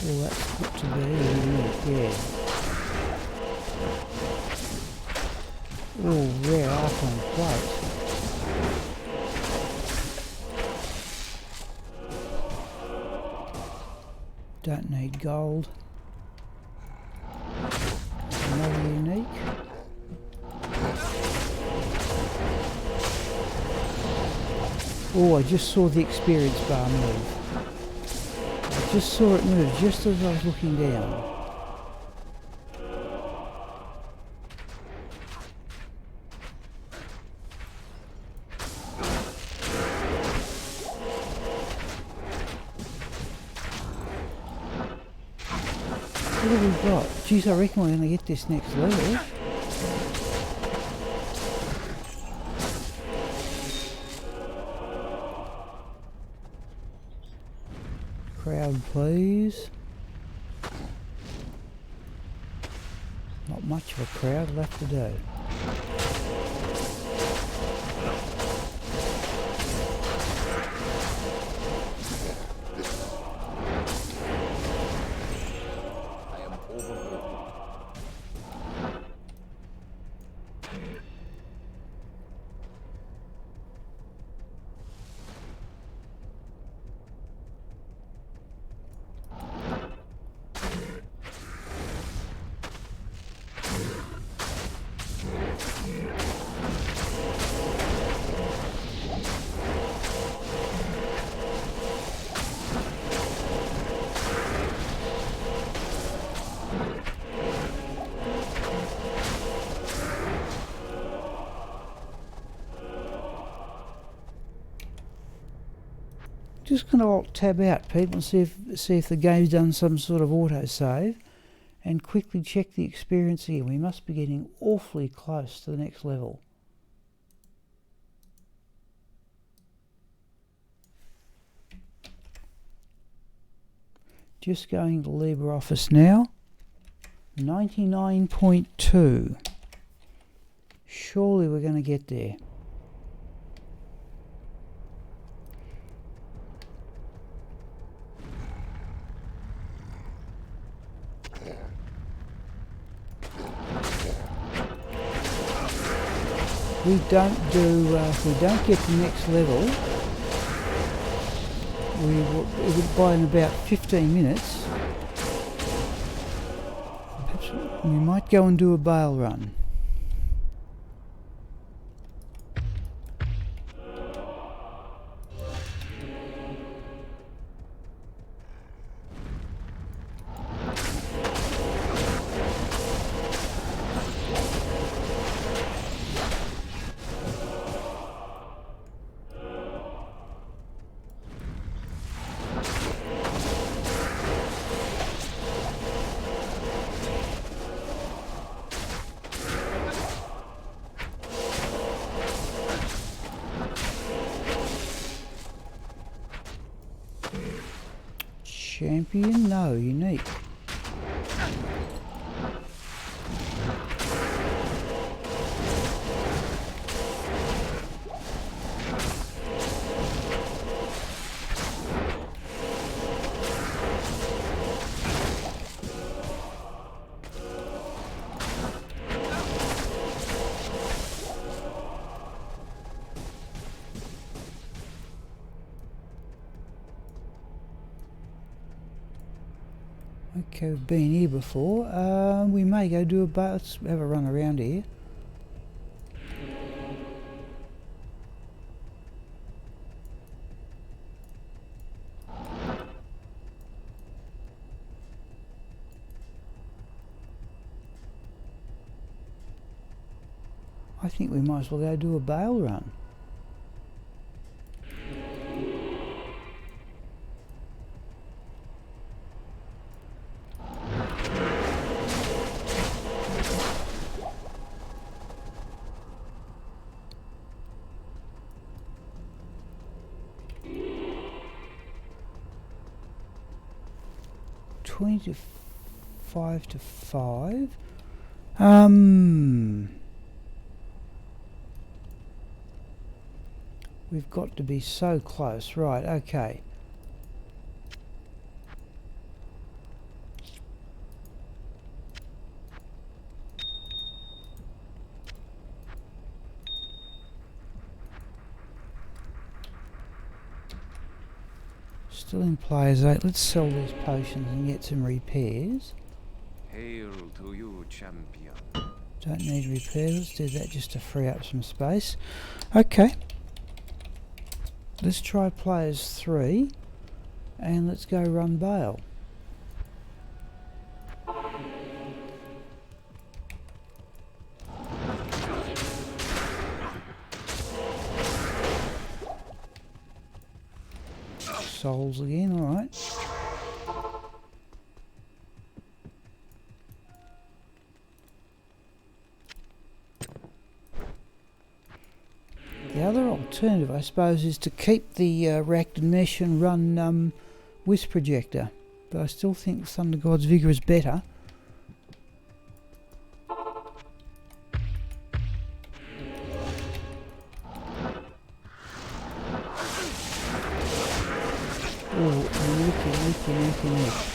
Oh, that's good to be, yeah. Oh, rare Archon plate. Don't need gold. Another unique. Oh, I just saw the experience bar move. I just saw it move just as I was looking down. What have we got? Geez, I reckon we're going to get this next level. Crowd, please. Not much of a crowd left to do. Just going to alt tab out, people, and see if the game's done some sort of auto save, and quickly check the experience here. We must be getting awfully close to the next level. Just going to LibreOffice now. 99.2. Surely we're going to get there. If we don't get to the next level, it would buy in about 15 minutes. Perhaps we might go and do a bail run. Champion? No, unique. Okay, we've been here before. We may go do a bail. Let's have a run around here. I think we might as well go do a bail run. To 5 to 5. We've got to be so close. Right, okay. Still in players 8. Let's sell these potions and get some repairs. Hail to you, champion. Don't need repairs. Let's do that just to free up some space. Okay. Let's try players 3 and let's go run bail. Souls again, alright. The other alternative, I suppose, is to keep the reactor mesh and run Wisp projector, but I still think Thunder God's Vigour is better. Oh, nicky.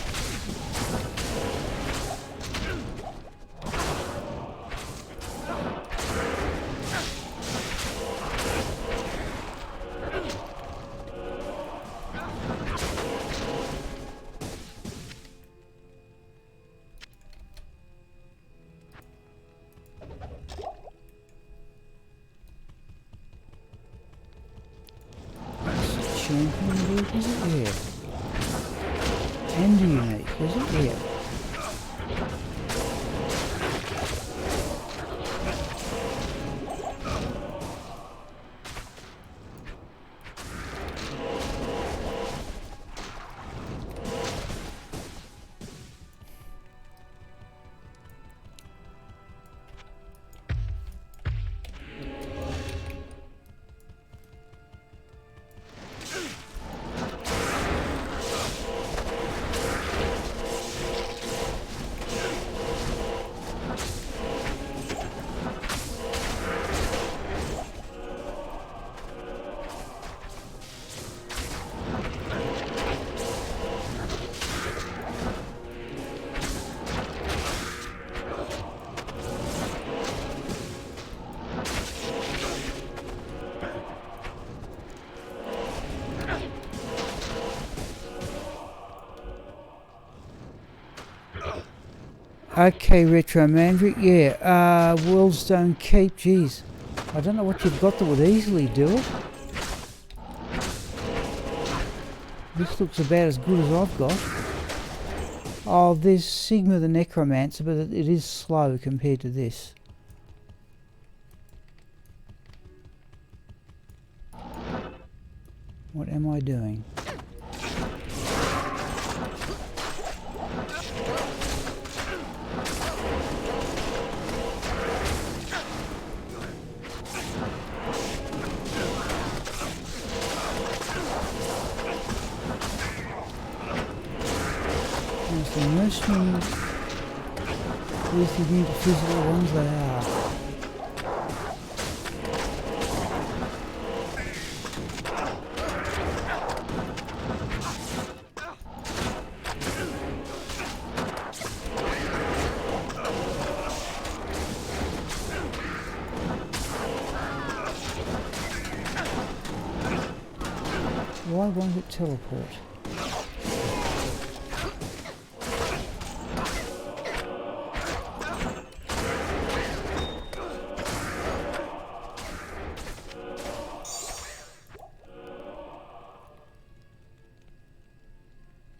Champion, is it? Yeah. And unique, is it? Yeah. Okay, Jormvngandr, yeah, Worldstone Keep, geez. I don't know what you've got that would easily do it. This looks about as good as I've got. Oh, there's Sigma the Necromancer, but it is slow compared to this. What am I doing? The mercenary with the new physical ones they are. Why won't it teleport?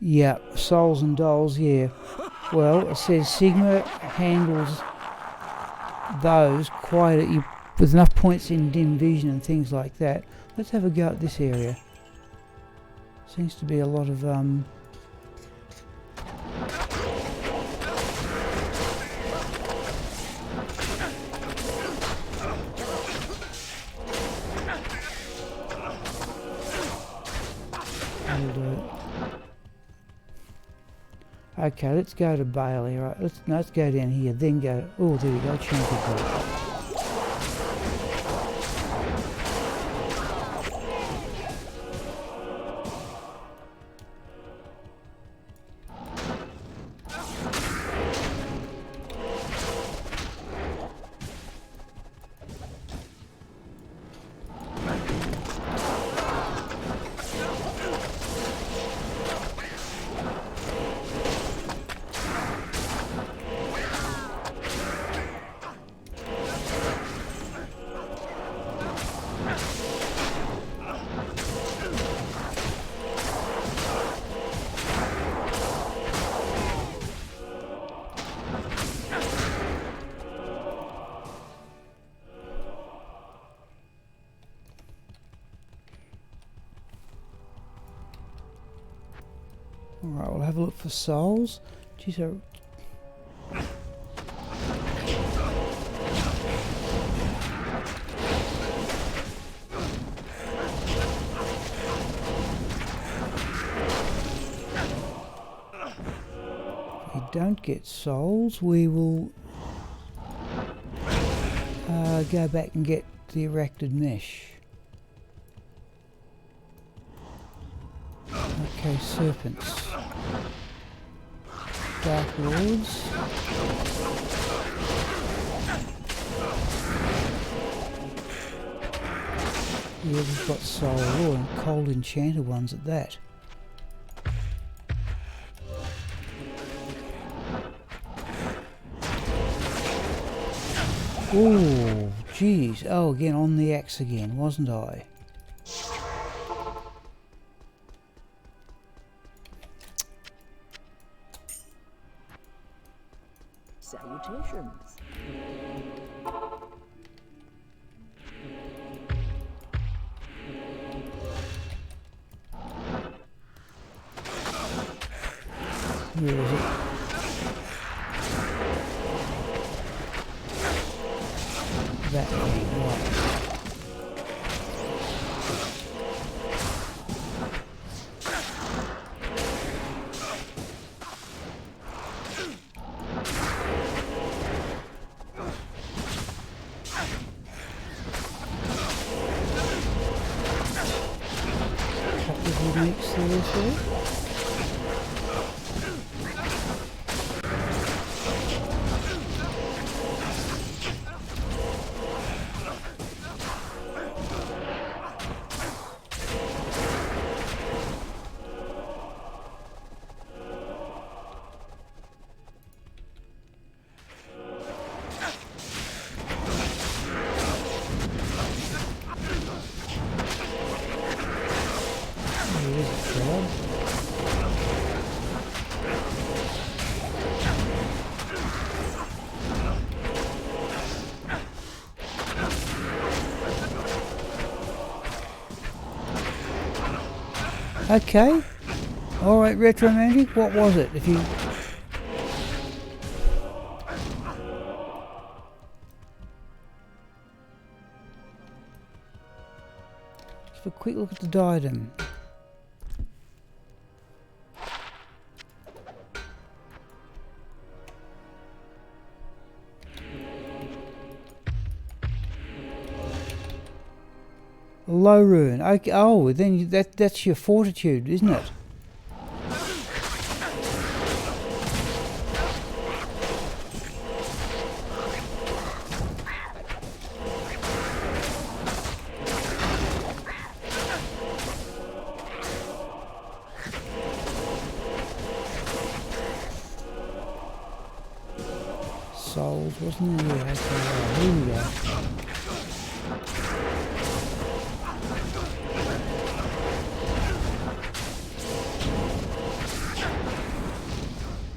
Yeah, souls and dolls, yeah. Well, it says Sigma handles those quite, you with enough points in dim vision and things like that. Let's have a go at this area. Seems to be a lot of okay, let's go to Bailey. Right, let's go down here. Then go. Oh, there we go. Champion. Alright, we'll have a look for souls. Geez, you don't get souls, we will go back and get the erected mesh. Okay, serpents. Dark Lords. Yeah, we've got soul ore and cold enchanted ones at that. Oh, geez. Oh, again on the axe again, wasn't I? Salutations. Where is it? That thing, right. Mix there. Okay. Alright, Retromantic, what was it? If you... Just a quick look at the diadem. Low rune. Okay. Oh, then that's your fortitude, isn't it? Souls, wasn't it? Yeah, okay. Here we go.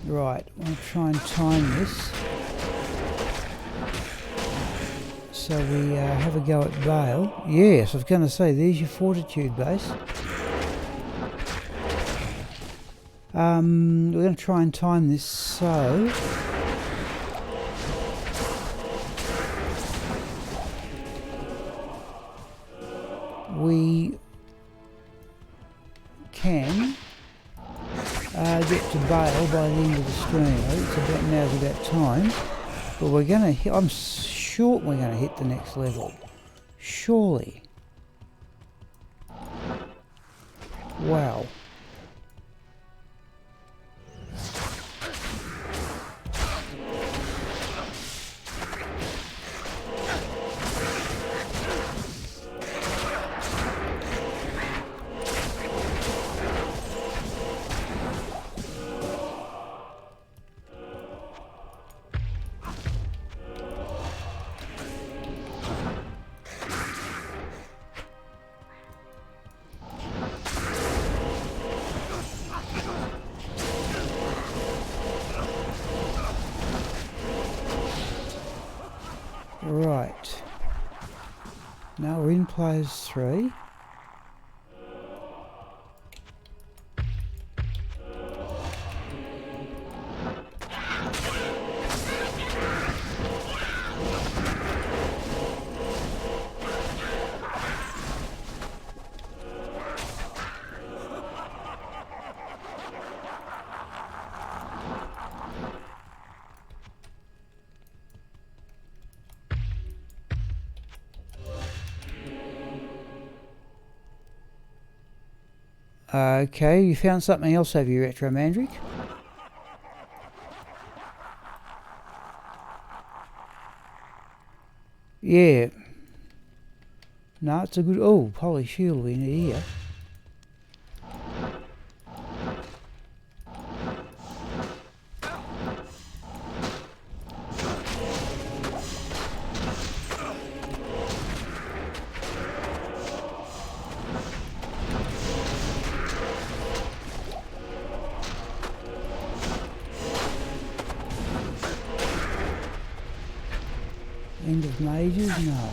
Right, I'm going to try and time this So we have a go at Vale. Yes, I was going to say, there's your fortitude base. We're going to try and time this so... we can get to Vale by the end of the stream. I think it's about now's about time. But we're going to hit... I'm sure we're going to hit the next level. Surely. Wow. Right. Now we're in players 3. Okay, you found something else, have you, Jormvngandr? Yeah. No, it's a good... Oh, poly shield in here. End of mages? No.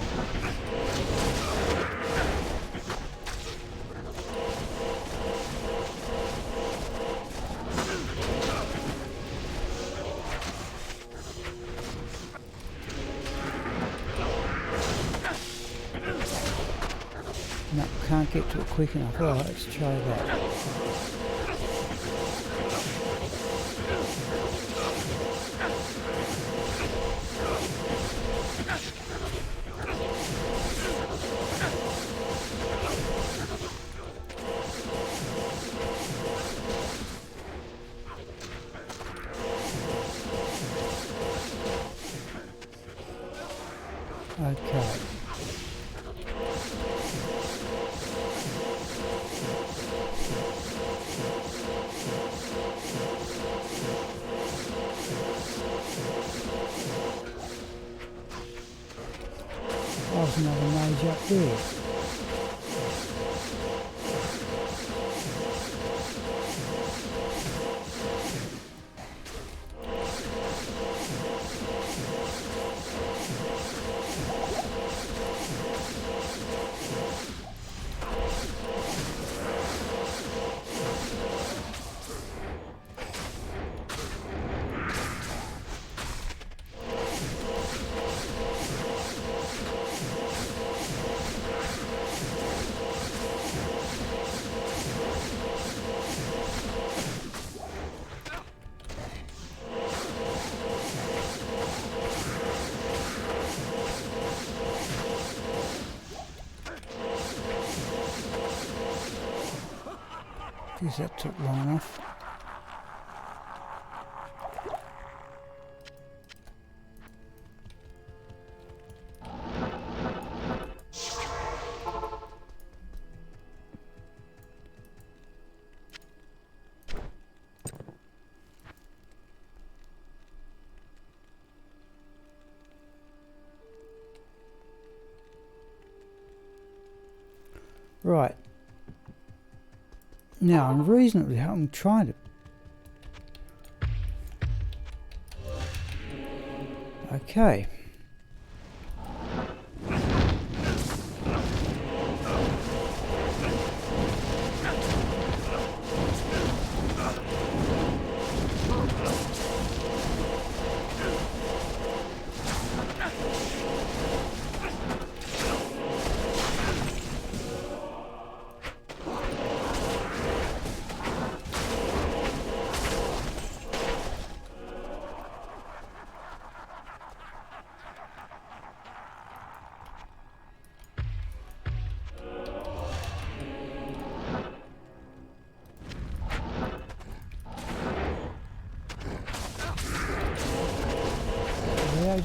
No, can't get to it quick enough. Right, let's try that. Okay. Oh, there's another mage up there. Geez, that took long enough. Right. Now, I'm trying to... Okay.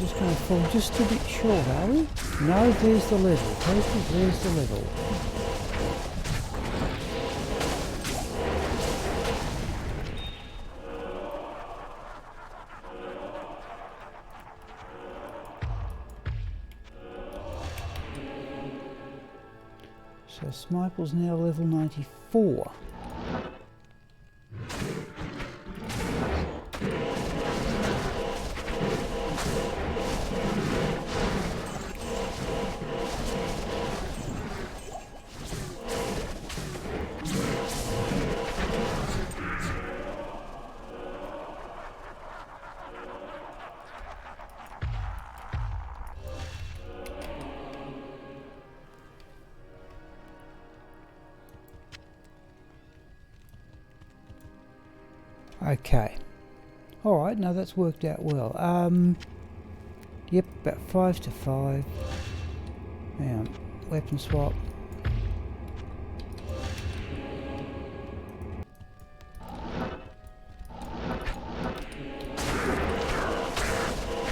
just going to fall just a bit short, are we? No, there's the level. People, there's the level. So Smiple's now level 94. Okay. Alright, no, that's worked out well. Yep, about 5 to 5. Hang on, weapon swap.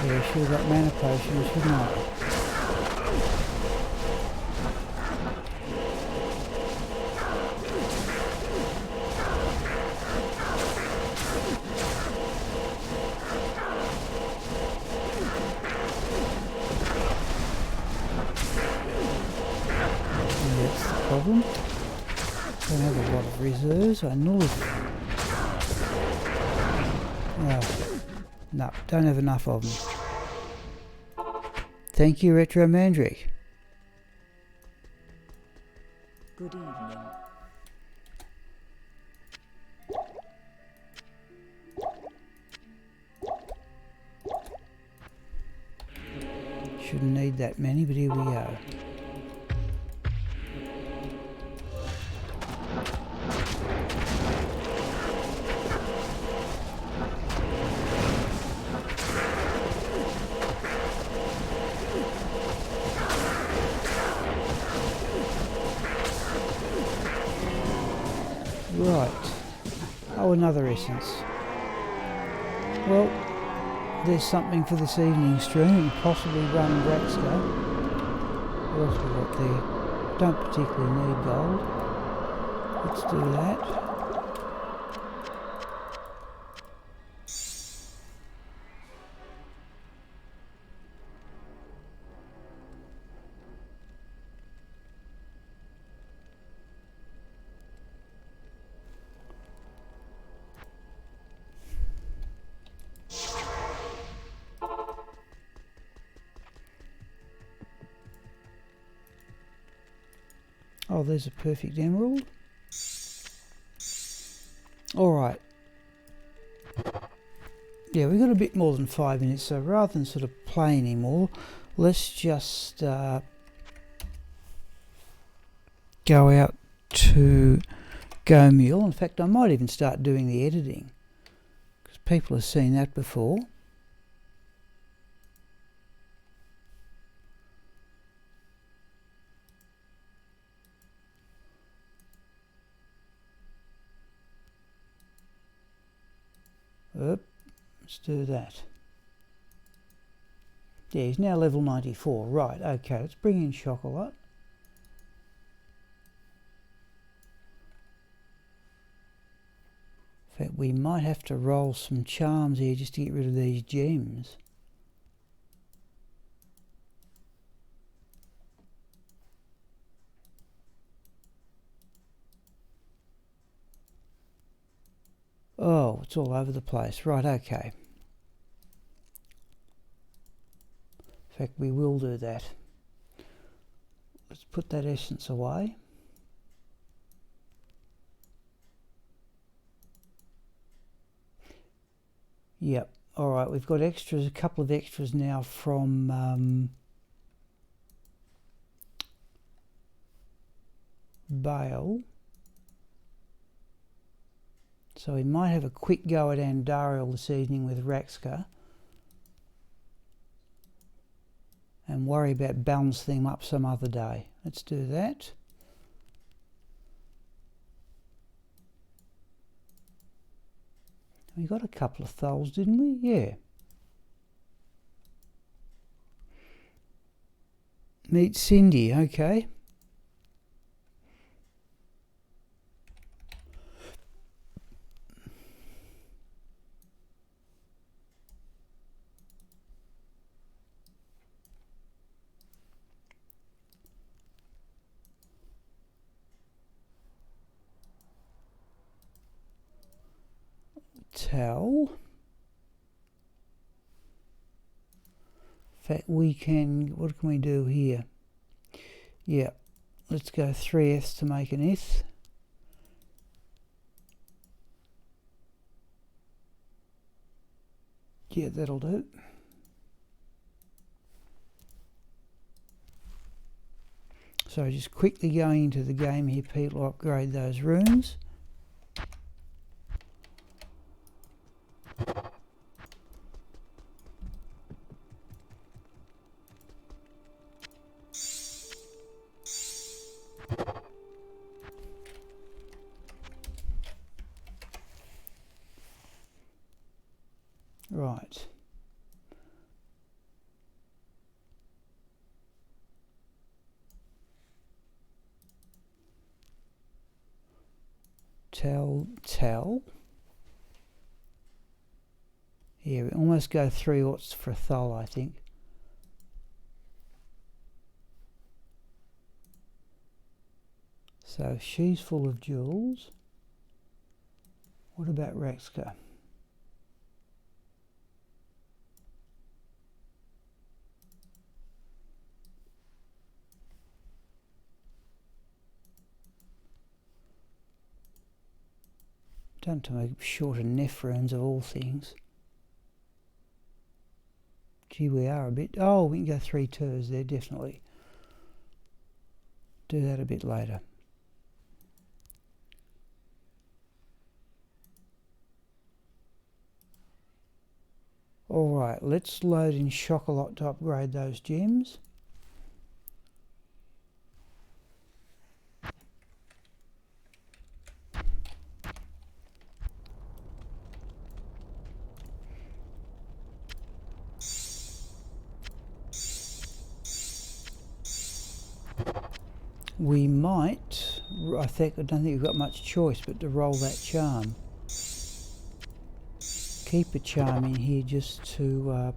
Yeah, I should have got mana potions, shouldn't I? Problem. Don't have a lot of reserves. I know it. Oh, no, don't have enough of them. Thank you, Jormvngandr. Good evening. Shouldn't need that many, but here we go. Right. Oh, another essence. Well, there's something for this evening's stream, and possibly run Raxka. What else we got there? Don't particularly need gold. Let's do that. Oh, there's a perfect emerald. Alright. Yeah, we've got a bit more than 5 minutes, so rather than sort of play anymore, let's just go out to Go Mule. In fact, I might even start doing the editing, because people have seen that before. Let's do that. Yeah, he's now level 94. Right, okay, let's bring in Chocolat. In fact, we might have to roll some charms here just to get rid of these gems. Oh, it's all over the place. Right, okay. In fact, we will do that. Let's put that essence away. Yep. Alright, we've got extras, a couple of extras now from Bale. So we might have a quick go at Andariel this evening with Raxka and worry about balancing them up some other day. Let's do that. We got a couple of tholes, didn't we? Yeah. Meet Cindy, okay. Tell. In fact, we can, what can we do here? Yeah, let's go 3 Fs to make an F. Yeah, that'll do. So just quickly going into the game here, people, upgrade those runes. Right. Tell. Yeah, we almost go 3 aughts for a thol, I think. So she's full of jewels. What about Raxka? Done to make shorter nephrons of all things. Gee, we are a bit... Oh, we can go 3 tours there, definitely. Do that a bit later. Alright, let's load in Chocolat to upgrade those gems. We might, I don't think we've got much choice but to roll that charm. Keep a charm in here just to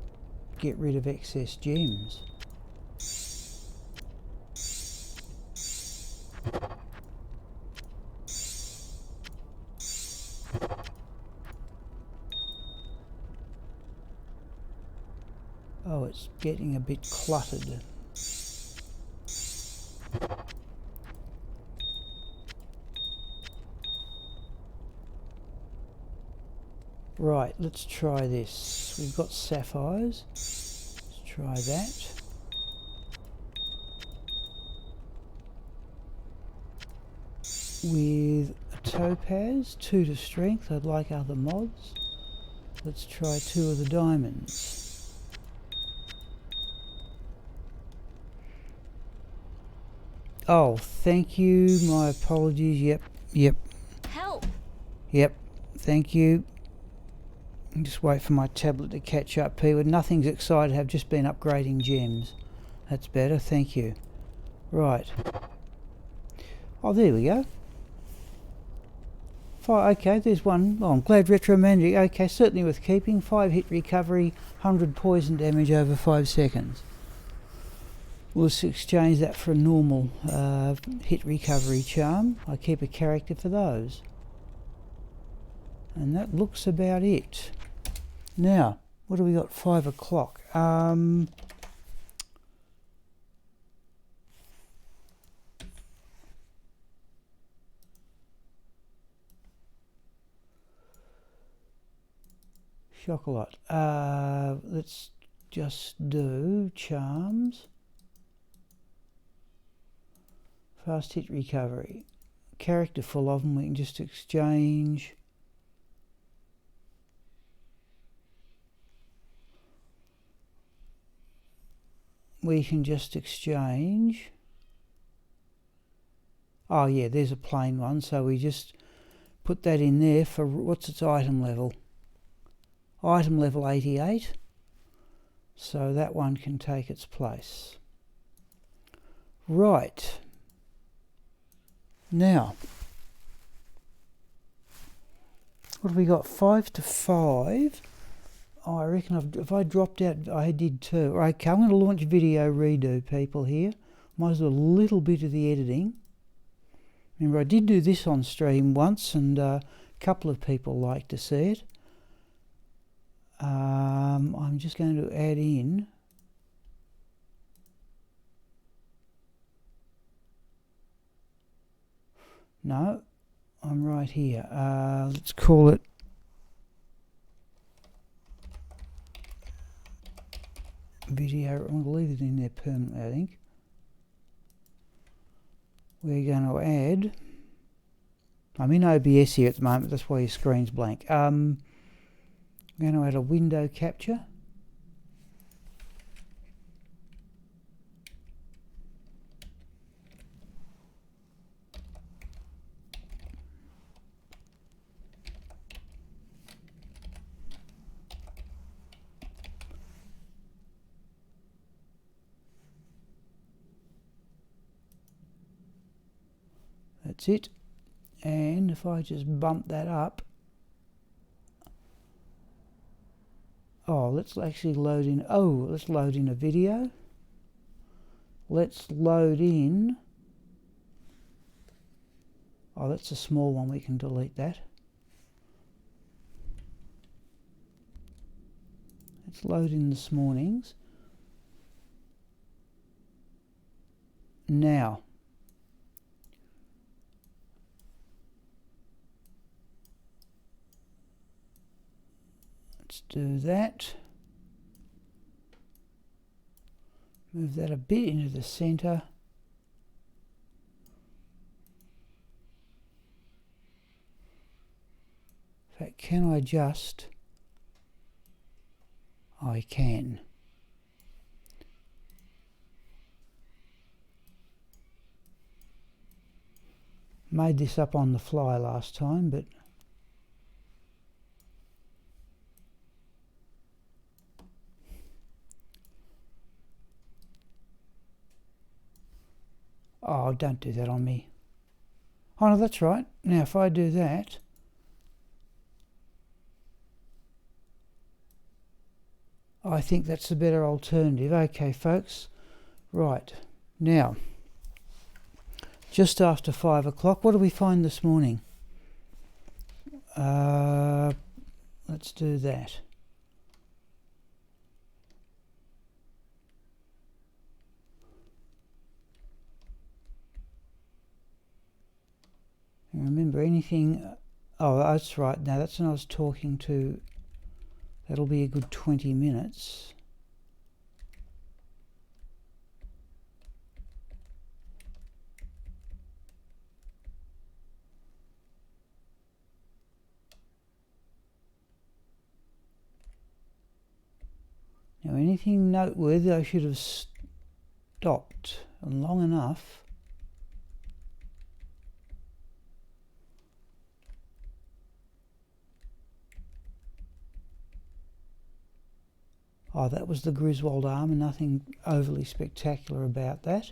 get rid of excess gems. Oh, it's getting a bit cluttered. Right, let's try this. We've got sapphires. Let's try that. With a topaz, 2 to strength. I'd like other mods. Let's try 2 of the diamonds. Oh, thank you. My apologies. Yep. Help! Yep, thank you. Just wait for my tablet to catch up, P. With nothing's excited, have just been upgrading gems. That's better, thank you. Right. Oh, there we go. Okay, there's one. Oh, I'm glad Retromandic. Okay, certainly worth keeping. 5 hit recovery, 100 poison damage over 5 seconds. We'll just exchange that for a normal hit recovery charm. I keep a character for those. And that looks about it. Now, what do we got? 5 o'clock. Chocolat. Let's just do charms. Fast hit recovery. Character full of them, we can just exchange. We can just exchange. Oh yeah, there's a plain one, so we just put that in there for, what's its item level? Item level 88. So that one can take its place. Right. Now, what have we got? 5 to 5. Oh, I reckon if I dropped out, I did too. Okay, I'm going to launch video redo, people, here. Might as well do a little bit of the editing. Remember, I did do this on stream once, and a couple of people like to see it. I'm just going to add in. No, I'm right here. Let's call it video. I'm going to leave it in there permanently, I think. We're going to add, I'm in OBS here at the moment, that's why your screen's blank. I'm going to add a window capture. That's it. And if I just bump that up, let's actually load in, let's load in a video. Let's load in, that's a small one, we can delete that. Let's load in this morning's. Now, let's do that. Move that a bit into the center. In fact, can I just? I can. Made this up on the fly last time, but don't do that on me. Oh no, that's right. Now if I do that, I think that's a better alternative. Okay, folks. Right. Now, just after 5 o'clock, what do we find this morning? Let's do that. Remember anything? Oh, that's right. Now that's when I was talking to. That'll be a good 20 minutes. Now anything noteworthy I should have stopped long enough. That was the Griswold arm, and nothing overly spectacular about that.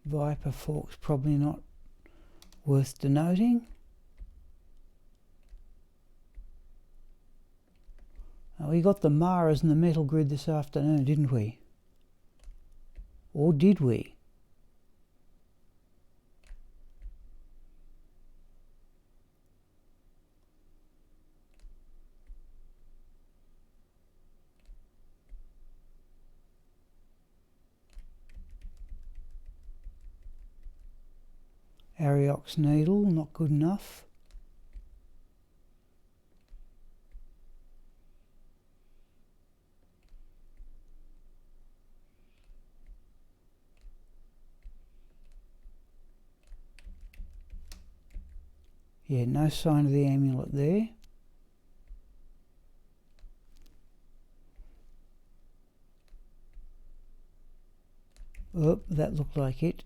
Viper fork's probably not worth denoting. We got the Maras and the metal grid this afternoon, didn't we? Or did we? Ariox needle, not good enough. Yeah, no sign of the amulet there. Oh, that looked like it.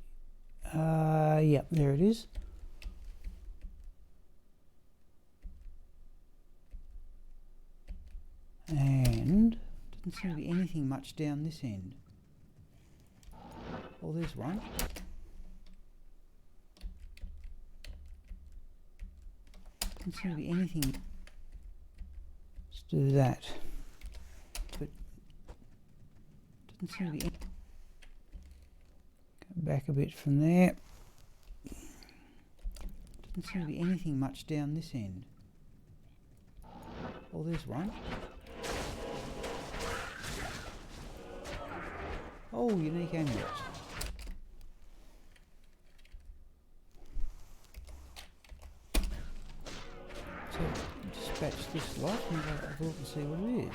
Yep, there it is. And didn't seem to be anything much down this end. Oh, there's one. Didn't seem to be anything. Let's do that. But didn't seem to be any. Go back a bit from there. Didn't seem to be anything much down this end. Oh, there's one. Oh, unique amulet. So dispatch this lot and have a look and see what it is.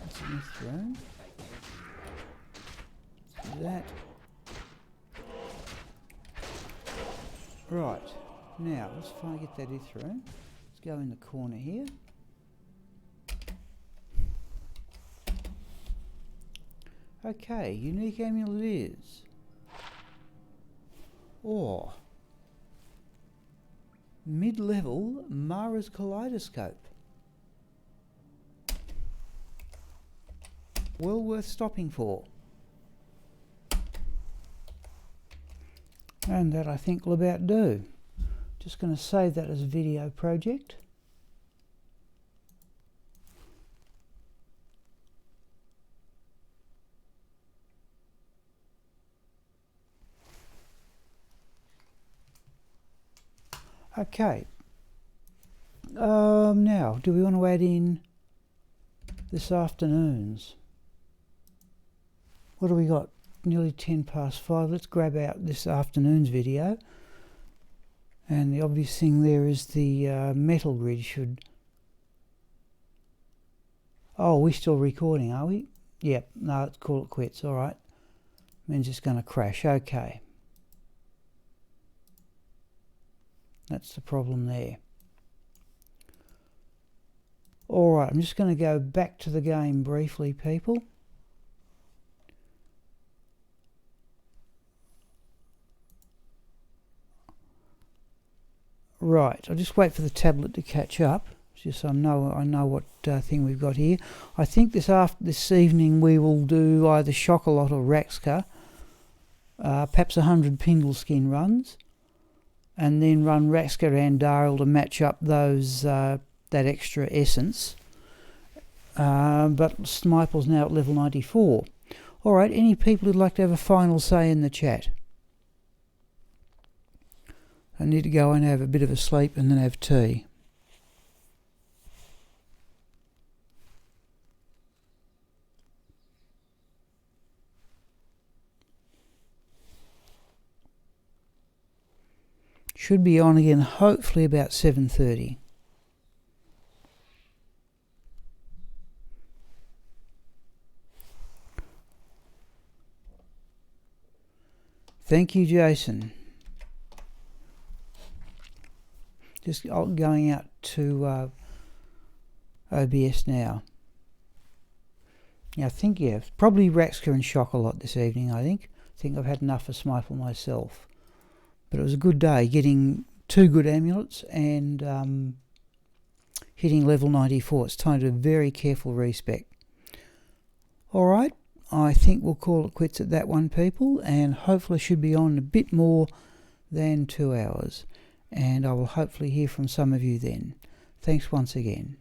That's in this room. Let's do that. Right, now let's try and get that through. Let's go in the corner here. Okay, unique amulet is. Or mid-level Mara's kaleidoscope. Well worth stopping for. And that I think will about do. Just going to save that as a video project. Okay. Now, do we want to add in this afternoon's? What do we got? Nearly 5:10. Let's grab out this afternoon's video. And the obvious thing there is the metal grid should... Oh, we're still recording, are we? Yep, no, let's call it quits, alright. Means it's going to crash, okay. That's the problem there. Alright, I'm just going to go back to the game briefly, people. Right, I'll just wait for the tablet to catch up, just so I know what thing we've got here. I think this evening we will do either Chocolat or Raxka, perhaps 100 Pindle skin runs, and then run Raxka and Darrell to match up those that extra essence. But Smiple's now at level 94. Alright, any people who'd like to have a final say in the chat? I need to go and have a bit of a sleep and then have tea. Should be on again hopefully about 7:30. Thank you, Jason. Just going out to OBS now. Yeah, I think, yeah, probably Raxka and Chocolat this evening, I think. I think I've had enough of Smiple myself. But it was a good day, getting 2 good amulets and hitting level 94. It's time to do a very careful respec. Alright, I think we'll call it quits at that one, people, and hopefully I should be on a bit more than 2 hours. And I will hopefully hear from some of you then. Thanks once again.